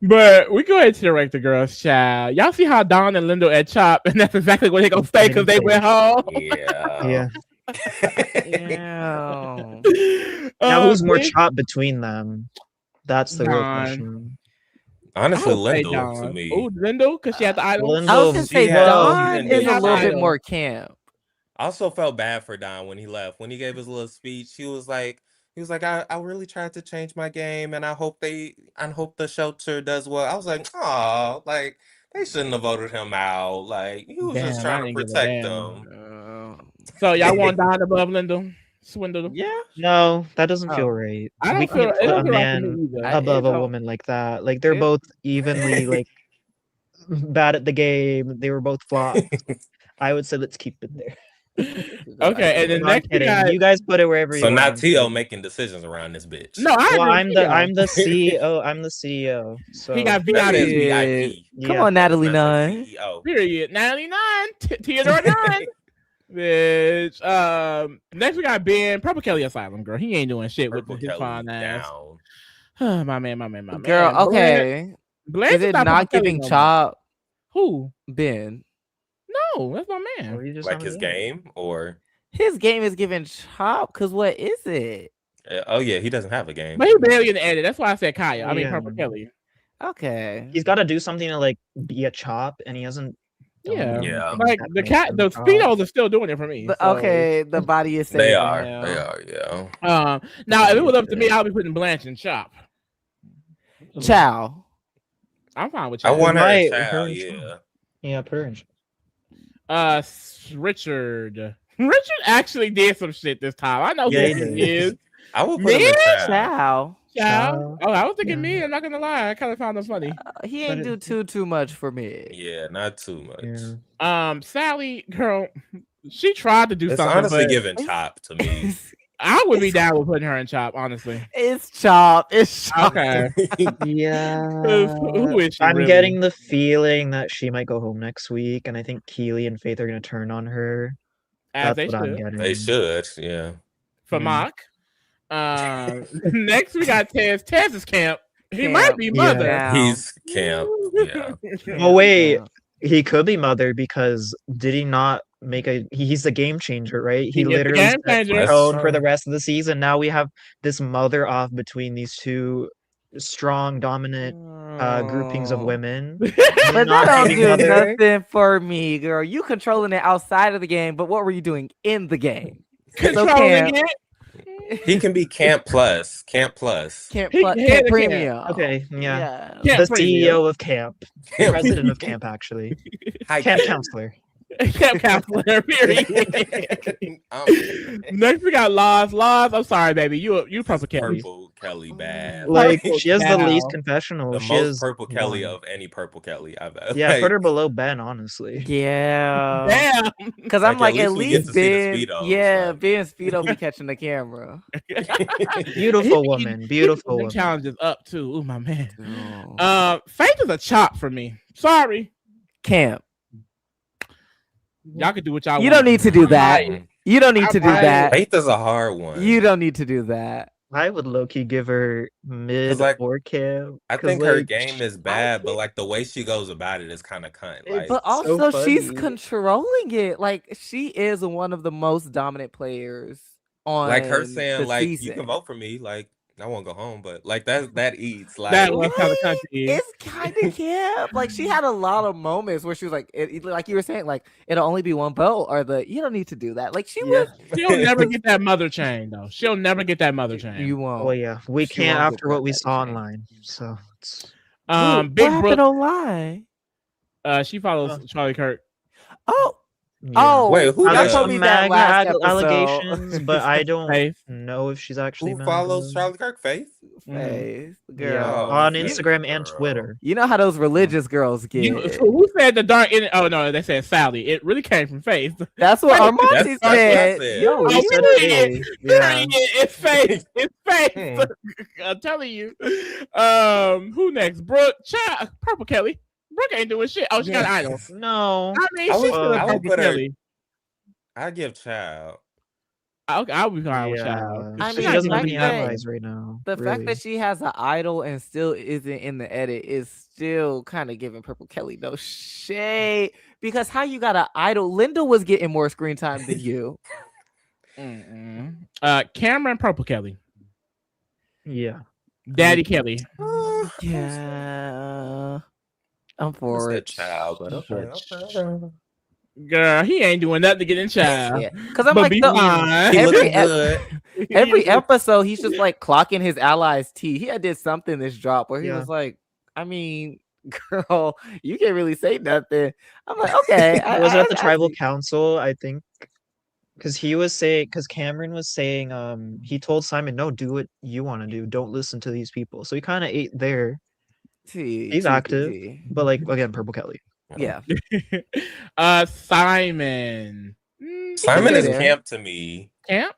But we go ahead to direct the girls, child. Y'all see how Dawn and Lindo at Chop, and that's exactly where they gonna stay because they went home. Yeah. yeah. Now, who's more Big chopped between them? That's the real Dawn. question. Honestly, I would say Lindo to Dawn. me. Oh, Lindo, because she had the idol. Lindo- I was gonna She say had- Dawn she didn't is do a little bit idol. more camp. I also felt bad for Don when he left. When he gave his little speech, he was like, I really tried to change my game, and I hope the shelter does well. I was like, oh, like they shouldn't have voted him out. Like he was just Damn, I trying to didn't give a protect damn. them. So y'all want Dawn above Lindo? Swindle. Yeah. No, that doesn't Oh. feel right. I don't We feel can't it put a don't feel right to man me either. above it a don't- woman like that. Like they're it- both evenly like bad at the game. They were both flops. I would say let's keep it there. Okay, and then No, I'm next we kidding. got You guys put it wherever So you now want. Tio making decisions around this bitch. no. I Well, agree with I'm Theo. the CEO. I'm the CEO. So He got That is VIP. VIP. Come Yeah. on, Natalie It's not Nunn. the CEO. Period. 99. Theodore 9. Bitch. Next we got Ben. Purple Kelly Asylum, girl. He ain't doing shit Purple with his Kelly fine ass. down. my man. Girl, okay. Blanche Is it not not Purple Kelly giving no more. Chop Who? Ben? No, that's my man. Or you just Like not his in. game or His game is giving Chop, because what is it? oh yeah, he doesn't have a game. But he barely in the edit. That's why I said Kaya. I mean Yeah. Purple Kelly. Okay. He's got to do something to like be a chop, and he hasn't. done Yeah. anything Like that the makes cat, him the a chop. speedos are still doing it for me. But, so. okay, the body is They saving are. him. They are, yeah. Now if it was up to me, I'll be putting Blanche in Chop. Chow. I'm fine with I Chop. want her Right, a her child, and yeah. Yeah, put her in. Richard. Richard actually did some shit this time. I know Yeah, who he he did. is. I would put him in child. Chow. Child. Oh, I was thinking Yeah. me. I'm not gonna lie. I kind of found him funny. He ain't But do too much for me. Yeah, not too much. Yeah. Sally, girl, she tried to do It's something. honestly but giving Chop to me. I would be down with putting her in Chop, honestly. It's Chop. It's Chop. Okay. Yeah. Who is she? I'm really? getting the feeling that she might go home next week, and I think Keely and Faith are going to turn on her. As That's they what I'm should. getting. They should, yeah. For Mm. Mock. Next we got Tez. Tez is camp. He Camp. might be mother. Yeah. He's camp. Yeah. Oh wait, he could be mother because did he not make a? He's the game changer, right? He He is the literally game set the changer. tone for the rest of the season. Now we have this mother off between these two strong, dominant groupings of Oh. women. But Not that don't maybe do mother. nothing for me, girl. You controlling it outside of the game, but what were you doing in the game? Controlling camp. it. He can be camp plus. Camp plus. Camp, He camp had a premium. Okay, yeah. Camp The premium. CEO of camp, president of camp, actually, High camp counselor. Camp counselor. Period. Next we got Laws. Laws. I'm sorry, baby. You Purple Kelly. Purple Kelly bad. Like Purple she has the cow. least confessional. The She most is Purple Kelly one. of any Purple Kelly I've ever. Yeah, like, put her below Ben, honestly. Yeah. Damn. Because I'm Like, like, at at least we get least to see the Ben, Speedos, yeah, like. Ben Speedo be catching the camera. Beautiful woman, beautiful Them woman. challenges up too. Ooh, my man. Oh. Faith is a chop for me. Sorry. Camp. Y'all can do what y'all want. You don't need to do that. Mm. You don't need to do I- that. Faith is a hard one. You don't need to do that. I would low key give her mid like, or camp. I 'cause, think her like, game is bad, but like the way she goes about it is kind of cunt. Like, But so also, she's funny. controlling it. Like, she is one of the most dominant players on like her saying, the like, season. you can vote for me. Like, I won't go home, but like that eats. Like, That was kind of country. It's kind of camp. Like, she had a lot of moments where she was like, like you were saying, like, it'll only be one vote, or you don't need to do that. Like, she Yeah. would. She'll never get that mother chain though. She'll never get that mother chain. You won't. Well, yeah, we She can't won't after get what we that saw chain. online. So, it's... Big what Brooke. happened online? She follows Charlie Kirk. Oh, Oh, Wait, who y'all does? told me that last episode. allegations, but I don't Faith. know if she's actually Who follows MAGA. Charlie Kirk? Faith? Faith, girl. Yeah, Oh, on Faith, Instagram and girl. Twitter. You know how those religious girls You, get. so who said the dark? Oh no, they said Sally. It really came from Faith. That's what That's Armanti what I said. said. No, we Oh, said period. Faith. Yeah. It's Faith. It's Faith. Hmm. I'm telling you. Who next? Brooke. Purple Kelly. Brooke ain't doing shit. Oh, she got an idol. No. I mean, I she's would- still a I would Purple put her- Kelly. I give Child. I'll be fine with Yeah. Child. I She mean, doesn't the have any fact that- allies right now. The fact that she has an idol and still isn't in the edit is still kind of giving Purple Kelly no shade. Because how you got an idol? Linda was getting more screen time than you. Cameron Purple Kelly. Yeah. Daddy Kelly. Yeah. I'm for Said it. Child, but okay. Girl, he ain't doing nothing to get in Child. Yeah. Because I'm But like, be the- fine. He Every looking ep- good. every episode, he's just like clocking his allies' tea. He had did something this drop where he Yeah. was like, I mean, girl, you can't really say nothing. I'm like, okay. Was it at the I tribal see. council? I think because Cameron was saying, he told Simon, no, do what you want to do. Don't listen to these people. So he kind of ate there, He's active. but like again, Purple Kelly. Yeah. Simon. Simon is there. camp to me. Camp?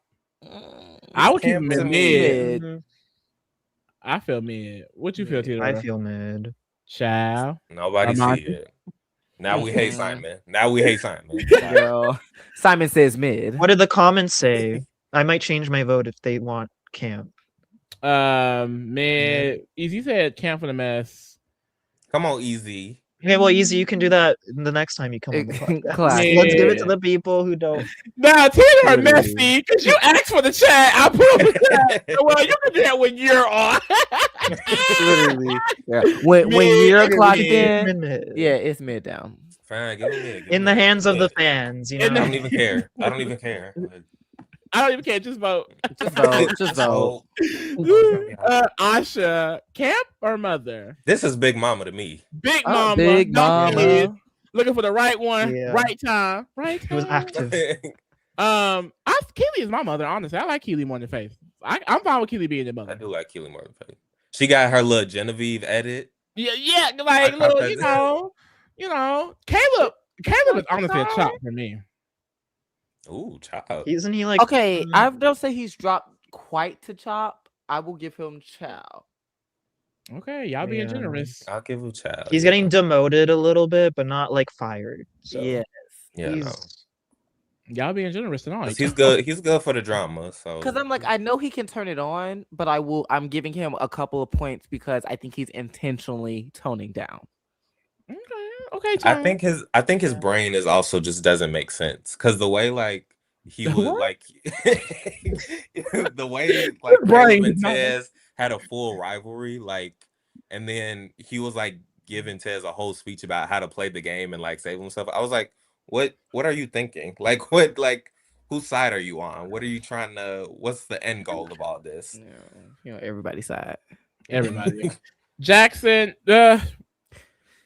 I would keep Camp him to in me. mid. Mid. I feel mid. What you feel, Tito? I feel mid. Child. Nobody see Armanti? it. Now we hate Mhm. Simon. Now we hate Simon. Girl. Simon says mid. What did the comments say? I might change my vote if they want camp. Mid. Easy said camp for the mess. Come on, Easy. Okay, well, Easy, you can do that the next time you come on the podcast. Classic. Let's give it Yeah. to the people who don't. Nah, Tito are Literally. messy because you asked for the chat. I put up the chat. Well, you can do that when you're on. Literally. Yeah. When Mid. you're clocked Mid. in, yeah, it's mid down. Fine, give him mid. In the hands of the fans, you In know. I don't even care. I don't even care. I don't even care. Just vote. Just vote. Just vote. Asha, camp or mother? This is Big Mama to me. Big Mama. Big no Mama. kid, looking for the right one, Yeah. right time, right He was time. active. Keely is my mother. Honestly, I like Keely more than Faith. I'm fine with Keely being the I mother. do like Keely more than Faith. She got her little Genevieve edit. Yeah, like little, you know, Caleb is honestly a chop for me. Ooh, child. Isn't he like? Okay, I don't say he's dropped quite to chop. I will give him chow. Okay, y'all being Yeah. generous. I'll give you child. He's getting demoted a little bit, but not like fired. So Yes. Yeah, he's no. Y'all being generous tonight. 'Cause he's good. He's good for the drama. So Because I'm like, I know he can turn it on, but I'm giving him a couple of points because I think he's intentionally toning down. Okay, I Tom. think his brain is also just doesn't make sense because the way like he The would what? like the way like brain Caleb and is not- Tez had a full rivalry, like, and then he was like giving Tez a whole speech about how to play the game and like save himself. I was like, what are you thinking? Like whose side are you on? What are you trying to? What's the end goal of all this? Everybody's side. Everybody. Jackson,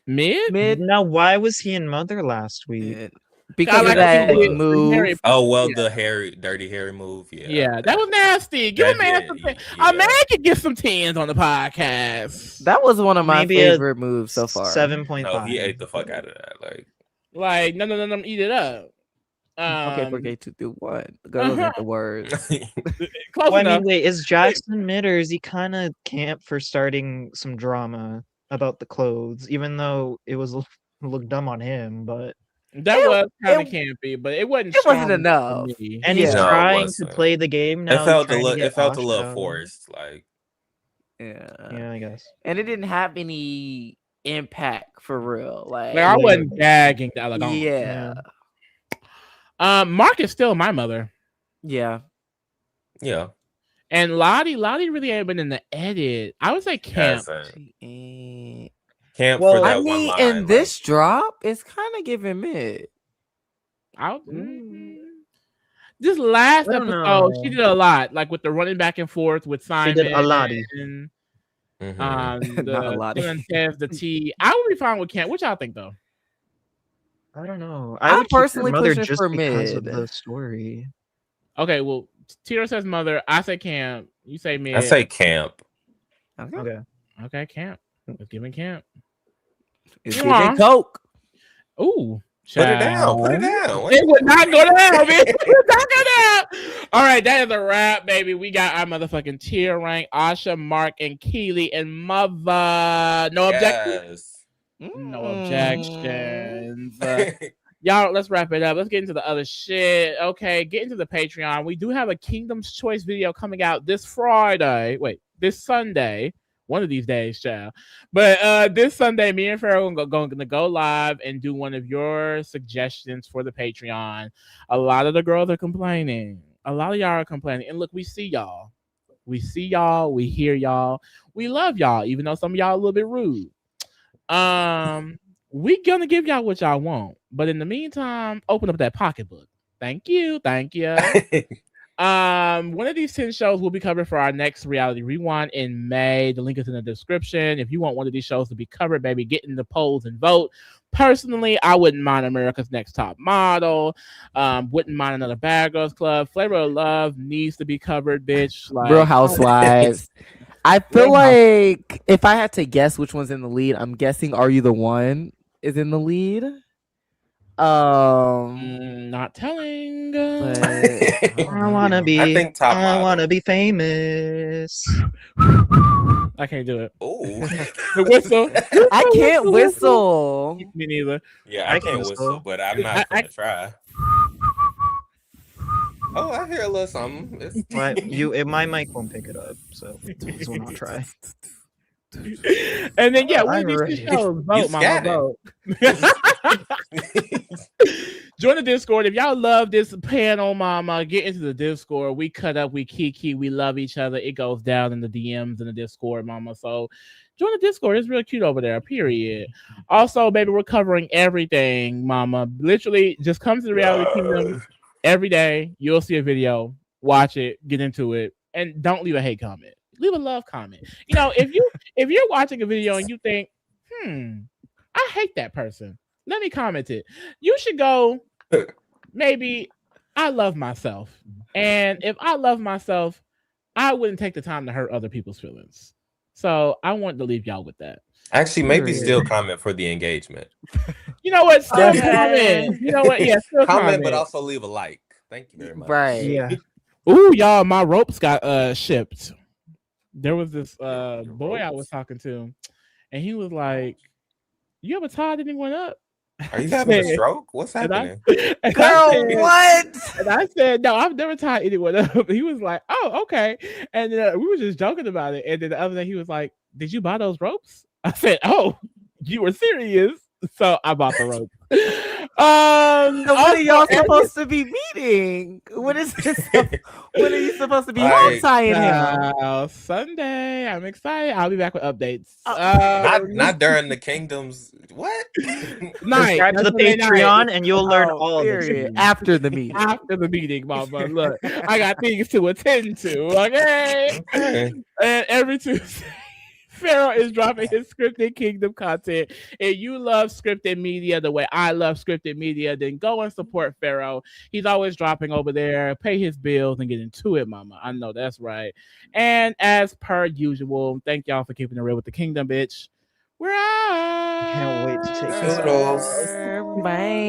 mid. now. Why was he in Mother last week? Because like of that he did move. Harry- Oh well, Yeah. the dirty Harry move. Yeah, Yeah, that was nasty. Give a man some. A man can get some tens on the podcast. That was one of my Maybe a favorite moves so far. 7.5. No, he ate the fuck out of that. Like no, eat it up. Okay, forget to do what? The girl at the words. Close Well, I enough. mean, wait, is Jackson mid or is he kind of camp for starting some drama about the clothes, even though it was looked dumb on him, but That It- was kind of it- campy, but it wasn't. it wasn't strong enough. for me. and he's Yeah. No, it trying to wasn't. play the game now. It he's felt a trying to little. get It felt a little Asha. forced. Like Yeah. Yeah, I guess. And it didn't have any impact for real. Like, Like I wasn't gagging that like on. yeah. Mark is still my mother, Yeah. yeah, and Lottie really ain't been in the edit. I would say camp. hasn't. She ain't. Camp Well, for that I one mean, line. in like, this drop, it's kind of giving mid. This last I don't episode, she know. did a lot, like with the running back and forth with Simon. did a lottie. And, mhm. the Not a lottie. Tez, the T. I would be fine with camp. What y'all think though? I don't know. I'm would keep personally her mother pushing just for because of mid. the story. Okay, well, Tira says mother. I say camp. You say mid. I say camp. Okay. Okay, camp. Let's give it camp. It's giving Coke. Ooh. Put it down. Put it down. It would not go down, bitch. It would not go down. All right, that is a wrap, baby. We got our motherfucking tier rank. Asha, Mark, and Keely and mother. No objections. No objections. Y'all, let's wrap it up. Let's get into the other shit. Okay, get into the Patreon. We do have a Kingdom's Choice video coming out this Friday. Wait, this Sunday. One of these days, child. But this Sunday, me and Pharaoh are going to go live and do one of your suggestions for the Patreon. A lot of the girls are complaining. A lot of y'all are complaining. And look, we see y'all. We see y'all. We hear y'all. We love y'all, even though some of y'all a little bit rude. We gonna give y'all what y'all want. But in the meantime, open up that pocketbook. Thank you. Thank you. One of these 10 shows will be covered for our next Reality Rewind in May. The link is in the description. If you want one of these shows to be covered, baby, get in the polls and vote. Personally, I wouldn't mind America's Next Top Model. Wouldn't mind another Bad Girls Club. Flavor of Love needs to be covered, bitch. Like, Real Housewives. I feel like if I had to guess which one's in the lead, I'm guessing Are You the One is in the lead. Not telling. But I wanna be. I think top I wanna model. be famous. I can't do it. Oh, The whistle. I can't whistle. Me neither. Yeah, I can't whistle, but I'm not gonna try. Oh, I hear a little something. My mic won't pick it up, so will not try. And then one of these 2 shows. Vote, mama, vote. Join the Discord. If y'all love this panel, mama, get into the Discord. We cut up, we kiki, we love each other. It goes down in the DMs in the Discord, mama. So join the Discord. It's real cute over there, period. Also, baby, we're covering everything, mama. Literally, just come to the Reality Kingdom every day. You'll see a video, watch it, get into it, and don't leave a hate comment. Leave a love comment. You know, if you're watching a video and you think, I hate that person, let me comment it. You should go, maybe I love myself. And if I love myself, I wouldn't take the time to hurt other people's feelings. So I want to leave y'all with that. Actually, maybe still comment for the engagement. You know what? Still comment. You know what? Yeah, still comment, but also leave a like. Thank you very much. Right. Yeah. Ooh, y'all, my ropes got shipped. There was this boy I was talking to, and he was like, "You ever tied anyone up?" Are you having a stroke? What's happening? Girl, what? And I said, "No, I've never tied anyone up." He was like, "Oh, okay." And we were just joking about it. And then the other day, he was like, "Did you buy those ropes?" I said, "Oh, you were serious." So I bought the rope. So what are y'all supposed to be meeting? What is this? When are you supposed to be tying him? Sunday. I'm excited. I'll be back with updates. Not during the Kingdoms. What? Subscribe to the Patreon and you'll learn all of it after the meeting. After the meeting, mama. Look, I got things to attend to. Okay. And every Tuesday, Pharaoh is dropping his scripted Kingdom content. If you love scripted media the way I love scripted media, then go and support Pharaoh. He's always dropping over there. Pay his bills and get into it, mama. I know that's right. And as per usual, thank y'all for keeping it real with the Kingdom, bitch. We're out. Can't wait to take Toodles. Bye.